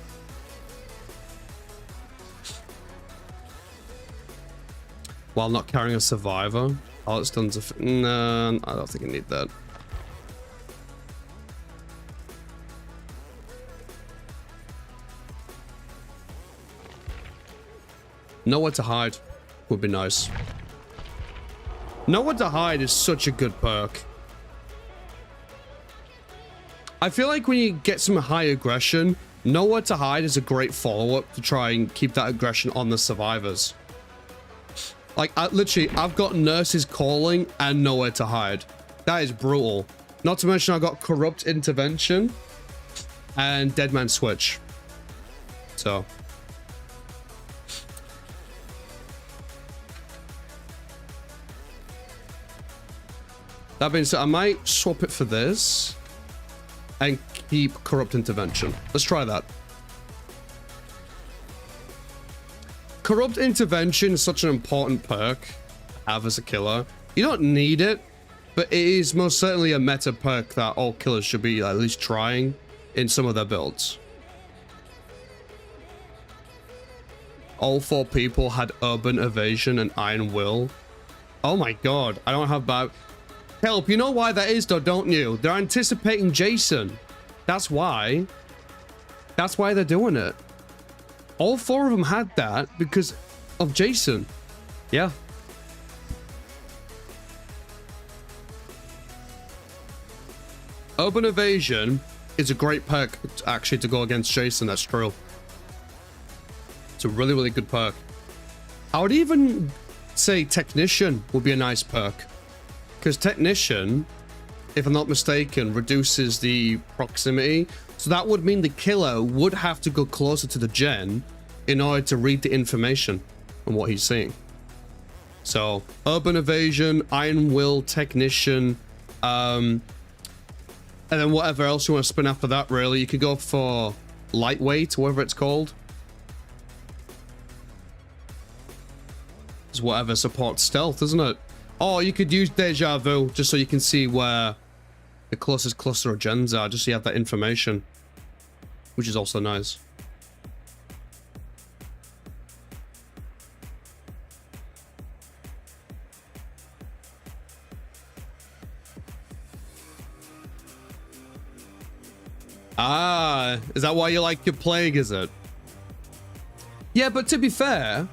not carrying a Survivor. Oh, it's done to... No, I don't think I need that. Nowhere to hide would be nice. Nowhere to hide is such a good perk. I feel like when you get some high aggression, Nowhere to hide is a great follow-up to try and keep that aggression on the survivors. Like, I've got Nurses Calling and Nowhere to Hide. That is brutal. Not to mention I've got Corrupt Intervention and Deadman Switch. So... that being said, I might swap it for this and keep Corrupt Intervention. Let's try that. Corrupt Intervention is such an important perk to have as a killer. You don't need it, but it is most certainly a meta perk that all killers should be at least trying in some of their builds. All 4 people had Urban Evasion and Iron Will. Oh my god, I don't have bad... Help, you know why that is though, don't you? They're anticipating Jason. That's why. That's why they're doing it. All 4 of them had that because of Jason. Yeah. Urban Evasion is a great perk actually to go against Jason, that's true. It's a really, really good perk. I would even say Technician would be a nice perk. Because Technician, if I'm not mistaken, reduces the proximity. So that would mean the killer would have to go closer to the gen in order to read the information on what he's seeing. So, Urban Evasion, Iron Will, Technician, and then whatever else you want to spin after that, really. You could go for Lightweight, whatever it's called. It's whatever supports stealth, isn't it? Oh, you could use Deja Vu just so you can see where the closest cluster of gens are, just so you have that information, which is also nice. Ah, is that why you like your Plague, is it? Yeah, but to be fair,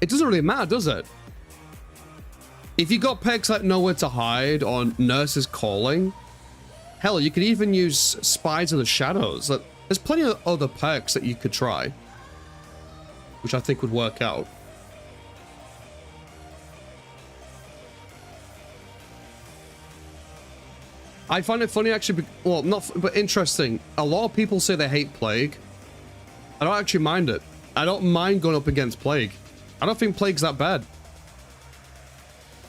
it doesn't really matter, does it? If you got perks like Nowhere to Hide or Nurses Calling, hell, you could even use Spies of the Shadows. Like, there's plenty of other perks that you could try, which I think would work out. I find it funny, actually, well, not, but interesting. A lot of people say they hate Plague. I don't actually mind it. I don't mind going up against Plague. I don't think Plague's that bad.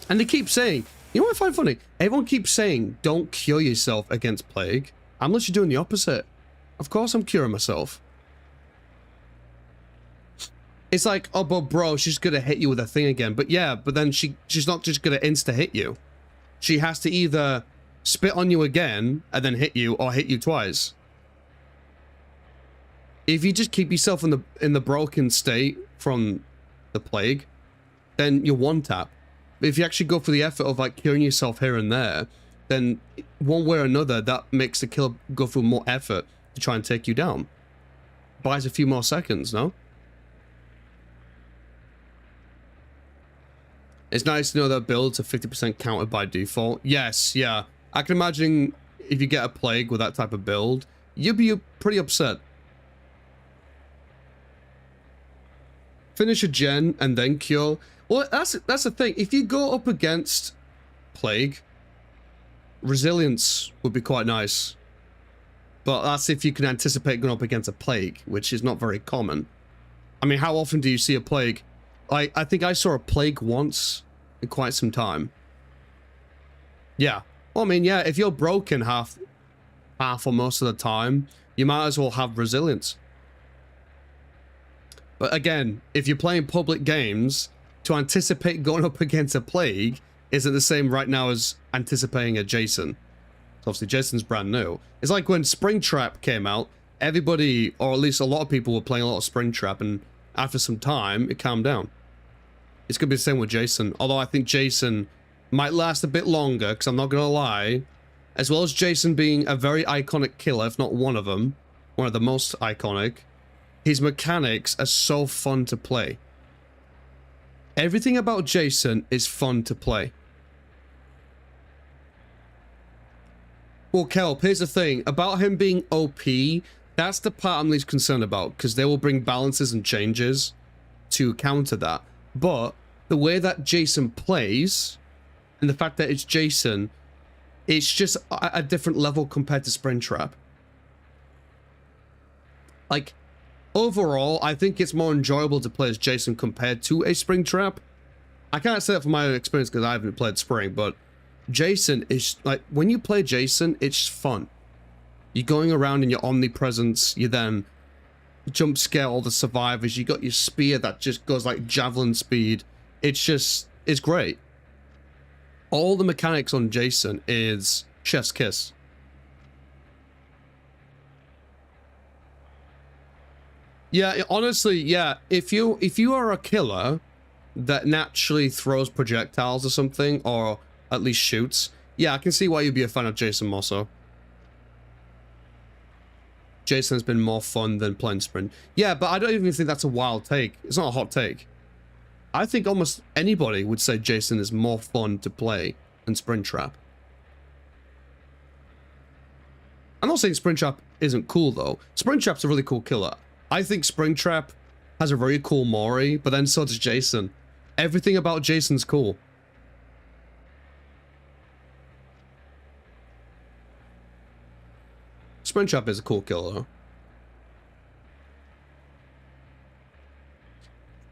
And they keep saying, you know what I find funny? Everyone keeps saying, don't cure yourself against Plague. Unless you're doing the opposite. Of course I'm curing myself. It's like, oh, but bro, she's gonna hit you with a thing again. But yeah, but then she's not just gonna insta-hit you. She has to either spit on you again and then hit you, or hit you twice. If you just keep yourself in the broken state from the Plague, then you're one tap. If you actually go for the effort of like curing yourself here and there, then one way or another, that makes the killer go through more effort to try and take you down. Buys a few more seconds, no? It's nice to know that builds are 50% countered by default. Yes, yeah. I can imagine if you get a plague with that type of build, you'd be pretty upset. Finish a gen and then cure. Well, that's the thing. If you go up against plague, resilience would be quite nice. But that's if you can anticipate going up against a plague, which is not very common. I mean, how often do you see a plague? I think I saw a plague once in quite some time. Yeah. Well, I mean, yeah, if you're broken half or most of the time, you might as well have resilience. But again, if you're playing public games, to anticipate going up against a plague isn't the same right now as anticipating a Jason. So obviously, Jason's brand new. It's like when Springtrap came out, everybody, or at least a lot of people, were playing a lot of Springtrap, and after some time, it calmed down. It's going to be the same with Jason, although I think Jason might last a bit longer, because I'm not going to lie. As well as Jason being a very iconic killer, if not one of them, one of the most iconic, his mechanics are so fun to play. Everything about Jason is fun to play. Well, Kelp, here's the thing. About him being OP, that's the part I'm least concerned about, because they will bring balances and changes to counter that. But the way that Jason plays, and the fact that it's Jason, it's just a different level compared to Springtrap. Like, overall, I think it's more enjoyable to play as Jason compared to a Springtrap. I can't say that from my own experience because I haven't played Spring, but Jason is, like, when you play Jason, it's fun. You're going around in your omnipresence, you then jump scare all the survivors, you got your spear that just goes like javelin speed. It's great. All the mechanics on Jason is chef's kiss. Yeah, honestly, yeah, if you are a killer that naturally throws projectiles or something, or at least shoots, yeah, I can see why you'd be a fan of Jason Mosso. Jason has been more fun than playing Sprint. Yeah, but I don't even think that's a wild take. It's not a hot take. I think almost anybody would say Jason is more fun to play than Springtrap. I'm not saying Springtrap isn't cool, though. Springtrap's a really cool killer. I think Springtrap has a very cool Mori, but then so does Jason. Everything about Jason's cool. Springtrap is a cool killer.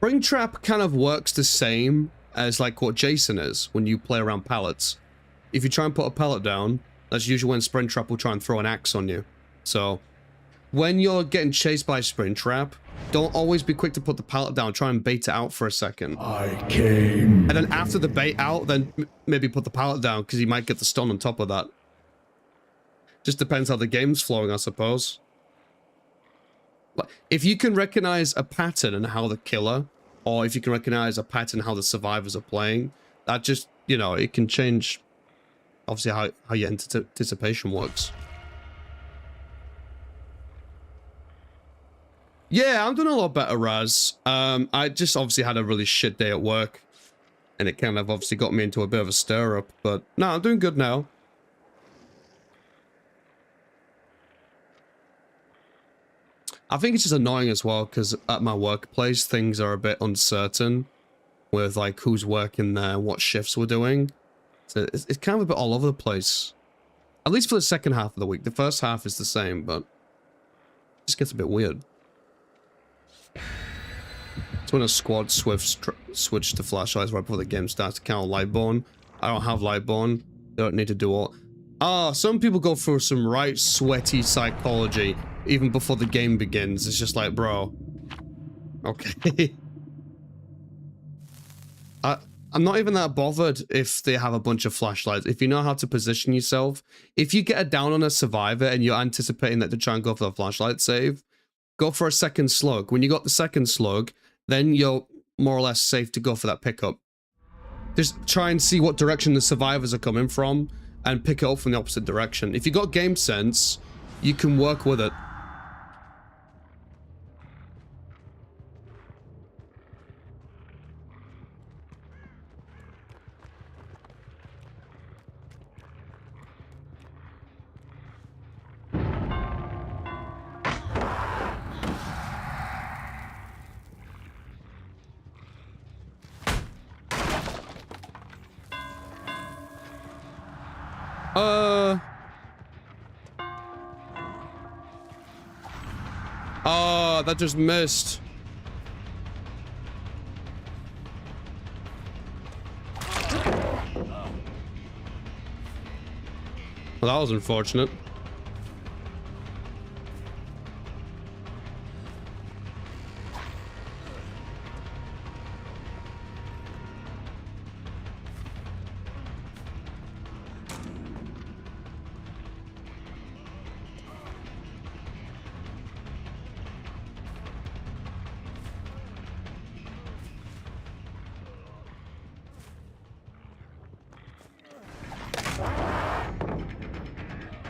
Springtrap kind of works the same as like what Jason is when you play around pallets. If you try and put a pallet down, that's usually when Springtrap will try and throw an axe on you. So when you're getting chased by Springtrap, don't always be quick to put the pallet down. Try and bait it out for a second. I came. And then after the bait out, then maybe put the pallet down because you might get the stun on top of that. Just depends how the game's flowing, I suppose. But if you can recognize a pattern in how the killer, or if you can recognize a pattern in how the survivors are playing, that just, you know, it can change, obviously, how your anticipation works. Yeah, I'm doing a lot better, Raz. I just obviously had a really shit day at work, and it kind of obviously got me into a bit of a stir-up, but no, I'm doing good now. I think it's just annoying as well, because at my workplace, things are a bit uncertain with, like, who's working there, what shifts we're doing. So it's kind of a bit all over the place. At least for the second half of the week. The first half is the same, but it just gets a bit weird. It's when a squad switch to flashlights right before the game starts to count Lightborn. I don't have Lightborn. Don't need to do all... Ah, some people go through some right sweaty psychology even before the game begins. It's just like, bro. Okay. I'm not even that bothered if they have a bunch of flashlights. If you know how to position yourself, if you get a down on a survivor and you're anticipating that to try and go for the flashlight save, go for a second slug. When you got the second slug, then you're more or less safe to go for that pickup. Just try and see what direction the survivors are coming from and pick it up from the opposite direction. If you got game sense, you can work with it. Oh, that just missed. Well, that was unfortunate.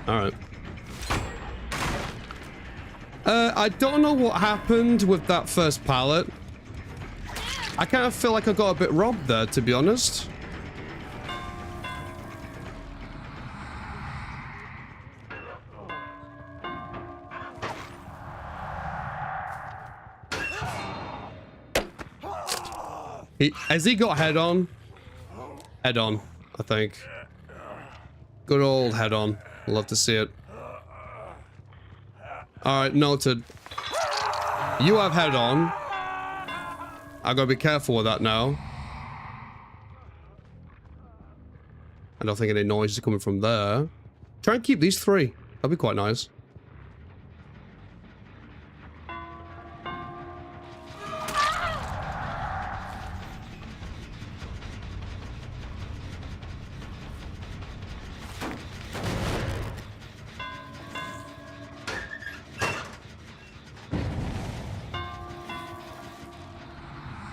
Alright. I don't know what happened with that first pallet. I kind of feel like I got a bit robbed there, to be honest. Has he got head on? Head on, I think. Good old head on. Love to see it. Alright, noted. You have head on. I gotta be careful with that now. I don't think any noise is coming from there. Try and keep these three. That'd be quite nice.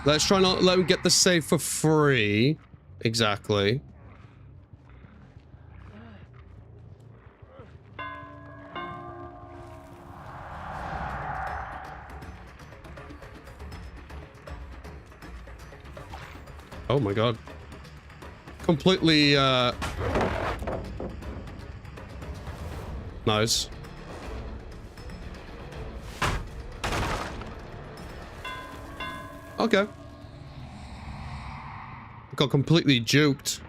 Let's try not let him get the save for free. Exactly. Oh my god. Completely, nice. Okay. Got completely juked.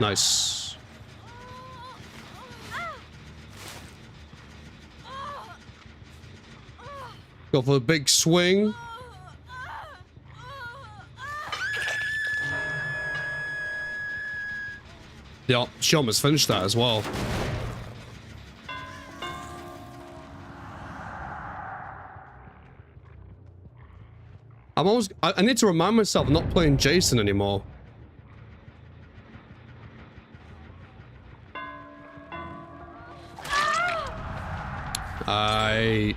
Nice. Go for a big swing. Yeah, she almost finished that as well. I need to remind myself I'm not playing Jason anymore. I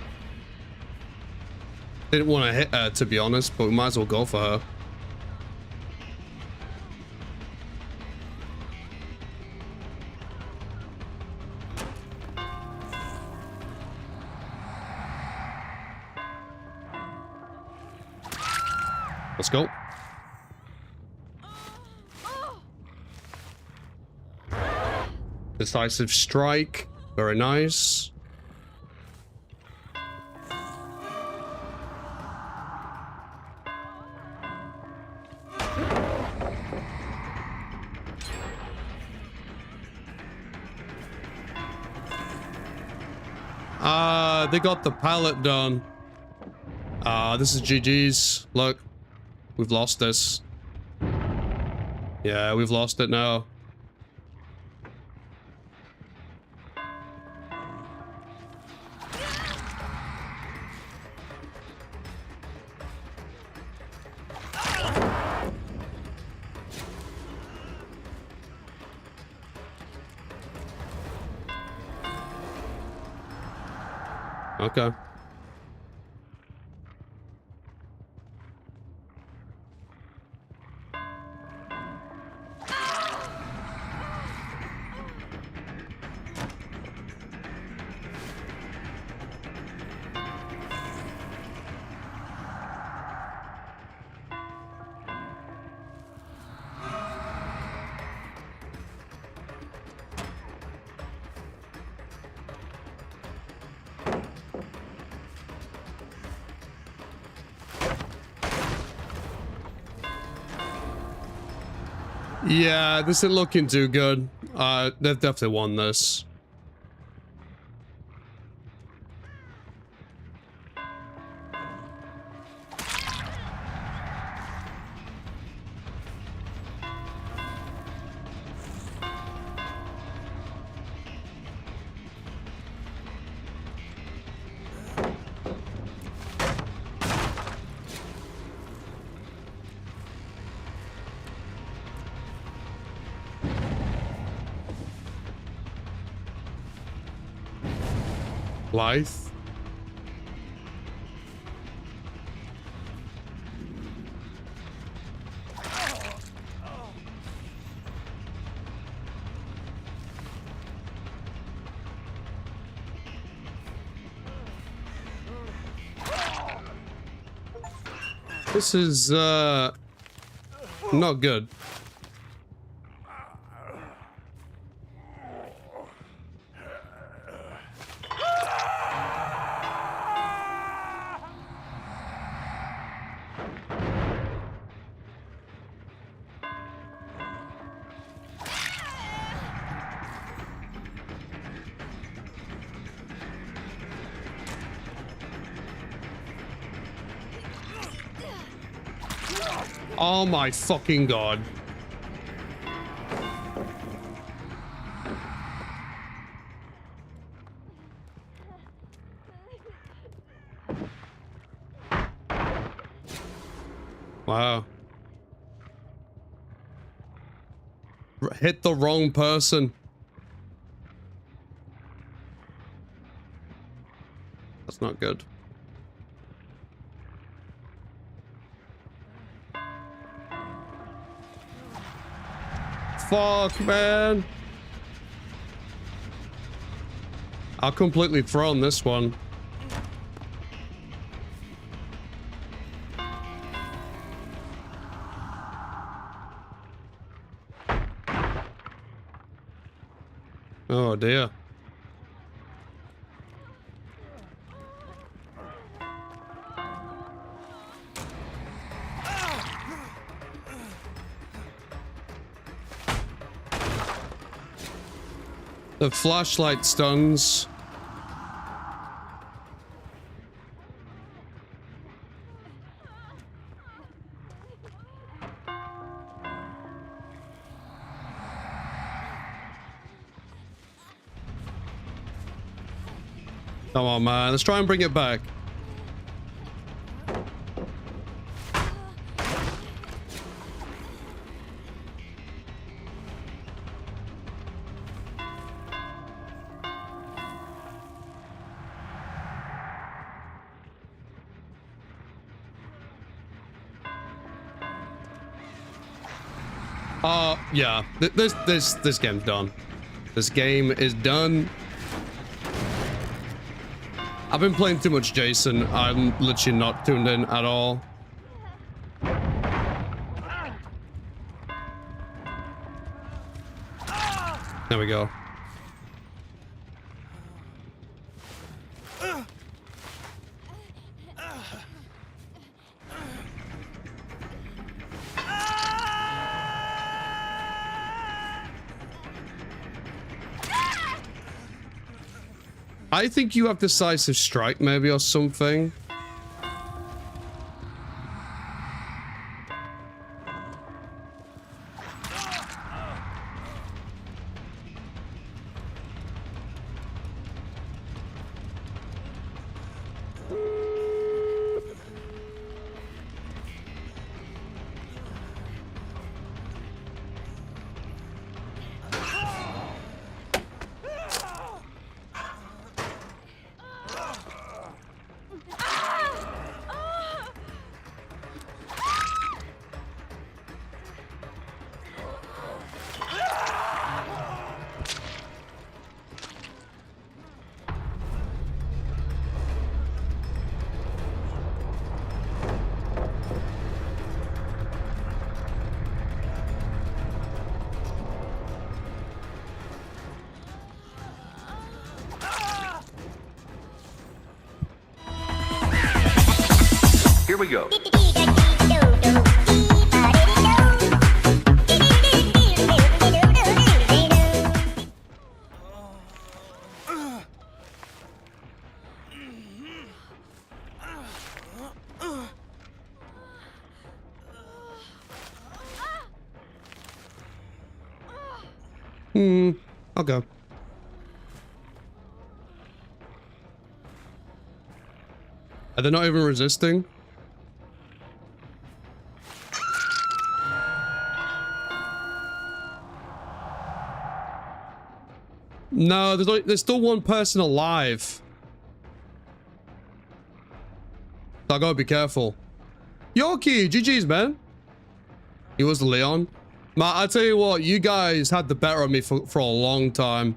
didn't want to hit her, to be honest, but we might as well go for her. Let's go. Decisive strike. Very nice. They got the pallet done. This is GG's. Look. We've lost this. Yeah, we've lost it now. Okay. Yeah, this isn't looking too good. They've definitely won this. Life. This is not good. Oh my fucking god. Wow. Hit the wrong person. That's not good. Fuck, man. I'll completely throw on this one. Oh dear. The flashlight stuns. Come on, man. Let's try and bring it back. Yeah. This game's done. This game is done. I've been playing too much Jason. I'm literally not tuned in at all. There we go. I think you have decisive strike maybe or something. Here we go. Okay. Are they not even resisting? No, there's still one person alive. I gotta be careful. Yorkie, GG's, man. He was Leon. Man, I tell you what, you guys had the better of me for a long time.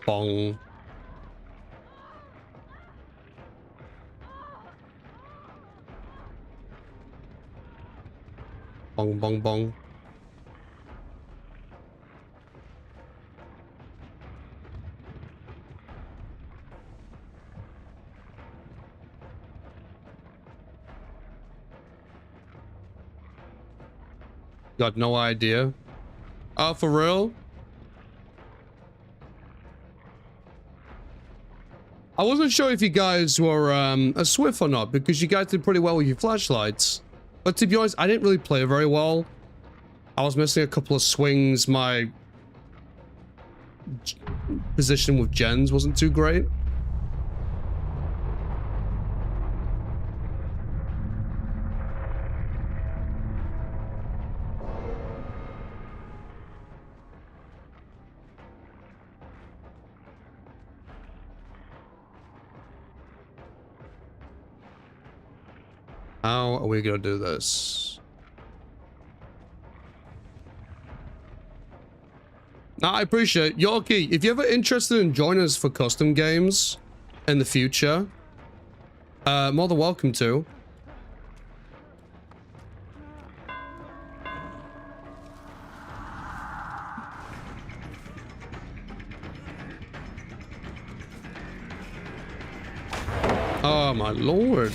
Bong. Bong, bong, bong. Got no idea. Oh, for real? I wasn't sure if you guys were a Swift or not, because you guys did pretty well with your flashlights. But to be honest, I didn't really play very well. I was missing a couple of swings. My position with gens wasn't too great. How are we gonna do this? Now, I appreciate Yorkie. If you're ever interested in joining us for custom games in the future, more than welcome to. Oh my lord.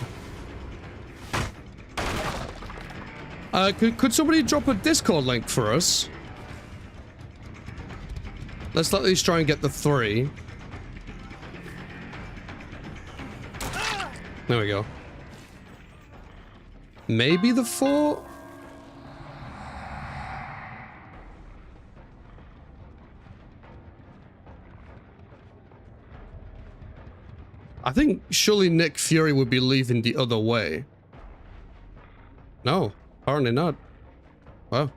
Could somebody drop a Discord link for us? Let's at least try and get the 3. There we go. Maybe the 4? I think surely Nick Fury would be leaving the other way. No. Apparently not. Wow.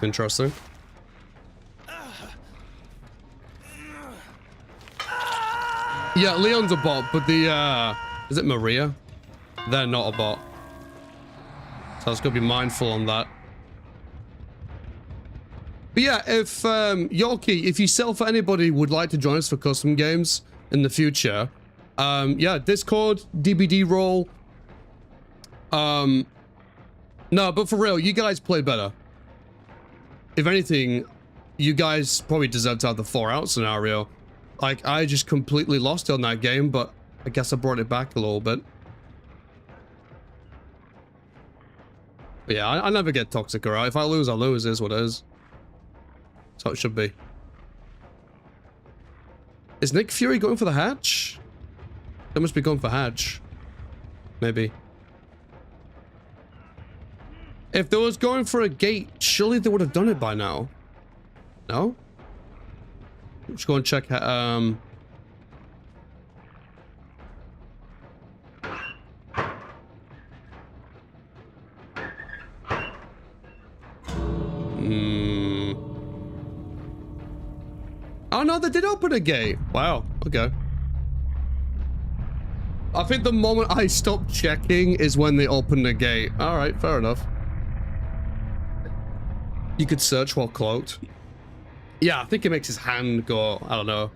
Interesting. Yeah, Leon's a bot, but the is it Maria? They're not a bot. So I was gonna be mindful on that. But yeah, if Yorkie, if yourself or anybody would like to join us for custom games in the future, yeah, Discord, DBD role. No, but for real, you guys play better. If anything, you guys probably deserve to have the 4-out scenario. Like, I just completely lost it on that game, but I guess I brought it back a little bit. But yeah, I never get toxic, alright? If I lose, I lose. It is what it is. That's how it should be. Is Nick Fury going for the hatch? They must be going for hatch. Maybe. If they was going for a gate, surely they would have done it by now. No? Let's go and check. Oh no, they did open a gate. Wow. Okay. I think the moment I stopped checking is when they opened the gate. All right, fair enough. You could search while cloaked. Yeah, I think it makes his hand go, I don't know.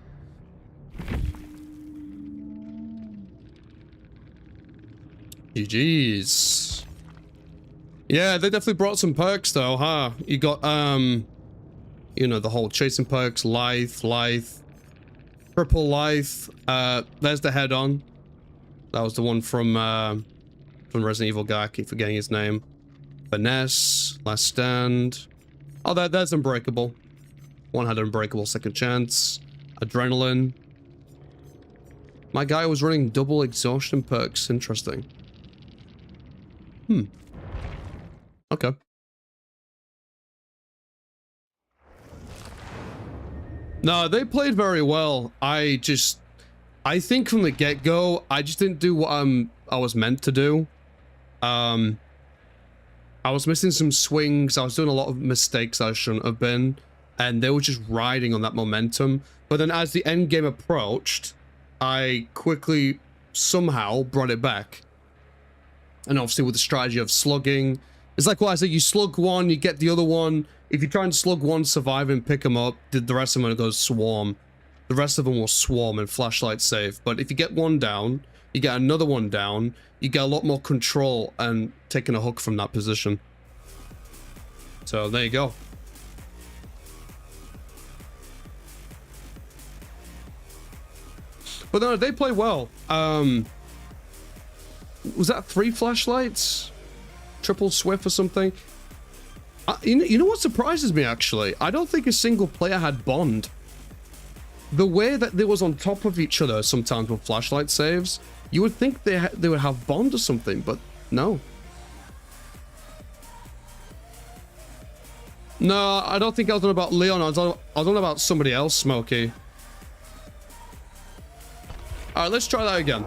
GG's. Yeah, they definitely brought some perks though, huh? You got, you know, the whole chasing perks, lithe, triple lithe. There's the head-on. That was the one from Resident Evil guy. I keep forgetting his name. Finesse, Last Stand. Oh, that's Unbreakable. One had Unbreakable, Second Chance. Adrenaline. My guy was running double exhaustion perks. Interesting. Okay. No, they played very well. I think from the get-go, I just didn't do what I was meant to do. I was missing some swings. I was doing a lot of mistakes I shouldn't have been, and they were just riding on that momentum. But then as the end game approached, I quickly somehow brought it back. And obviously with the strategy of slugging, it's like what I said, you slug one, you get the other one. If you try and slug one, survive and pick them up, the rest of them are going to go swarm. The rest of them will swarm and flashlight save. But if you get one down, you get another one down, you get a lot more control and taking a hook from that position. So there you go. But no, they play well. Was that 3 flashlights? Triple Swift or something? You know what surprises me, actually? I don't think a single player had Bond. The way that they was on top of each other sometimes with flashlight saves, you would think they would have Bond or something, but no. No, I don't think I was on about Leon. I was on about somebody else, Smokey. Alright, let's try that again.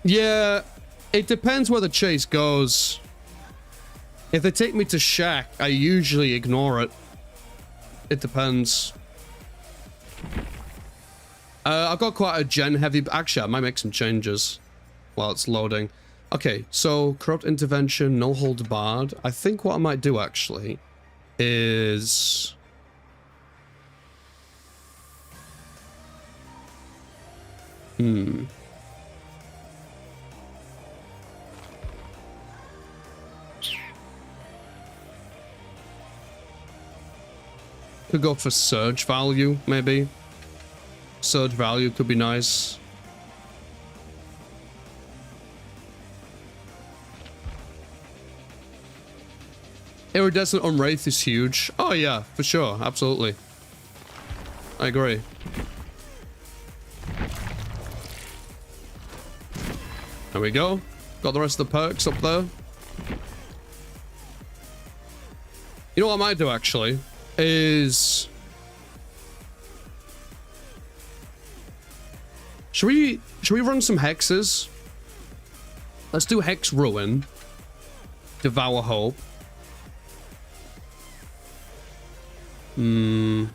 Yeah, it depends where the chase goes. If they take me to Shack, I usually ignore it. It depends. I've got quite a gen heavy... Actually, I might make some changes while it's loading. Okay, so Corrupt Intervention, No Holds Barred. I think what I might do, actually, is... Could go for surge value, maybe. Surge value could be nice. Iridescent on Wraith is huge. Oh yeah, for sure, absolutely. I agree. There we go. Got the rest of the perks up there. You know what I might do, actually? Is... Should we run some hexes? Let's do Hex Ruin. Devour Hope. Run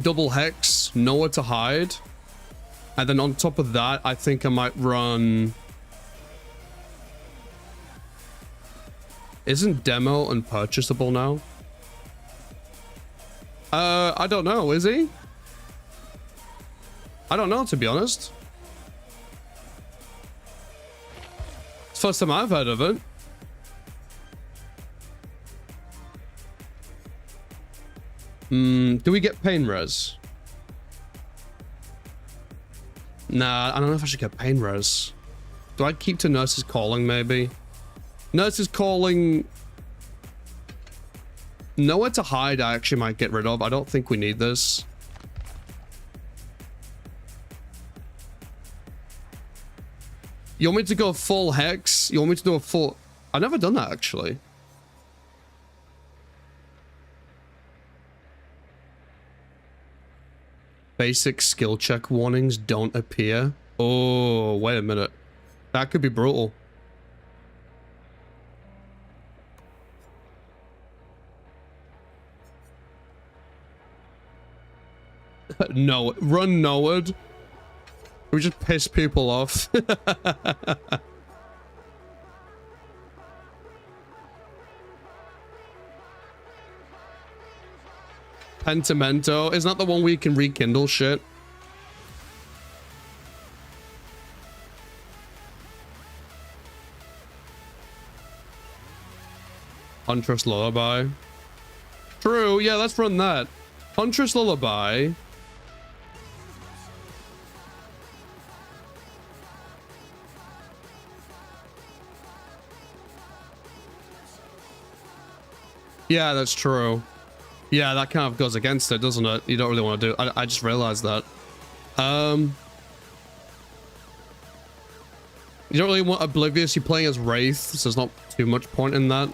double Hex, Nowhere to Hide. And then on top of that, I think I might run... Isn't Demo unpurchasable now? I don't know, is he? I don't know, to be honest. It's the first time I've heard of it. Do we get pain res? Nah, I don't know if I should get pain res. Do I keep to Nurse's Calling, maybe? Nurse's Calling... Nowhere to Hide I actually might get rid of. I don't think we need this. You want me to go full Hex? You want me to do a full... I've never done that, actually. Basic skill check warnings don't appear. Oh, wait a minute. That could be brutal. No, run Noward. We just piss people off. Pentimento. Isn't that the one where you can rekindle shit? Huntress Lullaby. True, yeah, let's run that. Huntress Lullaby. Yeah, that's true. Yeah, that kind of goes against it, doesn't it? You don't really want to do it. I just realized that. You don't really want Oblivious. You're playing as Wraith, so there's not too much point in that.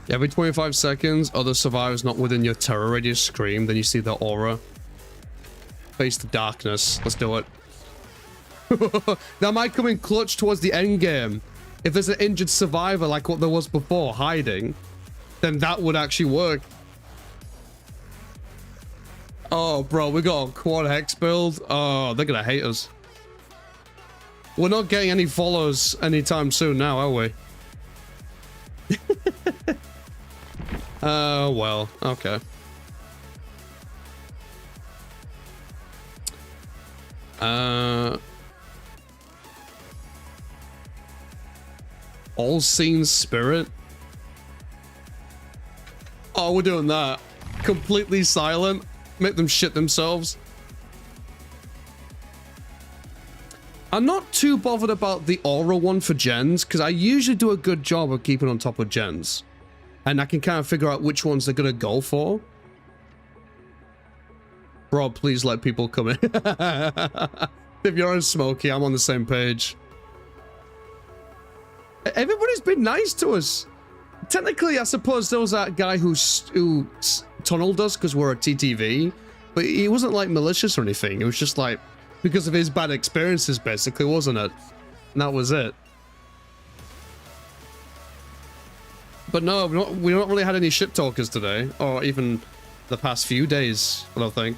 Every 25 seconds, other survivors not within your terror radius scream, then you see the aura. Face the darkness. Let's do it. That might come in clutch towards the end game. If there's an injured survivor like what there was before, hiding, then that would actually work. Oh, bro, we got a quad hex build. Oh, they're gonna hate us. We're not getting any follows anytime soon now, are we? Well, okay. All-Seen Spirit? Oh, we're doing that. Completely silent. Make them shit themselves. I'm not too bothered about the aura one for gens, because I usually do a good job of keeping on top of gens. And I can kind of figure out which ones they're going to go for. Bro, please let people come in. If you're on Smokey, I'm on the same page. Everybody's been nice to us. Technically, I suppose there was that guy who tunneled us because we're a TTV. But he wasn't like malicious or anything. It was just like because of his bad experiences, basically, wasn't it? And that was it. But no, we've not really had any shit talkers today, or even the past few days, I don't think.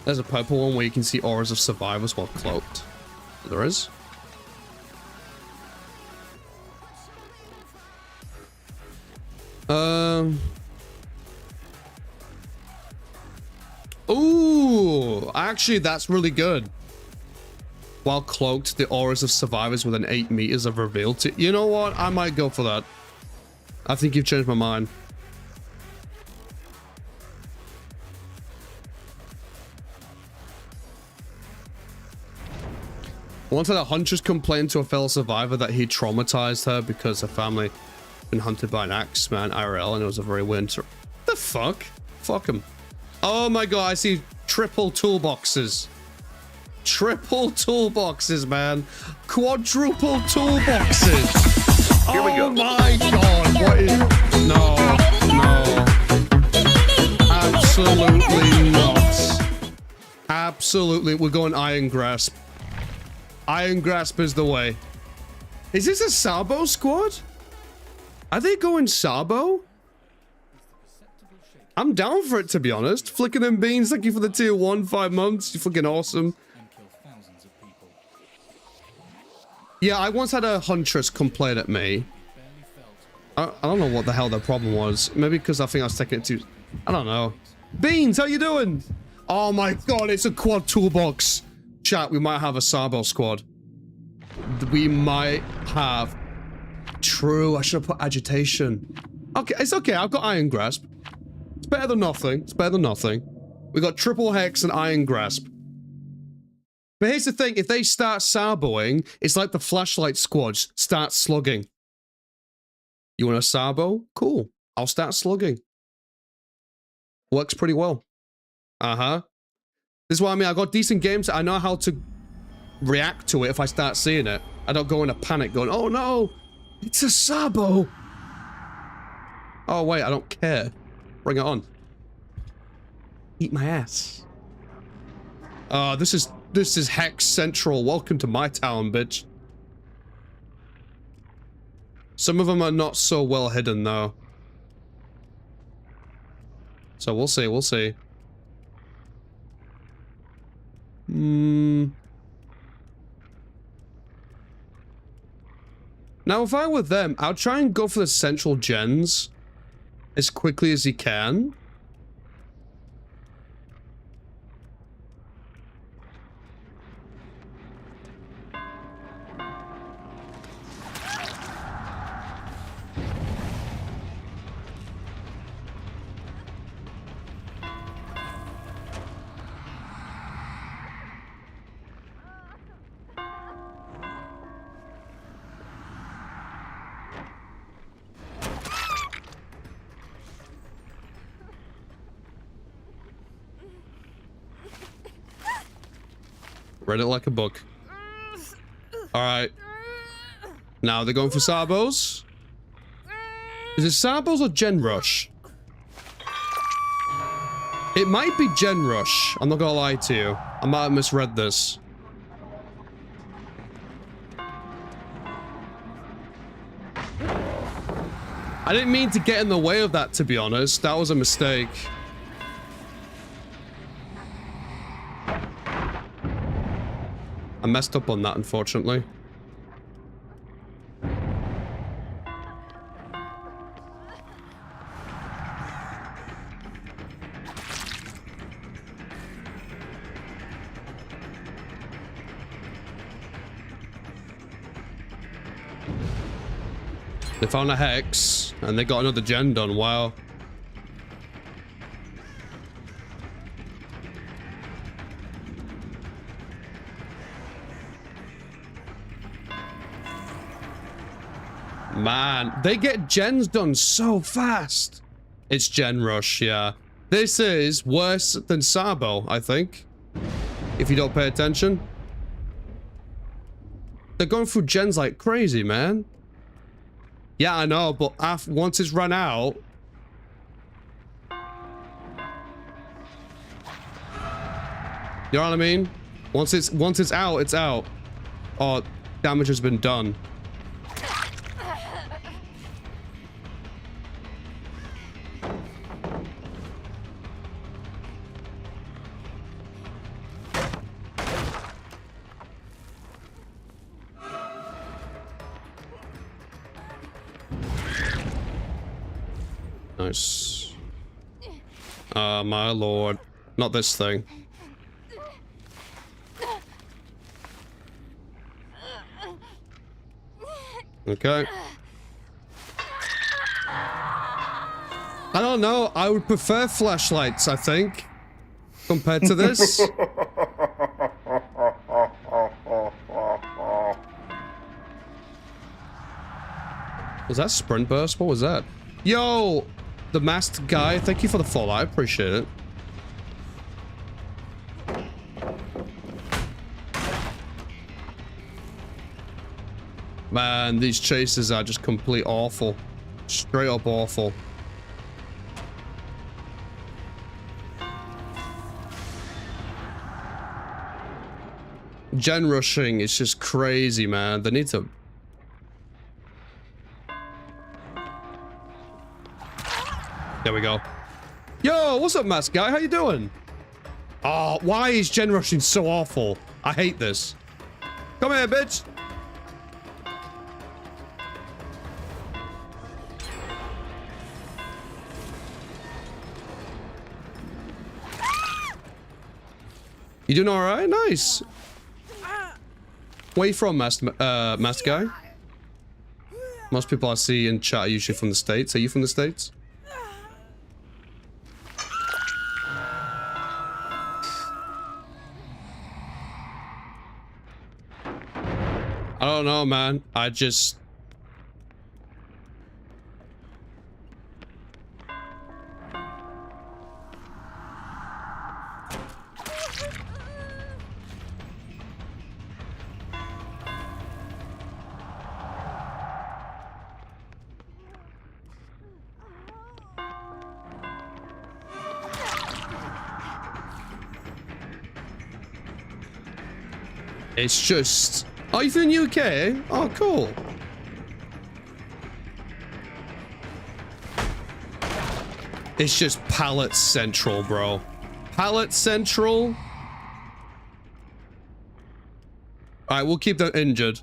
There's a purple one where you can see auras of survivors while cloaked. There is. Ooh, actually, that's really good. While cloaked, the auras of survivors within 8 meters of reveal to... You know what? I might go for that. I think you've changed my mind. Once had a huntress complain to a fellow survivor that he traumatized her because her family had been hunted by an Axeman IRL, and it was a very winter. The fuck? Fuck him. Oh my god, I see triple toolboxes. Triple toolboxes, man. Quadruple toolboxes. Here we go. Oh my god, what is... No, no. Absolutely not. Absolutely, we're going Iron Grasp. Iron Grasp is the way. Is this a Sabo squad? Are they going Sabo? I'm down for it, to be honest. Flicking them beans, thank you for the tier 1, 5 months. You're fucking awesome. Yeah, I once had a huntress complain at me. I don't know what the hell their problem was. Maybe because I think I was taking it too... I don't know. Beans, how you doing? Oh my god, it's a quad toolbox. Chat, we might have a Sabo squad. We might have... True, I should have put agitation. Okay, it's okay, I've got Iron Grasp. It's better than nothing. It's better than nothing. We got triple hex and Iron Grasp. But here's the thing, if they start Saboing, it's like the flashlight squads start slugging. You want a Sabo? Cool. I'll start slugging. Works pretty well. Uh-huh. This is what I mean. I got decent games. I know how to react to it if I start seeing it. I don't go in a panic going, oh no, it's a Sabo. Oh wait, I don't care. Bring it on. Eat my ass. This is Hex Central. Welcome to my town, bitch. Some of them are not so well hidden though. So we'll see, we'll see. Now, if I were them, I'll try and go for the central gens. as quickly as he can. Read it like a book. Alright. Now they're going for Sabos. Is it Sabos or Gen Rush? It might be Gen Rush. I'm not gonna lie to you. I might have misread this. I didn't mean to get in the way of that, to be honest. That was a mistake. I messed up on that, unfortunately. They found a hex, and they got another gen done. Wow. Man, they get gens done so fast. It's Gen Rush, yeah. This is worse than Sabo, I think. If you don't pay attention. They're going through gens like crazy, man. Yeah, I know, but once it's run out... You know what I mean? Once it's out, it's out. Oh, damage has been done. Nice. My lord. Not this thing. Okay. I don't know. I would prefer flashlights, I think, compared to this. Was that sprint burst? What was that? Yo! The masked guy, thank you for the follow. I appreciate it. Man, these chases are just complete awful. Straight up awful. Gen rushing is just crazy, man. They need to... There we go. Yo, what's up, masked guy? How you doing? Oh, why is gen rushing so awful? I hate this. Come here, bitch. You doing all right? Nice. Where you from, masked guy? Most people I see in chat are usually from the States. Are you from the States? I don't know, man. I just... It's just... Oh, you from the UK? Oh, cool. It's just pallet central, bro. Pallet central. Alright, we'll keep that injured.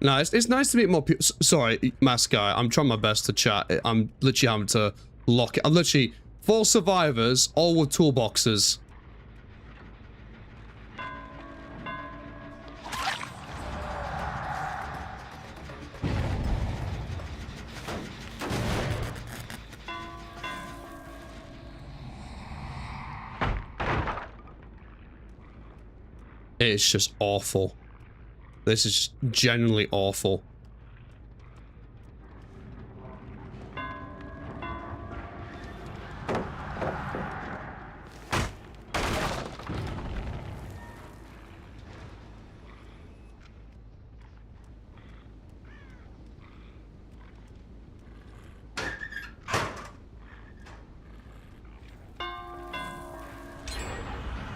No, it's nice to meet more people. Sorry, mask guy. I'm trying my best to chat. I'm literally having to lock it. I'm literally 4 survivors, all with toolboxes. It's just awful. This is just genuinely awful.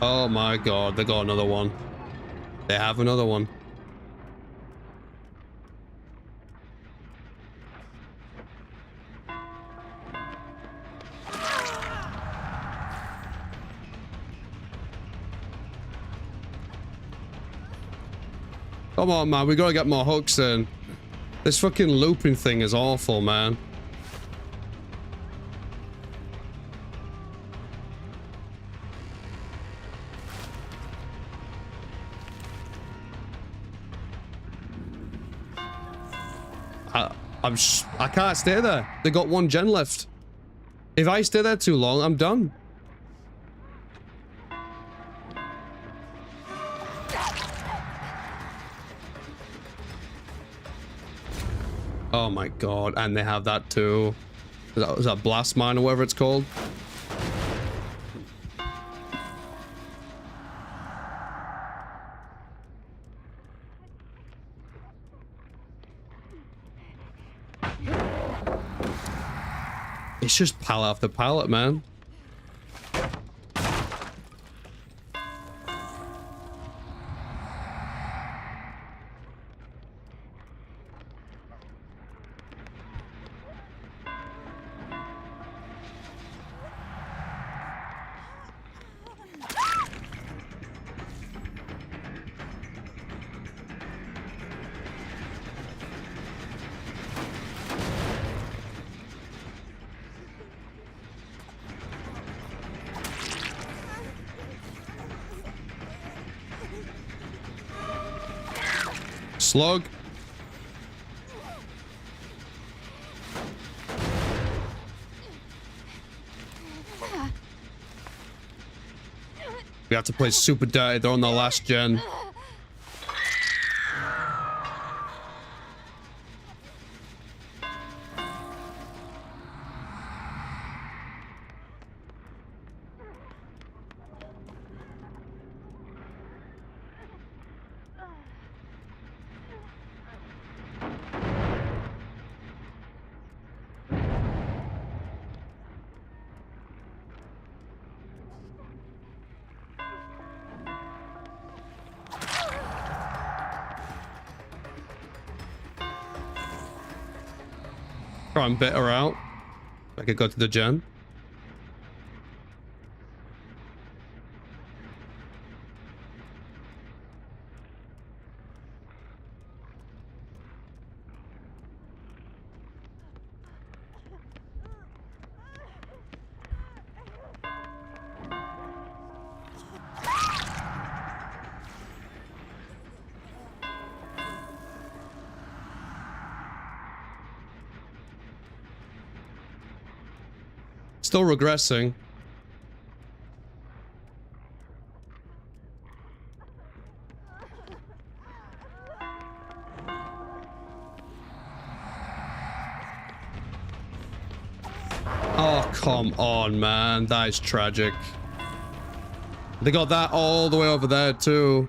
Oh my god, they got another one. They have another one. Come on, man. We gotta get more hooks in. This fucking looping thing is awful, man. I can't stay there. They got 1 gen left. If I stay there too long, I'm done. Oh my god, and they have that too. Is that blast mine or whatever it's called? It's just pallet after pallet, man. Slug. We have to play super dirty. They're on the last gen. Try and bit her out. I could go to the gen. Still regressing. Oh, come on, man. That is tragic. They got that all the way over there, too.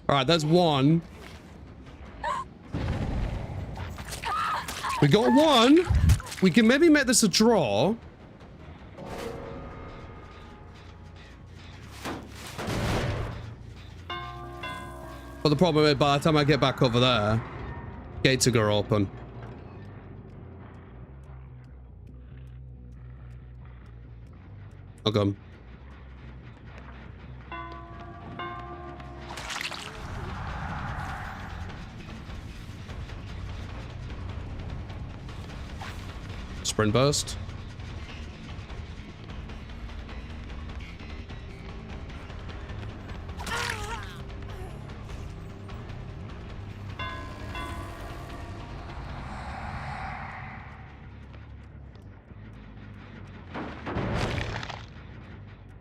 All right, that's 1. We got 1. We can maybe make this a draw. But the problem is, by the time I get back over there, gates are gonna open. I'll come. Sprint burst.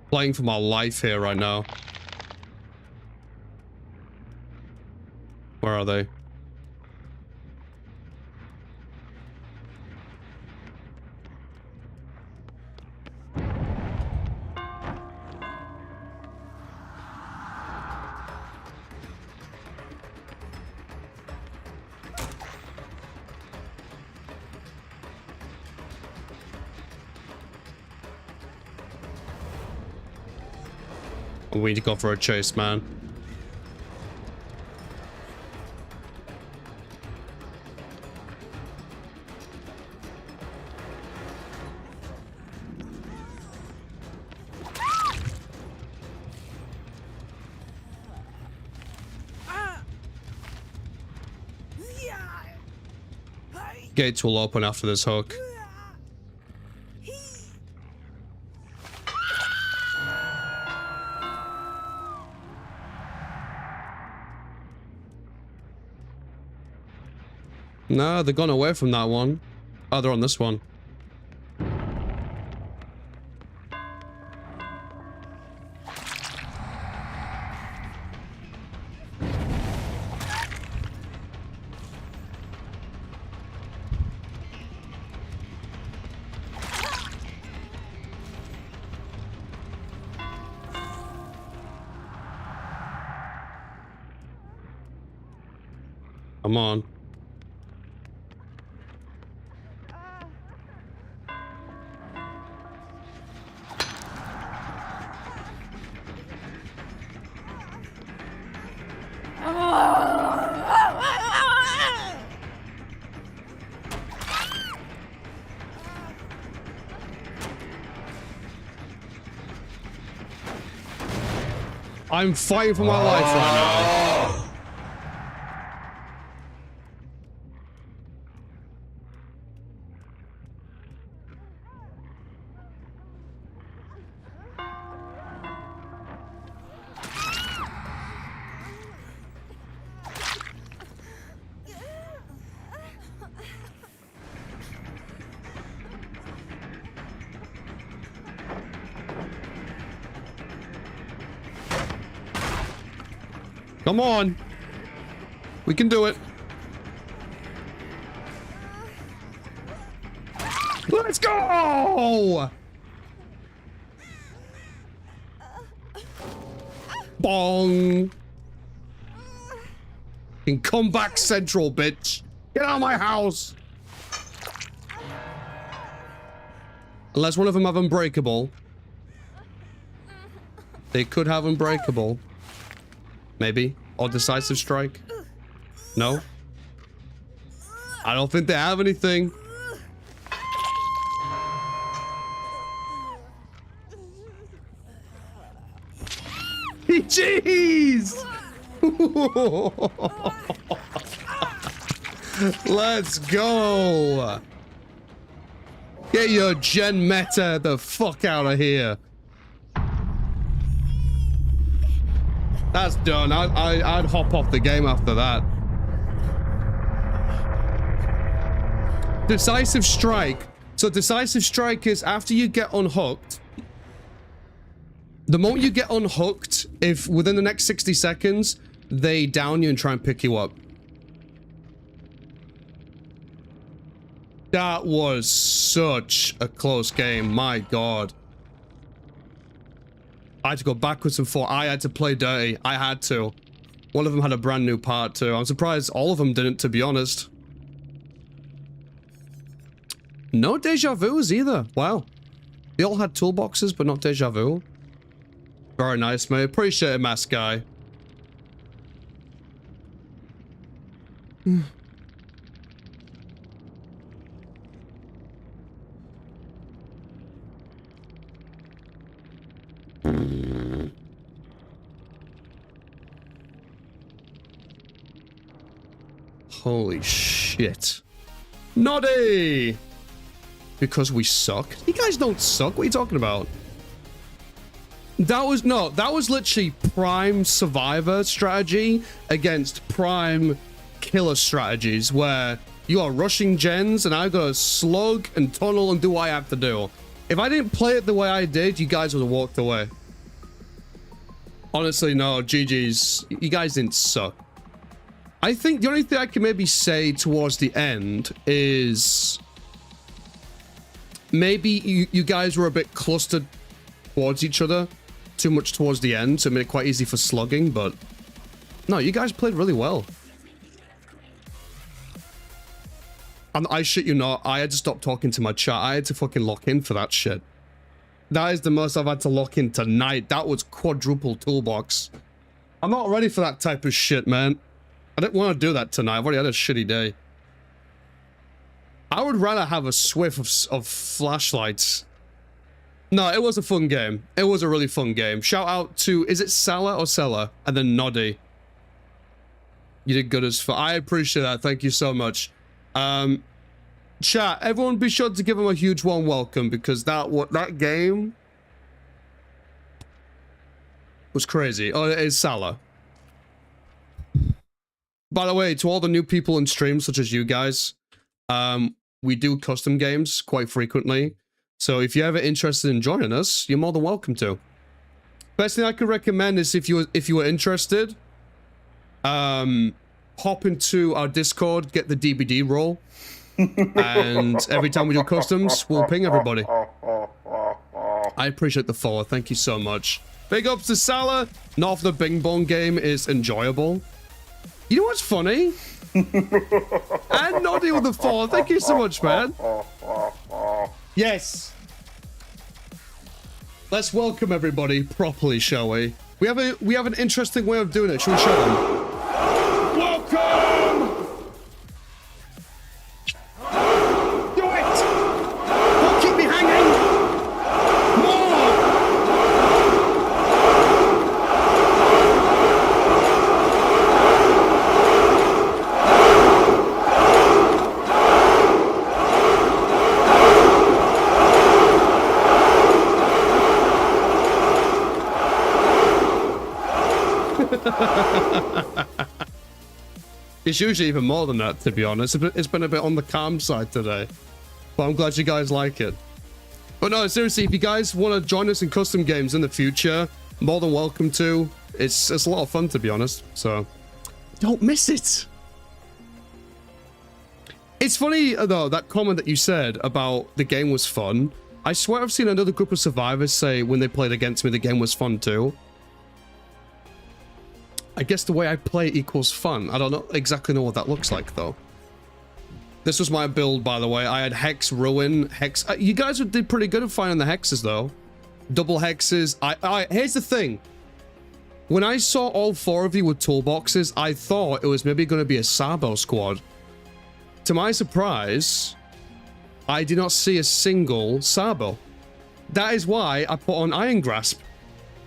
Playing for my life here right now. Where are they? We need to go for a chase, man. Gates will open after this hook. No, they've gone away from that one. Oh, they're on this one. Come on. I'm fighting for my life right now. Come on. We can do it. Let's go! Bong. And come back central, bitch. Get out of my house. Unless one of them have unbreakable. They could have unbreakable. Maybe. Or decisive strike. No? I don't think they have anything. Jeez! Let's go! Get your Gen Meta the fuck out of here. That's done. I'd hop off the game after that. Decisive strike. So decisive strike is after you get unhooked. The moment you get unhooked, if within the next 60 seconds, they down you and try and pick you up. That was such a close game. My God. I had to go backwards and forth. I had to play dirty. I had to. One of them had a brand new part too. I'm surprised all of them didn't, to be honest. No deja vus either. Wow. They all had toolboxes, but not deja vu. Very nice, mate. Appreciate it, mask guy. Holy shit. Noddy! Because we suck? You guys don't suck. What are you talking about? That was literally prime survivor strategy against prime killer strategies where you are rushing gens and I gotta slug and tunnel and do what I have to do. If I didn't play it the way I did, you guys would have walked away. Honestly, no, GG's. You guys didn't suck. I think the only thing I can maybe say towards the end is maybe you guys were a bit clustered towards each other, too much towards the end, so it made it quite easy for slugging, but no, you guys played really well. And I shit you not, I had to stop talking to my chat. I had to fucking lock in for that shit. That is the most I've had to lock in tonight. That was quadruple toolbox. I'm not ready for that type of shit, man. I didn't want to do that tonight. I've already had a shitty day. I would rather have a swift of flashlights. No, it was a fun game. It was a really fun game. Shout out to, is it Salah or Sella? And then Noddy. You did good as fuck. I appreciate that. Thank you so much. Chat, everyone be sure to give him a huge warm welcome because that game was crazy. Oh, it is Salah. By the way, to all the new people in stream, such as you guys, we do custom games quite frequently. So if you're ever interested in joining us, you're more than welcome to. Best thing I could recommend is if you were interested, hop into our Discord, get the DBD role, and every time we do customs, we'll ping everybody. I appreciate the follow. Thank you so much. Big ups to Salah. Not for the Bing Bong game is enjoyable. You know what's funny? And Noddy with the follow. Thank you so much, man. Yes. Let's welcome everybody properly, shall we? We have an interesting way of doing it. Shall we show them? Welcome! Do it! Don't keep me hanging! More! It's usually even more than that, to be honest. It's been a bit on the calm side today, but I'm glad you guys like it. But no, seriously, if you guys want to join us in custom games in the future, more than welcome to. It's a lot of fun, to be honest, so don't miss it. It's funny, though, that comment that you said about the game was fun. I swear I've seen another group of survivors say when they played against me, the game was fun too. I guess the way I play equals fun. I don't exactly know what that looks like, though. This was my build, by the way. I had Hex, Ruin, Hex. You guys did pretty good at finding the hexes, though. Double hexes. Here's the thing. When I saw all four of you with toolboxes, I thought it was maybe going to be a Sabo squad. To my surprise, I did not see a single Sabo. That is why I put on Iron Grasp,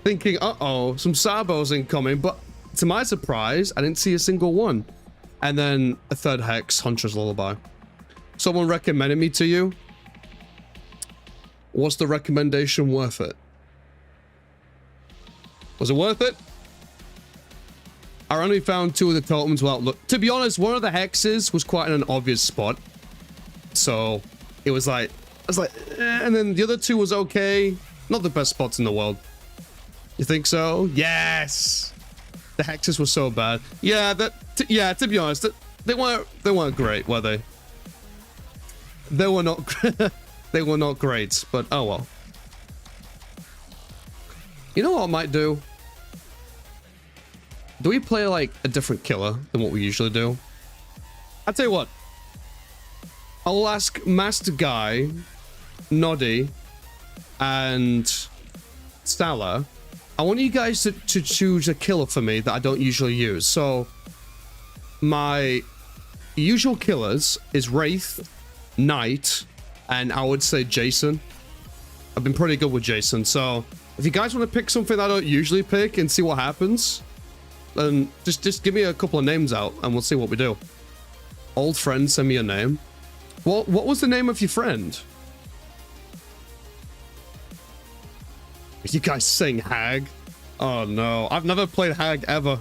thinking, uh-oh, some Sabos incoming, but to my surprise, I didn't see a single one. And then a third hex, Hunter's Lullaby. Someone recommended me to you. Was the recommendation worth it? Was it worth it? I only found two of the totems without look. To be honest, one of the hexes was quite in an obvious spot. So it was like, and then the other two was okay. Not the best spots in the world. You think so? Yes! The hexes were so bad. Yeah, to be honest, they weren't great, were they? They were not they were not great, but oh well. You know what I might do? Do we play like a different killer than what we usually do? I'll tell you what. I'll ask Master Guy, Noddy, and Salah. I want you guys to choose a killer for me that I don't usually use. So, my usual killers is Wraith, Knight, and I would say Jason. I've been pretty good with Jason. So, if you guys want to pick something that I don't usually pick and see what happens, then just give me a couple of names out and we'll see what we do. Old friend, send me your name. What was the name of your friend? You guys sing Hag? Oh no, I've never played Hag ever.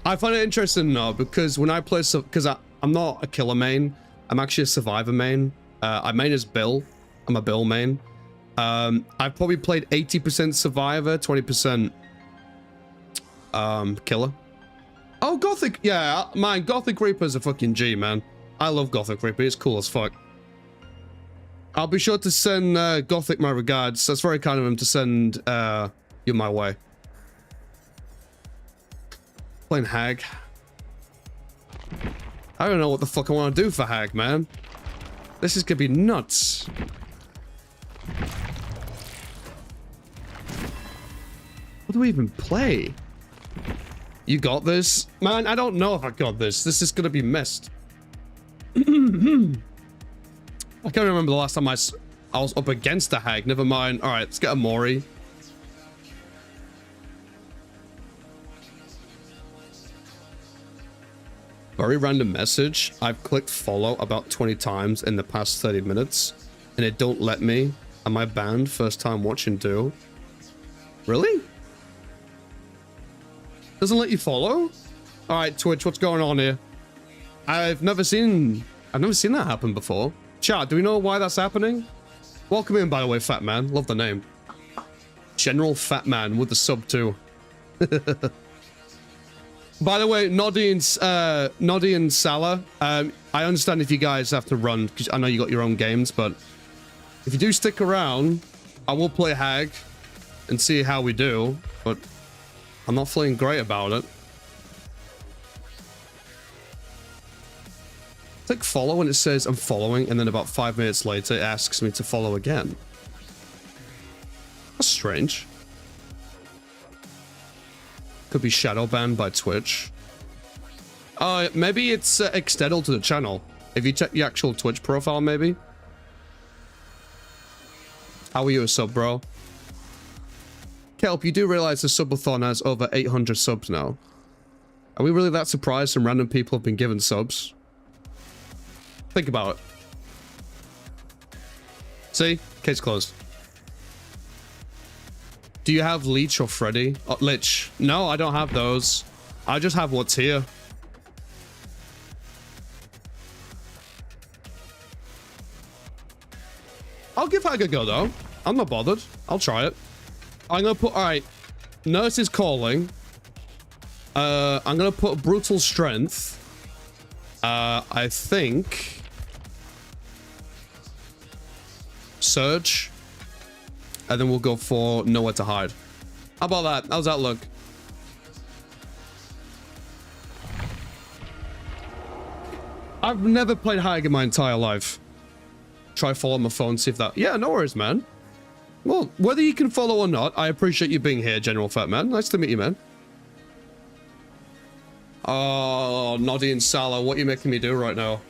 I find it interesting though, because when I play, because I'm not a killer main, I'm actually a survivor main. I main as Bill. I'm a Bill main. I've probably played 80% survivor, 20% killer. Oh, Gothic, yeah, man, Gothic Reaper's a fucking G, man. I love Gothic Reaper, it's cool as fuck. I'll be sure to send Gothic my regards. That's very kind of him to send you my way. Playing Hag. I don't know what the fuck I want to do for Hag, man. This is gonna be nuts. What do we even play? You got this? Man, I don't know if I got this. This is gonna be messed. I can't remember the last time I was up against a Hag. Never mind. All right, let's get a Mori. Very random message. I've clicked follow about 20 times in the past 30 minutes, and it don't let me. Am I banned? First time watching do. Really? Doesn't let you follow? All right, Twitch, what's going on here? I've never seen that happen before. Chat, do we know why that's happening? Welcome in, by the way, Fat Man. Love the name. General Fat Man with the sub too. By the way, Noddy and Salah, I understand if you guys have to run, because I know you got your own games, but if you do stick around, I will play Hag and see how we do, but I'm not feeling great about it. Click follow and it says I'm following, and then about 5 minutes later it asks me to follow again. That's strange. Could be shadow banned by Twitch. Maybe it's external to the channel. If you check the actual Twitch profile, maybe. How are you a sub, bro? Kelp, you do realize the Subathon has over 800 subs now. Are we really that surprised some random people have been given subs? Think about it. See? Case closed. Do you have Leech or Freddy? Oh, Lich. No, I don't have those. I just have what's here. I'll give Hag a go, though. I'm not bothered. I'll try it. I'm gonna put... Alright. Nurse is calling. I'm gonna put Brutal Strength. I think... Surge. And then we'll go for Nowhere to Hide. How about that? How's that look? I've never played Hag in my entire life. Try follow my phone, see if that... Yeah, no worries, man. Well, whether you can follow or not, I appreciate you being here, General Fat Man. Nice to meet you, man. Oh, Noddy and Salah, what are you making me do right now?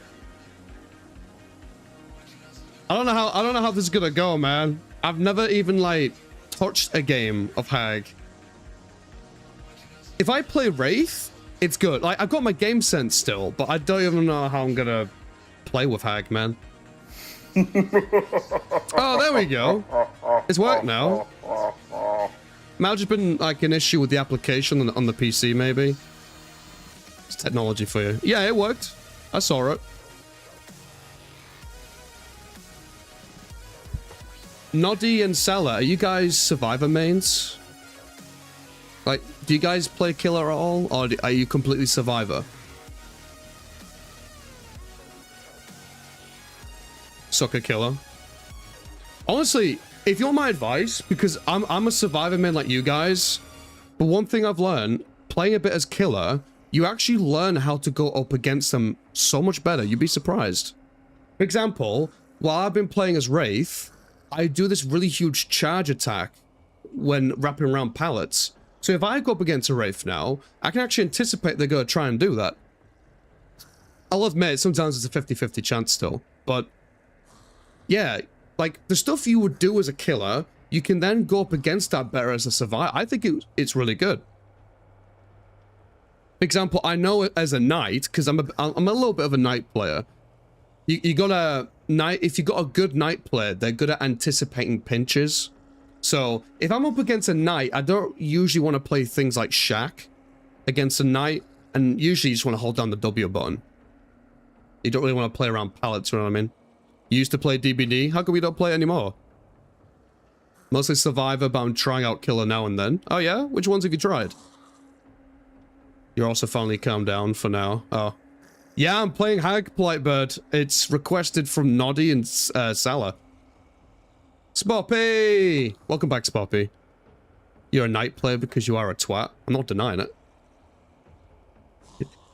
I don't know how this is gonna go, man. I've never even, like, touched a game of Hag. If I play Wraith, it's good. Like, I've got my game sense still, but I don't even know how I'm gonna play with Hag, man. Oh, there we go. It's worked now. Might have just been, like, an issue with the application on the PC, maybe. It's technology for you. Yeah, it worked. I saw it. Noddy and Salah, are you guys survivor mains? Like, do you guys play killer at all, or are you completely survivor? Sucker killer. Honestly, if you're my advice, because I'm a survivor main like you guys, but one thing I've learned, playing a bit as killer, you actually learn how to go up against them so much better. You'd be surprised. For example, while I've been playing as Wraith, I do this really huge charge attack when wrapping around pallets. So if I go up against a Wraith now, I can actually anticipate they're going to try and do that. I'll admit, sometimes it's a 50-50 chance still. But, yeah, like, the stuff you would do as a killer, you can then go up against that better as a survivor. I think it's really good. example, I know as a knight, because I'm a little bit of a knight player. You got a knight, if you got a good knight player, they're good at anticipating pinches. So if I'm up against a knight, I don't usually want to play things like Shack against a knight, and usually you just want to hold down the W button. You don't really want to play around pallets, you know what I mean? You used to play DBD, how come we don't play it anymore? Mostly Survivor, but I'm trying out Killer now and then. Oh yeah? Which ones have you tried? You're also finally calmed down for now. Oh. Yeah, I'm playing Hag, Politebird. It's requested from Noddy and Salah. Spoppy! Welcome back, Spoppy. You're a knight player because you are a twat. I'm not denying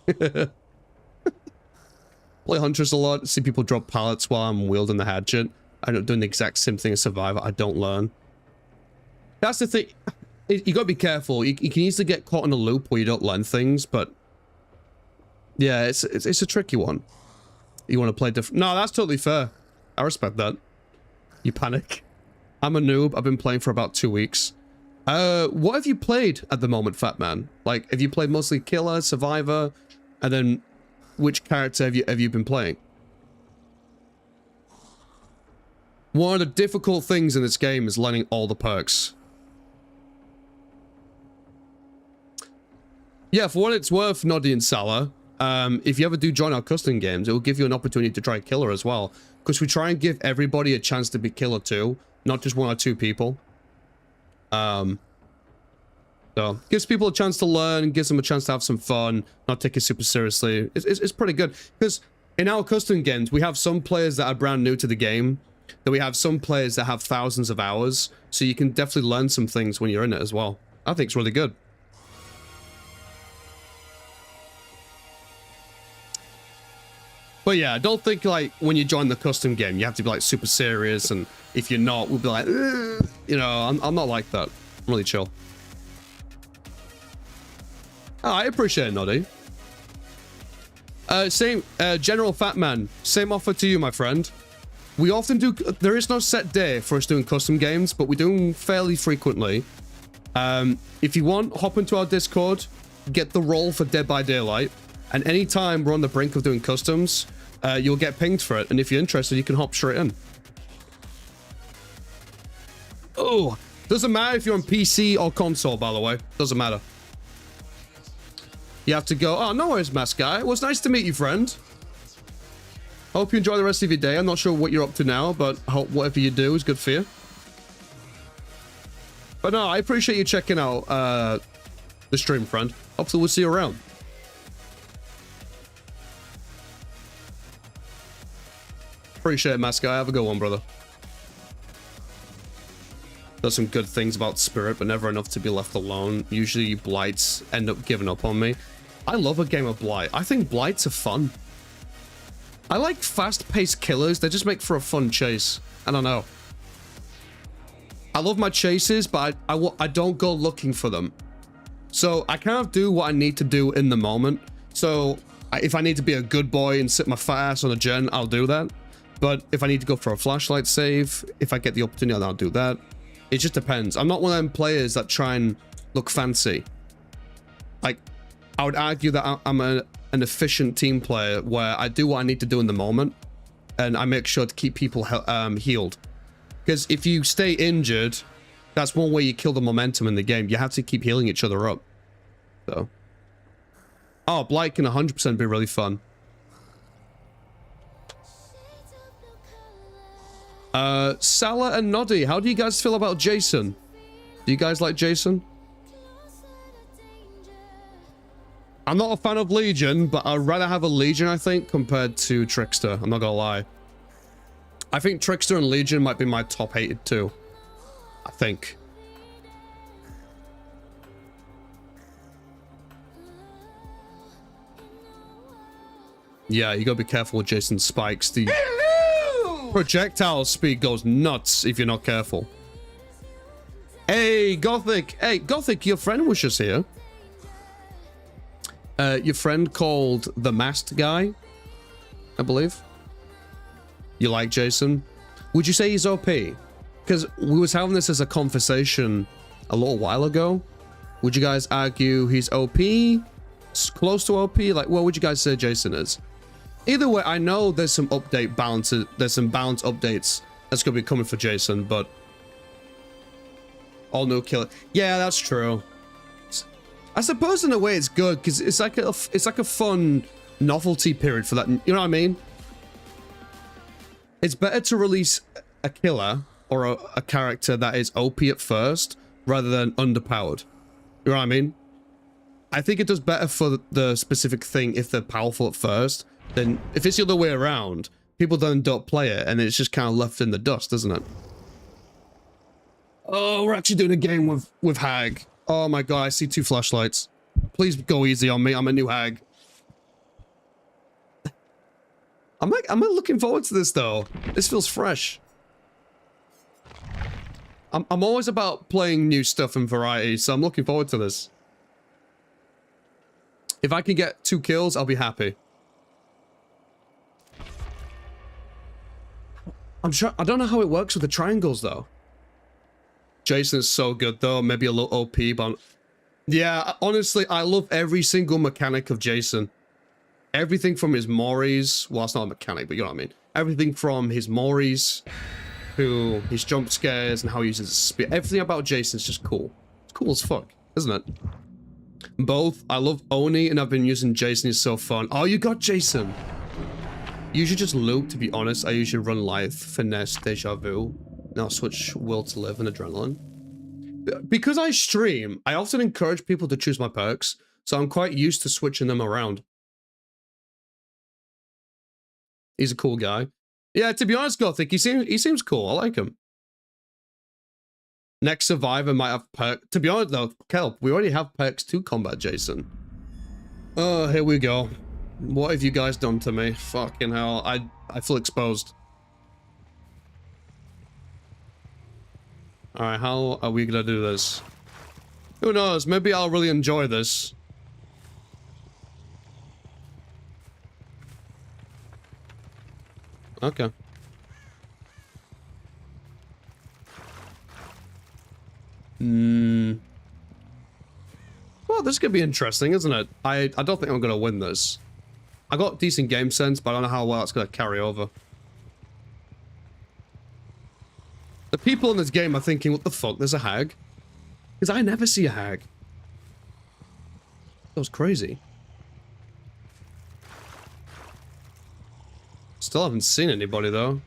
it. Play Huntress a lot. See people drop pallets while I'm wielding the hatchet. I'm not doing the exact same thing as Survivor. I don't learn. That's the thing. You gotta be careful. You can easily get caught in a loop where you don't learn things, but yeah, it's a tricky one. You want to play different. No, that's totally fair. I respect that. You panic. I'm a noob. I've been playing for about 2 weeks. What have you played at the moment, Fat Man? Like, have you played mostly Killer, Survivor, and then which character have you been playing? One of the difficult things in this game is learning all the perks. Yeah, for what it's worth, Noddy and Salah, if you ever do join our custom games, it will give you an opportunity to try Killer as well. Because we try and give everybody a chance to be Killer too, not just 1 or 2 people. So, gives people a chance to learn, gives them a chance to have some fun, not take it super seriously. It's pretty good. Because in our custom games, we have some players that are brand new to the game, then we have some players that have thousands of hours, so you can definitely learn some things when you're in it as well. I think it's really good. But yeah, don't think like when you join the custom game, you have to be like super serious, and if you're not, we'll be like, ugh. You know, I'm not like that. I'm really chill. Oh, I appreciate it, Noddy. General Fat Man, same offer to you, my friend. We often do, there is no set day for us doing custom games, but we do them fairly frequently. If you want, hop into our Discord, get the role for Dead by Daylight, and anytime we're on the brink of doing customs, you'll get pinged for it, and if you're interested, you can hop straight in. Oh, doesn't matter if you're on PC or console, by the way. Doesn't matter. You have to go, oh, no worries, Mask Guy. It was nice to meet you, friend. Hope you enjoy the rest of your day. I'm not sure what you're up to now, but hope whatever you do is good for you. But no, I appreciate you checking out the stream, friend. Hopefully we'll see you around. Appreciate it, Mask Guy. Have a good one, brother. Does some good things about Spirit, but never enough to be left alone. Usually Blights end up giving up on me. I love a game of Blight. I think Blights are fun. I like fast-paced killers. They just make for a fun chase. I don't know. I love my chases, but I don't go looking for them. So I kind of do what I need to do in the moment. So if I need to be a good boy and sit my fat ass on a gen, I'll do that. But if I need to go for a flashlight save, if I get the opportunity, I'll do that. It just depends. I'm not one of them players that try and look fancy. Like, I would argue that I'm an efficient team player where I do what I need to do in the moment, and I make sure to keep people healed. Because if you stay injured, that's one way you kill the momentum in the game. You have to keep healing each other up. So, oh, Blight can 100% be really fun. Salah and Noddy, how do you guys feel about Jason? Do you guys like Jason? I'm not a fan of Legion, but I'd rather have a Legion, I think, compared to Trickster. I'm not gonna lie. I think Trickster and Legion might be my top hated too. I think. Yeah, you gotta be careful with Jason's spikes. The projectile speed goes nuts if you're not careful. Hey, Gothic. Hey, Gothic, your friend was just here. Your friend called the Masked Guy, I believe. You like Jason? Would you say he's OP? Because we was having this as a conversation a little while ago. Would you guys argue he's OP? close to OP? Like, what would you guys say Jason is? Either way, I know there's some update balances. There's some balance updates that's gonna be coming for Jason, but all new killer. Yeah, that's true. I suppose in a way it's good because it's like a fun novelty period for that. You know what I mean? It's better to release a killer or a character that is OP at first rather than underpowered. You know what I mean? I think it does better for the specific thing if they're powerful at first. Then if it's the other way around, people then don't play it and it's just kind of left in the dust, doesn't it? Oh, we're actually doing a game with Hag. Oh my god, I see 2 flashlights. Please go easy on me. I'm a new Hag. I'm looking forward to this though. This feels fresh. I'm always about playing new stuff and variety, so I'm looking forward to this. If I can get 2 kills, I'll be happy. I don't know how it works with the triangles though. Jason is so good though, maybe a little OP, but yeah, honestly, I love every single mechanic of Jason. Everything from his Moris, well, it's not a mechanic, but you know what I mean. Everything from his Moris to his jump scares and how he uses his spear. Everything about Jason is just cool. It's cool as fuck, isn't it? Both. I love Oni and I've been using Jason. He's so fun. Oh, you got Jason. Usually just loot, to be honest. I usually run Lithe, Finesse, Deja Vu. Now switch Will to Live and Adrenaline. Because I stream, I often encourage people to choose my perks, so I'm quite used to switching them around. He's a cool guy. Yeah, to be honest, Gothic, he seems cool. I like him. Next Survivor might have perk. To be honest though, Kelp, we already have perks to combat Jason. Oh, here we go. What have you guys done to me? Fucking hell, I feel exposed. Alright, how are we gonna do this? Who knows, maybe I'll really enjoy this. Okay. Well, this could be interesting, isn't it? I don't think I'm gonna win this. I got decent game sense, but I don't know how well it's gonna carry over. The people in this game are thinking, what the fuck, there's a Hag? Because I never see a Hag. That was crazy. Still haven't seen anybody, though.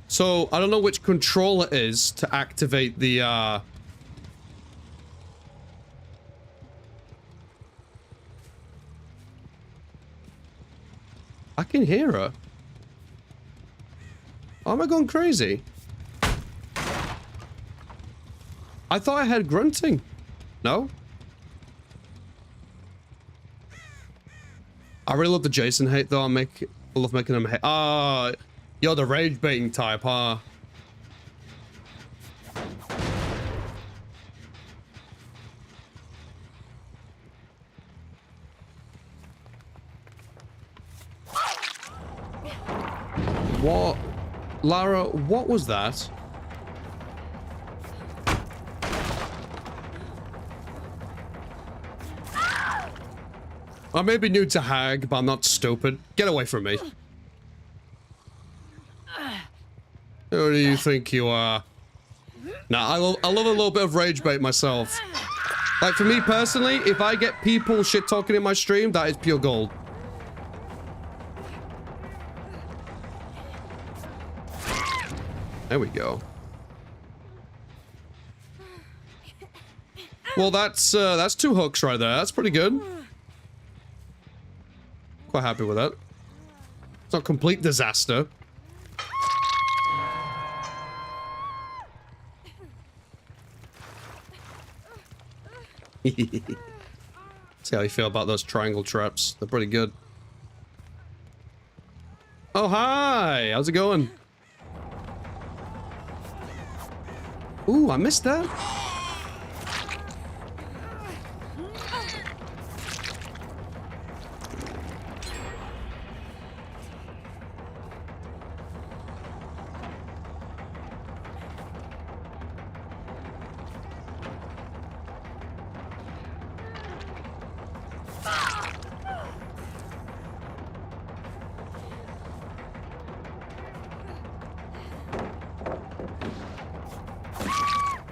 So, I don't know which control it is to activate the, I can hear her. Oh, am I going crazy? I thought I had grunting. No? I really love the Jason hate, though. I love making him hate. Ah, you're the rage baiting type, huh? What? Lara, what was that? I may be new to Hag, but I'm not stupid. Get away from me. Who do you think you are? Nah, I love a little bit of rage bait myself. Like, for me personally, if I get people shit-talking in my stream, that is pure gold. There we go. Well, that's 2 hooks right there. That's pretty good. Quite happy with that. It's not a complete disaster. See how you feel about those triangle traps. They're pretty good. Oh, hi! How's it going? Ooh, I missed that.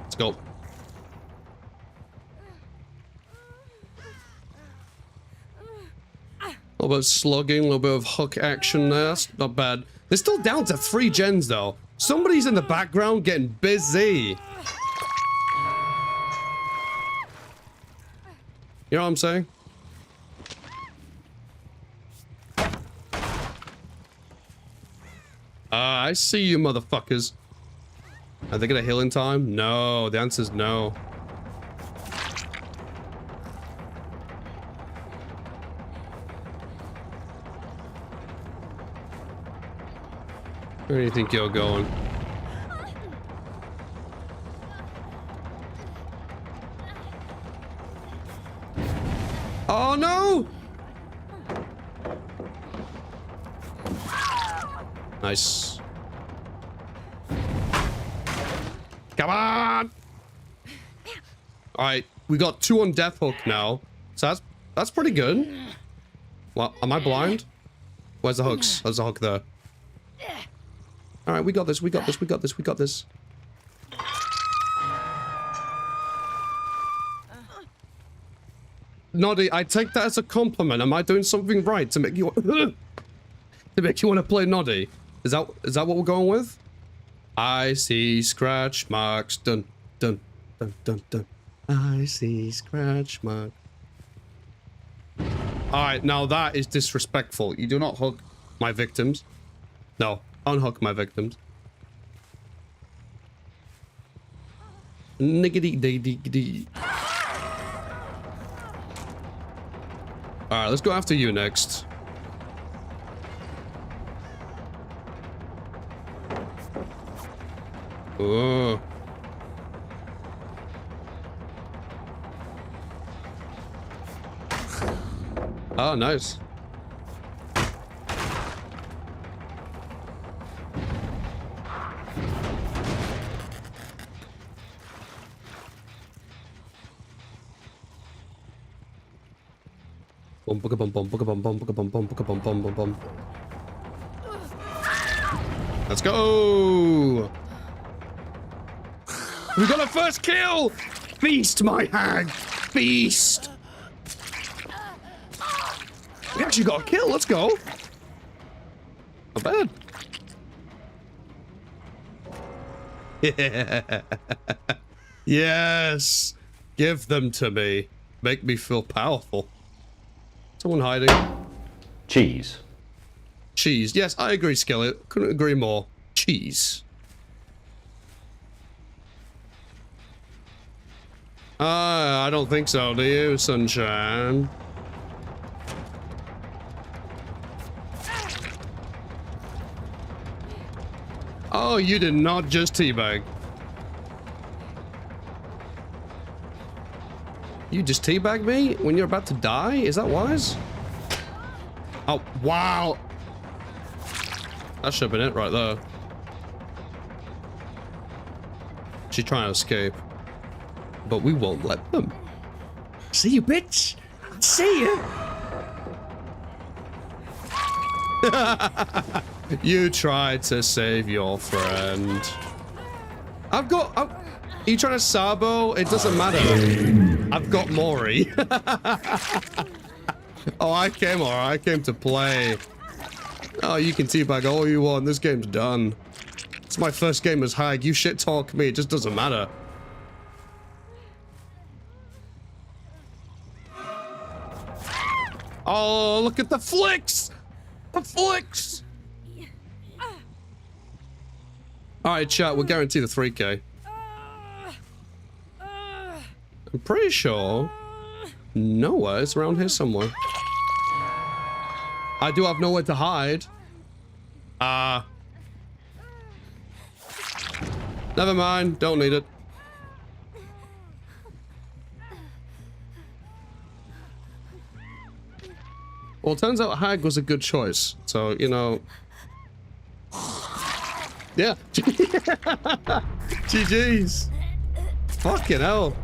Let's go. A little bit of slugging, a little bit of hook action there. That's not bad. They're still down to 3 gens though. Somebody's in the background getting busy. You know what I'm saying? I see you motherfuckers. Are they gonna heal in time? No, the answer's no. Where do you think you're going? Oh no! Nice. Come on! Alright, we got 2 on Death Hook now. So that's pretty good. What, am I blind? Where's the hooks? There's a hook there. Alright, we got this, we got this, we got this, we got this. Noddy, I take that as a compliment. Am I doing something right to make you to make you want to play Noddy? Is that what we're going with? I see scratch marks. Dun dun dun dun dun. I see scratch marks. Alright, now that is disrespectful. You do not hook my victims. No, unhook my victims. Niggity dee dee dee. Alright, let's go after you next. Oh. Oh, nice. Let's go! We got a first kill! Feast, my hag! Feast! We actually got a kill, let's go! Not bad. Yeah. Yes! Give them to me. Make me feel powerful. Someone hiding. Cheese. Cheese. Yes, I agree, Skillet. Couldn't agree more. Cheese. I don't think so, do you, Sunshine? Oh, you did not just teabag. You just teabag me when you're about to die? Is that wise? Oh, wow. That should have been it right there. She's trying to escape. But we won't let them. See you, bitch. See you. You tried to save your friend. Are you trying to sabo? It doesn't matter. I've got Mori. Oh, I came to play. Oh, you can teabag all you want. This game's done. It's my first game as Hag. You shit talk me. It just doesn't matter. Oh, look at the flicks! The flicks! Alright, chat, we'll guarantee the 3K. I'm pretty sure Noah is around here somewhere. I do have nowhere to hide. Never mind, don't need it. Well, it turns out Hag was a good choice. So, you know... Yeah. GG's. Fucking hell.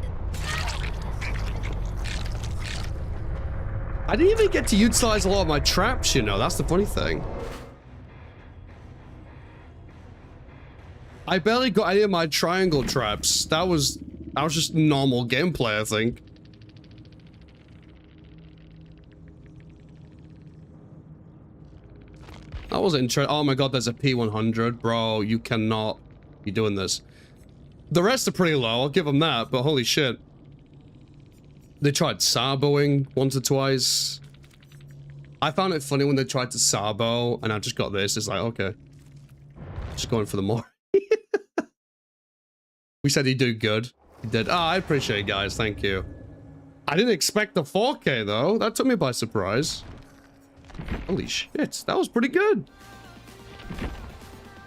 I didn't even get to utilize a lot of my traps, you know. That's the funny thing. I barely got any of my triangle traps. That was just normal gameplay, I think. That was interesting. Oh my god, there's a P100. Bro, you cannot be doing this. The rest are pretty low, I'll give them that, but holy shit. They tried Sarboing once or twice. I found it funny when they tried to Sarbo, and I just got this. It's like, okay. Just going for the more. We said he'd do good. He did. Ah, I appreciate it, guys. Thank you. I didn't expect the 4K, though. That took me by surprise. Holy shit. That was pretty good.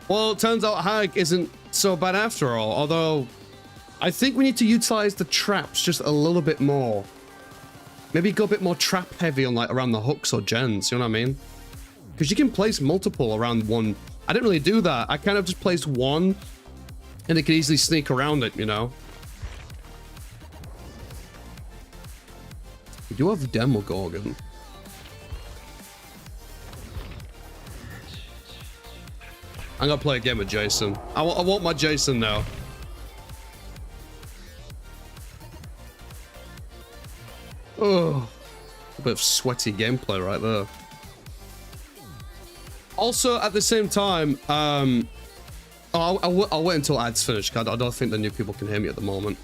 Well, it turns out Hag isn't so bad after all. Although, I think we need to utilize the traps just a little bit more. Maybe go a bit more trap heavy on like around the hooks or gens, you know what I mean? Because you can place multiple around one. I didn't really do that. I kind of just placed one and it could easily sneak around it, you know? We do have Demogorgon. I'm gonna play a game with Jason. I want my Jason now. Oh, a bit of sweaty gameplay right there. Also, at the same time, I'll wait until ads finish, because I don't think the new people can hear me at the moment.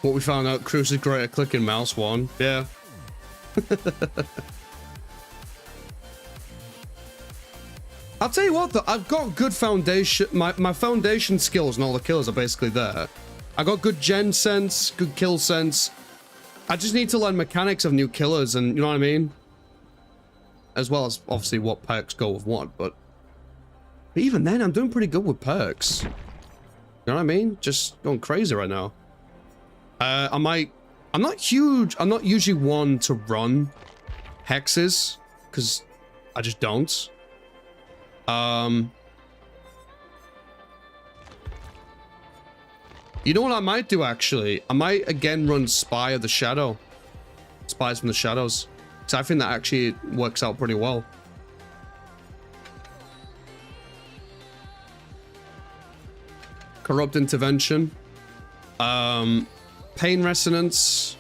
What we found out, Cruise is great at clicking mouse one. Yeah. I'll tell you what, though, I've got good foundation. My foundation skills and all the kills are basically there. I got good gen sense, good kill sense. I just need to learn mechanics of new killers and, you know what I mean? As well as, obviously, what perks go with what, but even then, I'm doing pretty good with perks. You know what I mean? Just going crazy right now. I'm not usually one to run hexes, because I just don't. You know what I might do, actually? I might, again, run Spy of the Shadow. Spies from the Shadows. Because I think that actually works out pretty well. Corrupt Intervention. Pain Resonance.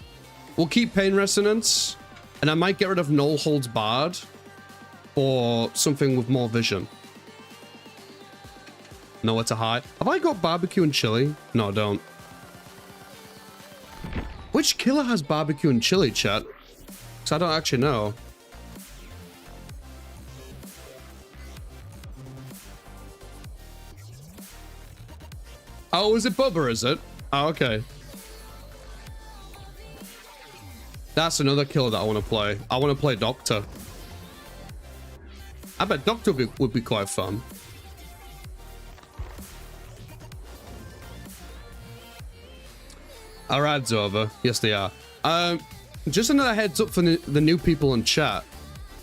We'll keep Pain Resonance. And I might get rid of Null Holds Barred. Or something with more vision. Nowhere to hide. Have I got barbecue and chili? No, I don't. Which killer has barbecue and chili, chat? Because I don't actually know. Oh, is it Bubba, is it? Oh, okay. That's another killer that I want to play. I want to play Doctor. I bet Doctor would be quite fun. Our ads are over. Yes, they are. Just another heads up for the new people in chat.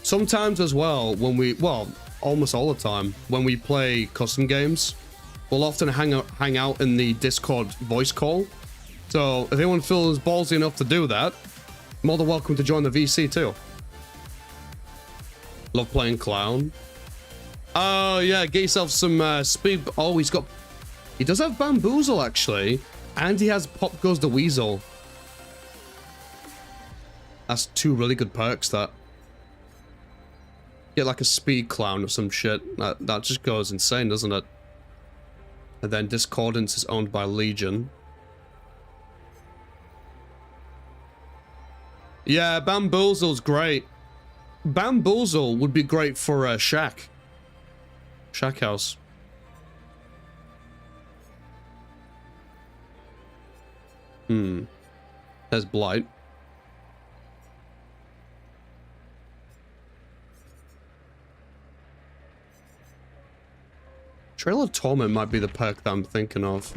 Sometimes as well, when we, well, almost all the time, when we play custom games, we'll often hang out in the Discord voice call. So if anyone feels ballsy enough to do that, more than welcome to join the VC too. Love playing Clown. Oh yeah, get yourself some speed. Oh, he does have Bamboozle actually. And he has Pop Goes the Weasel. That's two really good perks, that. Get like a speed clown or some shit. That just goes insane, doesn't it? And then Discordance is owned by Legion. Yeah, Bamboozle's great. Bamboozle would be great for Shack. Shack House. There's Blight. Trail of Torment might be the perk that I'm thinking of.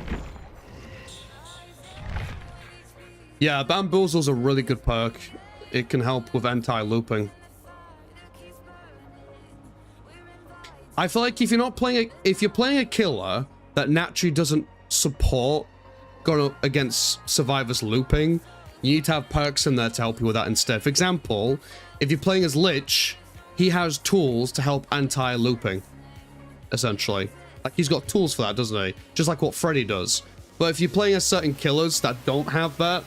Yeah, Bamboozle's a really good perk. It can help with anti-looping. I feel like if you're playing a killer that naturally doesn't support going up against survivors looping, you need to have perks in there to help you with that instead. For example, if you're playing as Lich, he has tools to help anti-looping, essentially. Like, he's got tools for that, doesn't he? Just like what Freddy does. But if you're playing as certain killers that don't have that,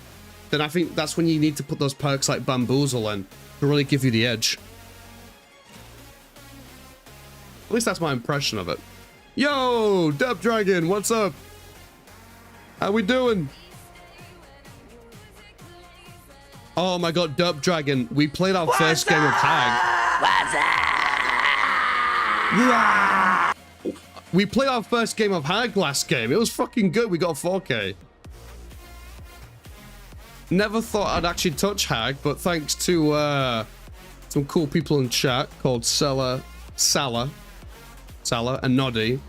then I think that's when you need to put those perks like Bamboozle in to really give you the edge. At least that's my impression of it. Yo, Dub Dragon, what's up? How we doing? Oh my god, Dub Dragon, we played our first game of Hag. We played our first game of Hag last game. It was fucking good. We got a 4K. Never thought I'd actually touch Hag, but thanks to some cool people in chat called Salah, and Noddy,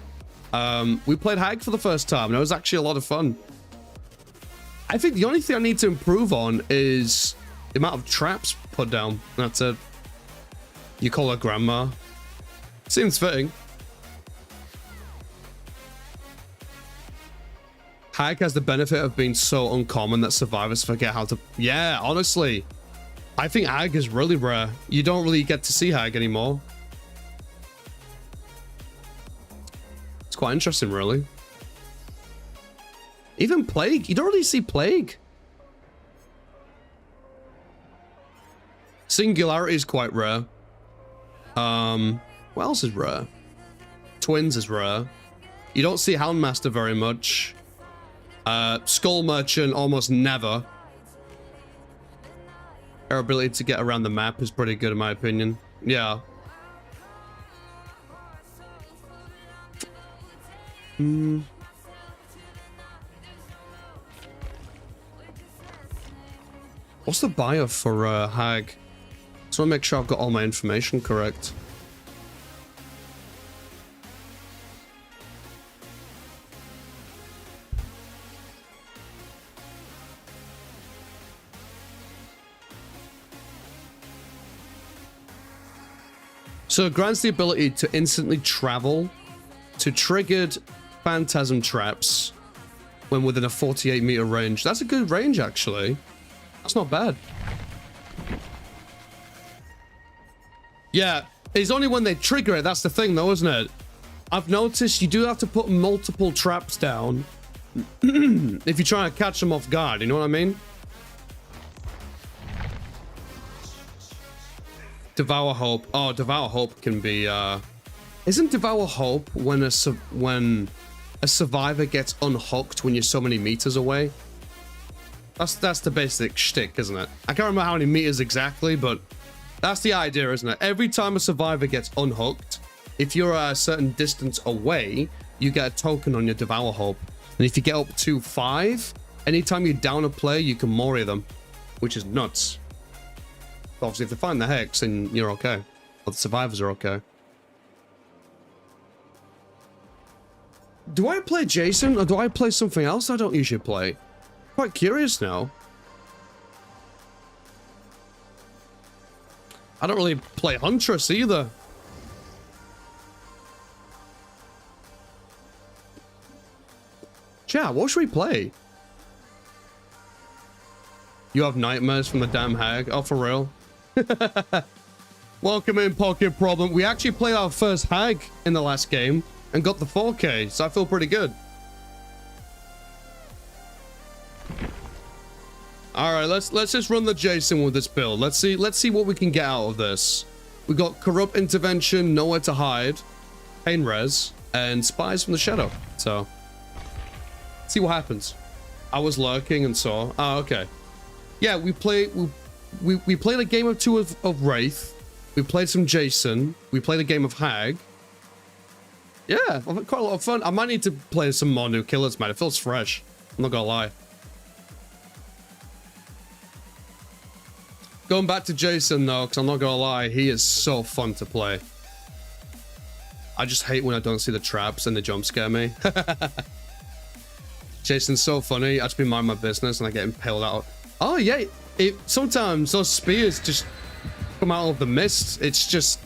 we played Hag for the first time, and it was actually a lot of fun. I think the only thing I need to improve on is the amount of traps put down. That's it. You call her grandma. Seems fitting. Hag has the benefit of being so uncommon that survivors forget how to... Yeah, honestly. I think Hag is really rare. You don't really get to see Hag anymore. It's quite interesting, really. Even Plague. You don't really see Plague. Singularity is quite rare. What else is rare? Twins is rare. You don't see Houndmaster very much. Skull Merchant almost never. Her ability to get around the map is pretty good in my opinion. Yeah. What's the bio for Hag? Just want to make sure I've got all my information correct. So it grants the ability to instantly travel to triggered phantasm traps when within a 48-meter range. That's a good range, actually. That's not bad. Yeah, it's only when they trigger it. That's the thing, though, isn't it? I've noticed you do have to put multiple traps down if you're trying to catch them off guard. You know what I mean? Devour Hope. Oh, Devour Hope can be, Isn't Devour Hope when a survivor gets unhooked when you're so many meters away? That's the basic shtick, isn't it? I can't remember how many meters exactly, but that's the idea, isn't it? Every time a survivor gets unhooked, if you're a certain distance away, you get a token on your Devour Hope. And if you get up to 5, anytime you down a player, you can Mori them, which is nuts. Obviously, if they find the Hex, then you're okay. Or the survivors are okay. Do I play Jason, or do I play something else I don't usually play? Quite curious now. I don't really play Huntress either. Chat, what should we play? You have nightmares from the damn Hag? Oh, for real? Welcome in, Pocket Problem. We actually played our first Hag in the last game and got the 4K, so I feel pretty good. All right, let's just run the Jason with this build. Let's see what we can get out of this. We got Corrupt Intervention, Nowhere to Hide, Pain Res, and Spies from the Shadow. So, see what happens. I was lurking and saw. Oh, okay. Yeah, we played a game or two of Wraith. We played some Jason. We played a game of Hag. Yeah, quite a lot of fun. I might need to play some more new killers, man. It feels fresh. I'm not gonna lie. Going back to Jason, though, because I'm not gonna lie, he is so fun to play. I just hate when I don't see the traps and they jump scare me. Jason's so funny. I just be minding my business and I get impaled out. Oh, yeah. Sometimes those spears just come out of the mist. It's just...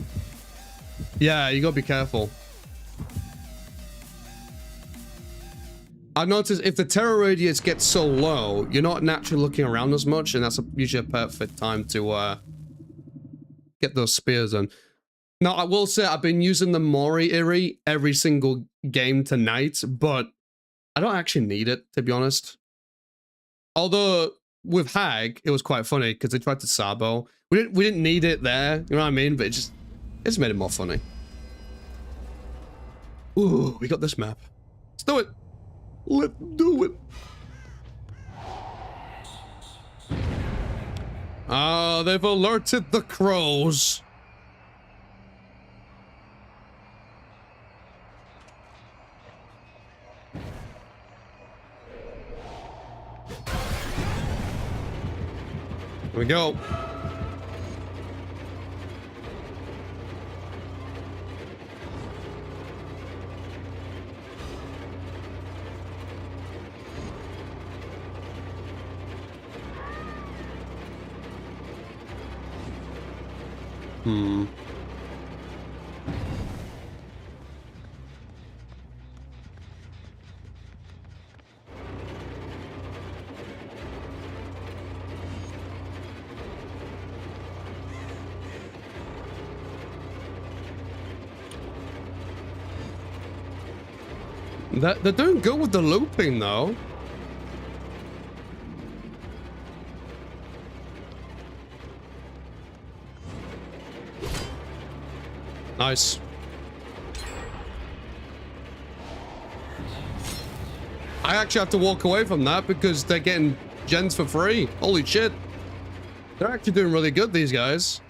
Yeah, you gotta be careful. I noticed if the terror radius gets so low, you're not naturally looking around as much, and that's usually a perfect time to get those spears in. Now, I will say I've been using the Mori Iri every single game tonight, but I don't actually need it, to be honest. Although, with Hag, it was quite funny, because they tried to Sabo. We didn't need it there, you know what I mean? But it's made it more funny. Ooh, we got this map. Let's do it! Let's do it! Ah, they've alerted the crows. Here we go. They're doing good with the looping, though. Nice. I actually have to walk away from that because they're getting gens for free. Holy shit. They're actually doing really good, these guys.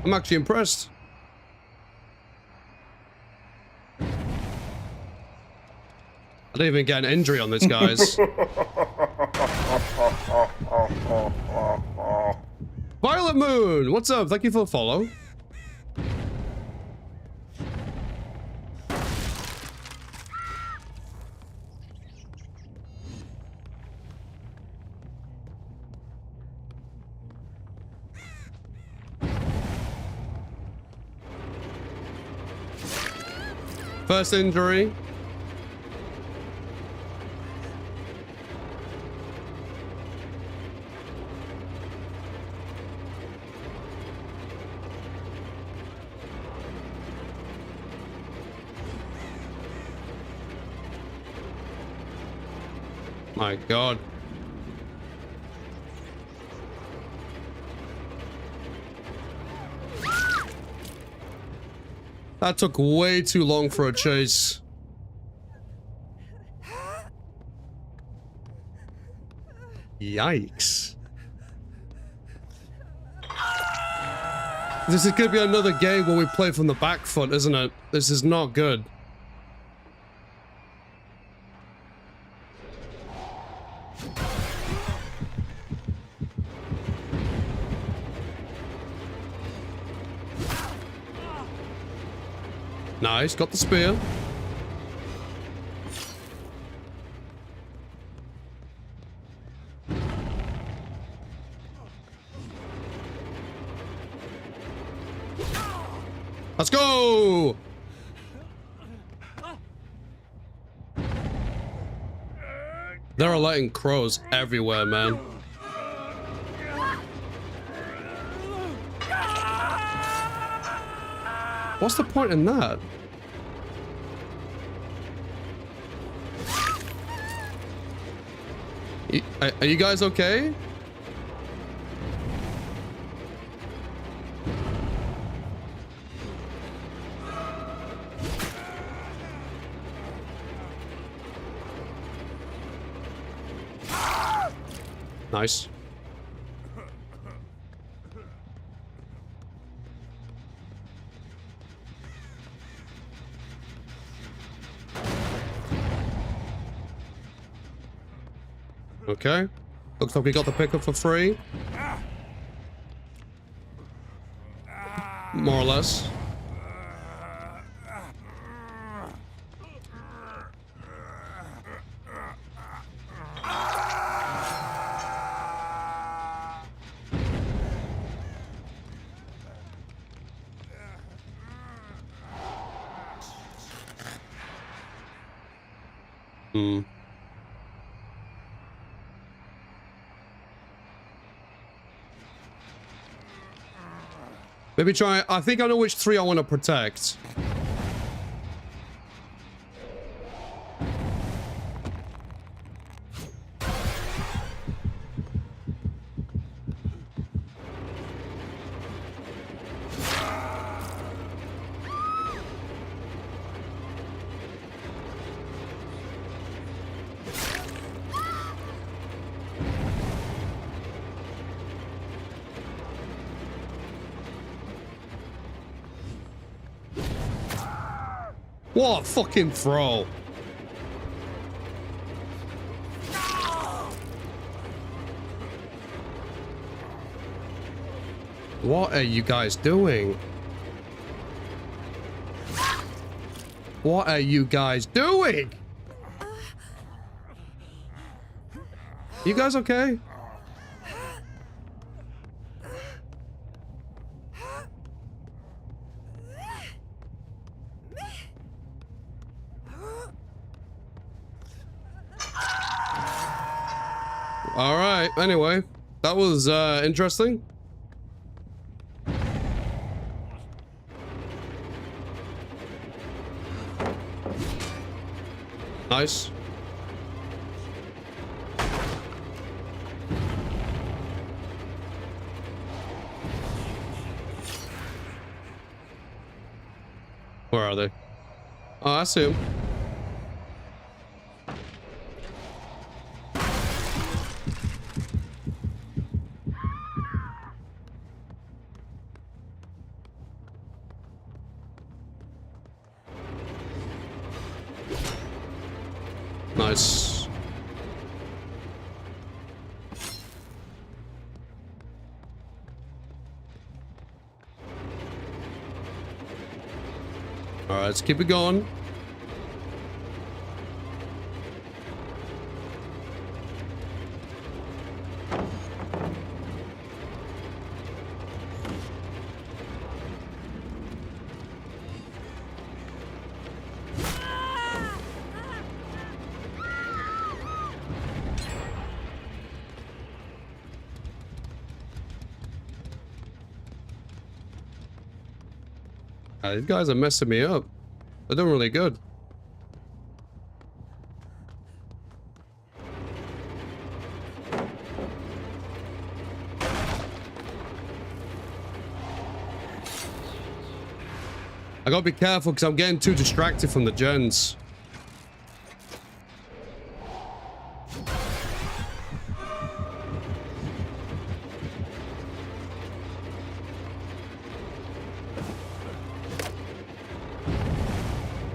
I'm actually impressed. I didn't even get an injury on this, guys. Violet Moon, what's up? Thank you for the follow. First injury. My God. That took way too long for a chase. Yikes. This is gonna be another game where we play from the back foot, isn't it? This is not good. Nice, got the spear. Let's go! There are lighting crows everywhere, man. What's the point in that? Are you guys okay? Nice. Okay. Looks like we got the pickup for free. More or less. Hmm. Maybe try... I think I know which 3 I want to protect. What a fucking throw. What are you guys doing? What are you guys doing? You guys okay? All right. Anyway, that was interesting. Nice. Where are they? Oh, I see him. Nice. All right, let's keep it going. These guys are messing me up. They're doing really good. I gotta be careful because I'm getting too distracted from the gens.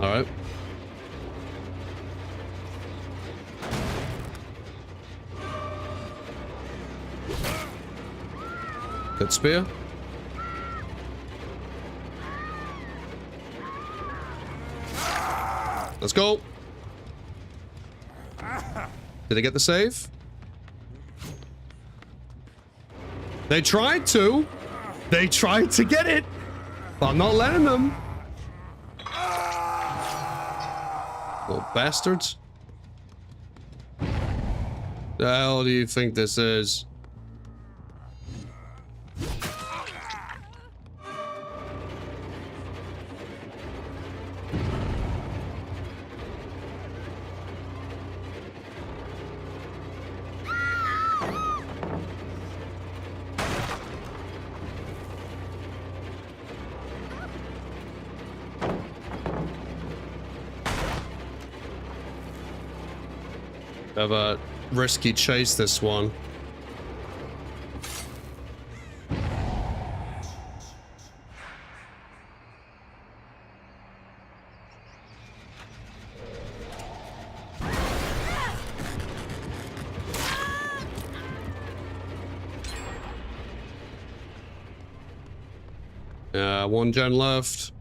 All right. Good spear. Let's go. Did I get the save? They tried to. They tried to get it. But I'm not letting them. Little bastards. The hell do you think this is? Have a risky chase this one. Yeah, 1 gen left.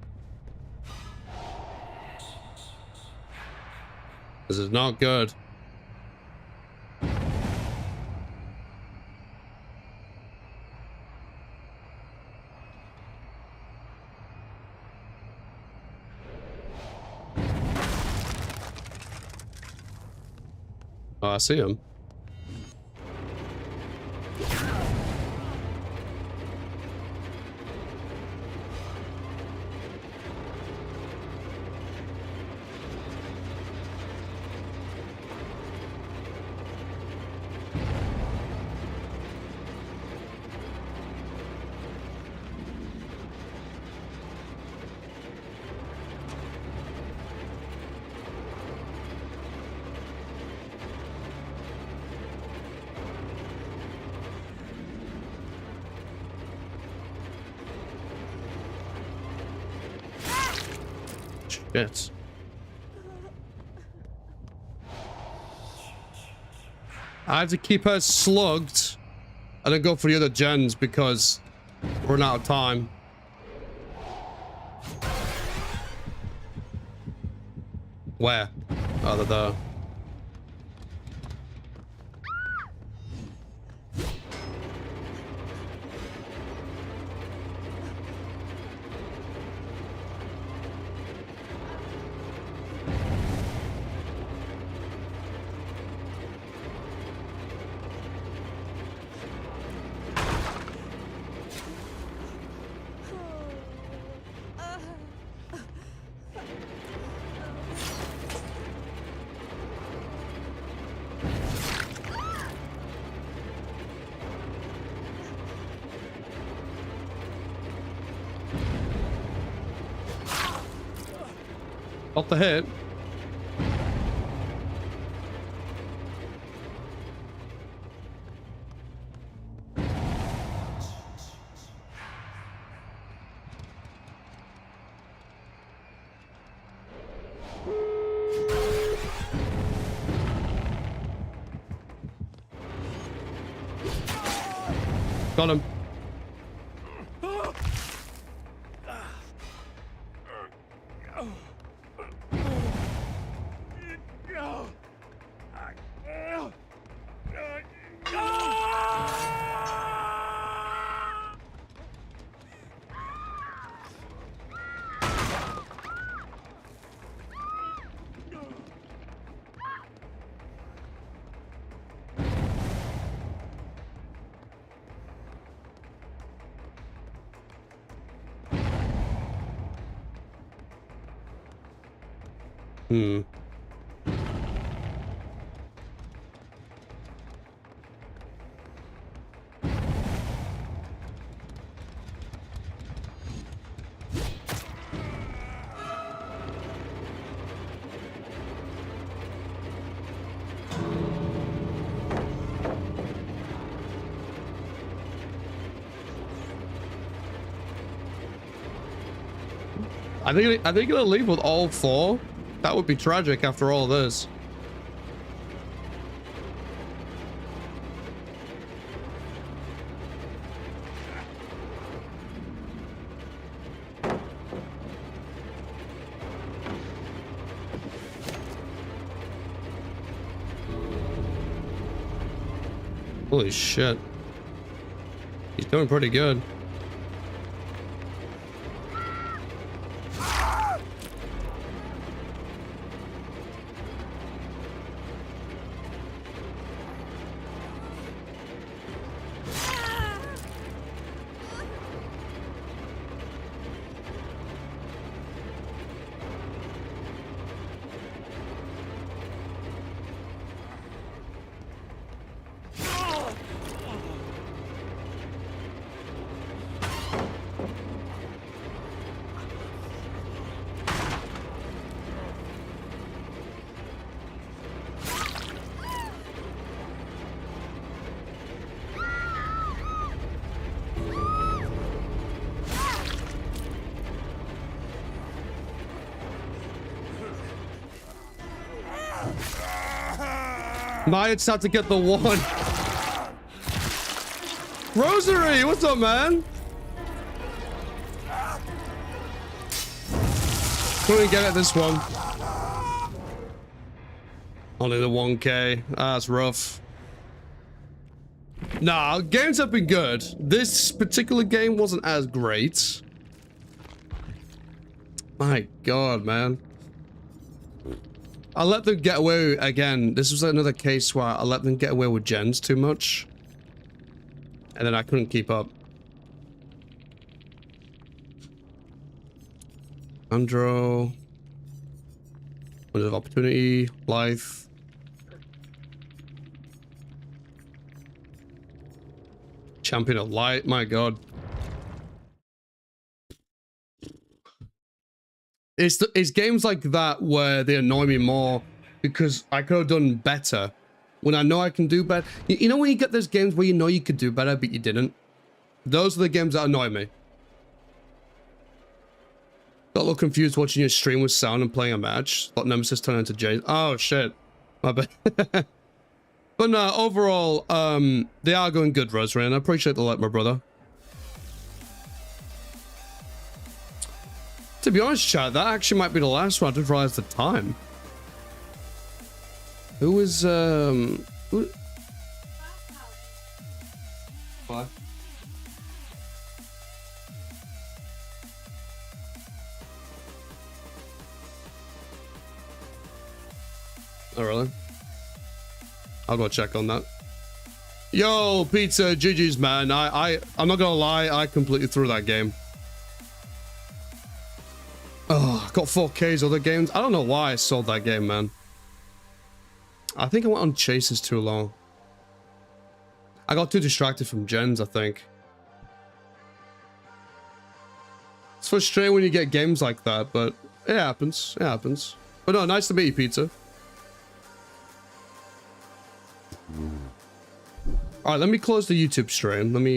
This is not good. Oh, I see him. Shit. I have to keep her slugged and then go for the other gens because we're running out of time. Where? Oh, they're there. Got the hit. Got him. Hmm. I think it'll leave with all four. That would be tragic after all this. Holy shit. He's doing pretty good. Now it's time to get the one. Rosary, what's up, man? Couldn't get at this one. Only the 1K. Ah, that's rough. Nah, games have been good. This particular game wasn't as great. My God, man. I let them get away again. This was another case where I let them get away with gens too much. And then I couldn't keep up. Andro. Window of opportunity. Life. Champion of light. My god. It's games like that where they annoy me more because I could have done better when I know I can do better. You know when you get those games where you know you could do better but you didn't? Those are the games that annoy me. Got a little confused watching your stream with sound and playing a match. Thought Nemesis turned into Jay. Oh shit. My bad. But no, overall, they are going good, Rosarian. I appreciate the like, my brother. To be honest, chat, that actually might be the last one. I just realized the time. Who was, who... What? Oh, really? I'll go check on that. Yo, pizza, GG's, man. I'm not gonna lie, I completely threw that game. Oh, I got 4Ks other games. I don't know why I sold that game, man. I think I went on chases too long. I got too distracted from gens, I think. It's frustrating when you get games like that, but it happens. It happens. But no, nice to meet you, pizza. Alright, let me close the YouTube stream. Let me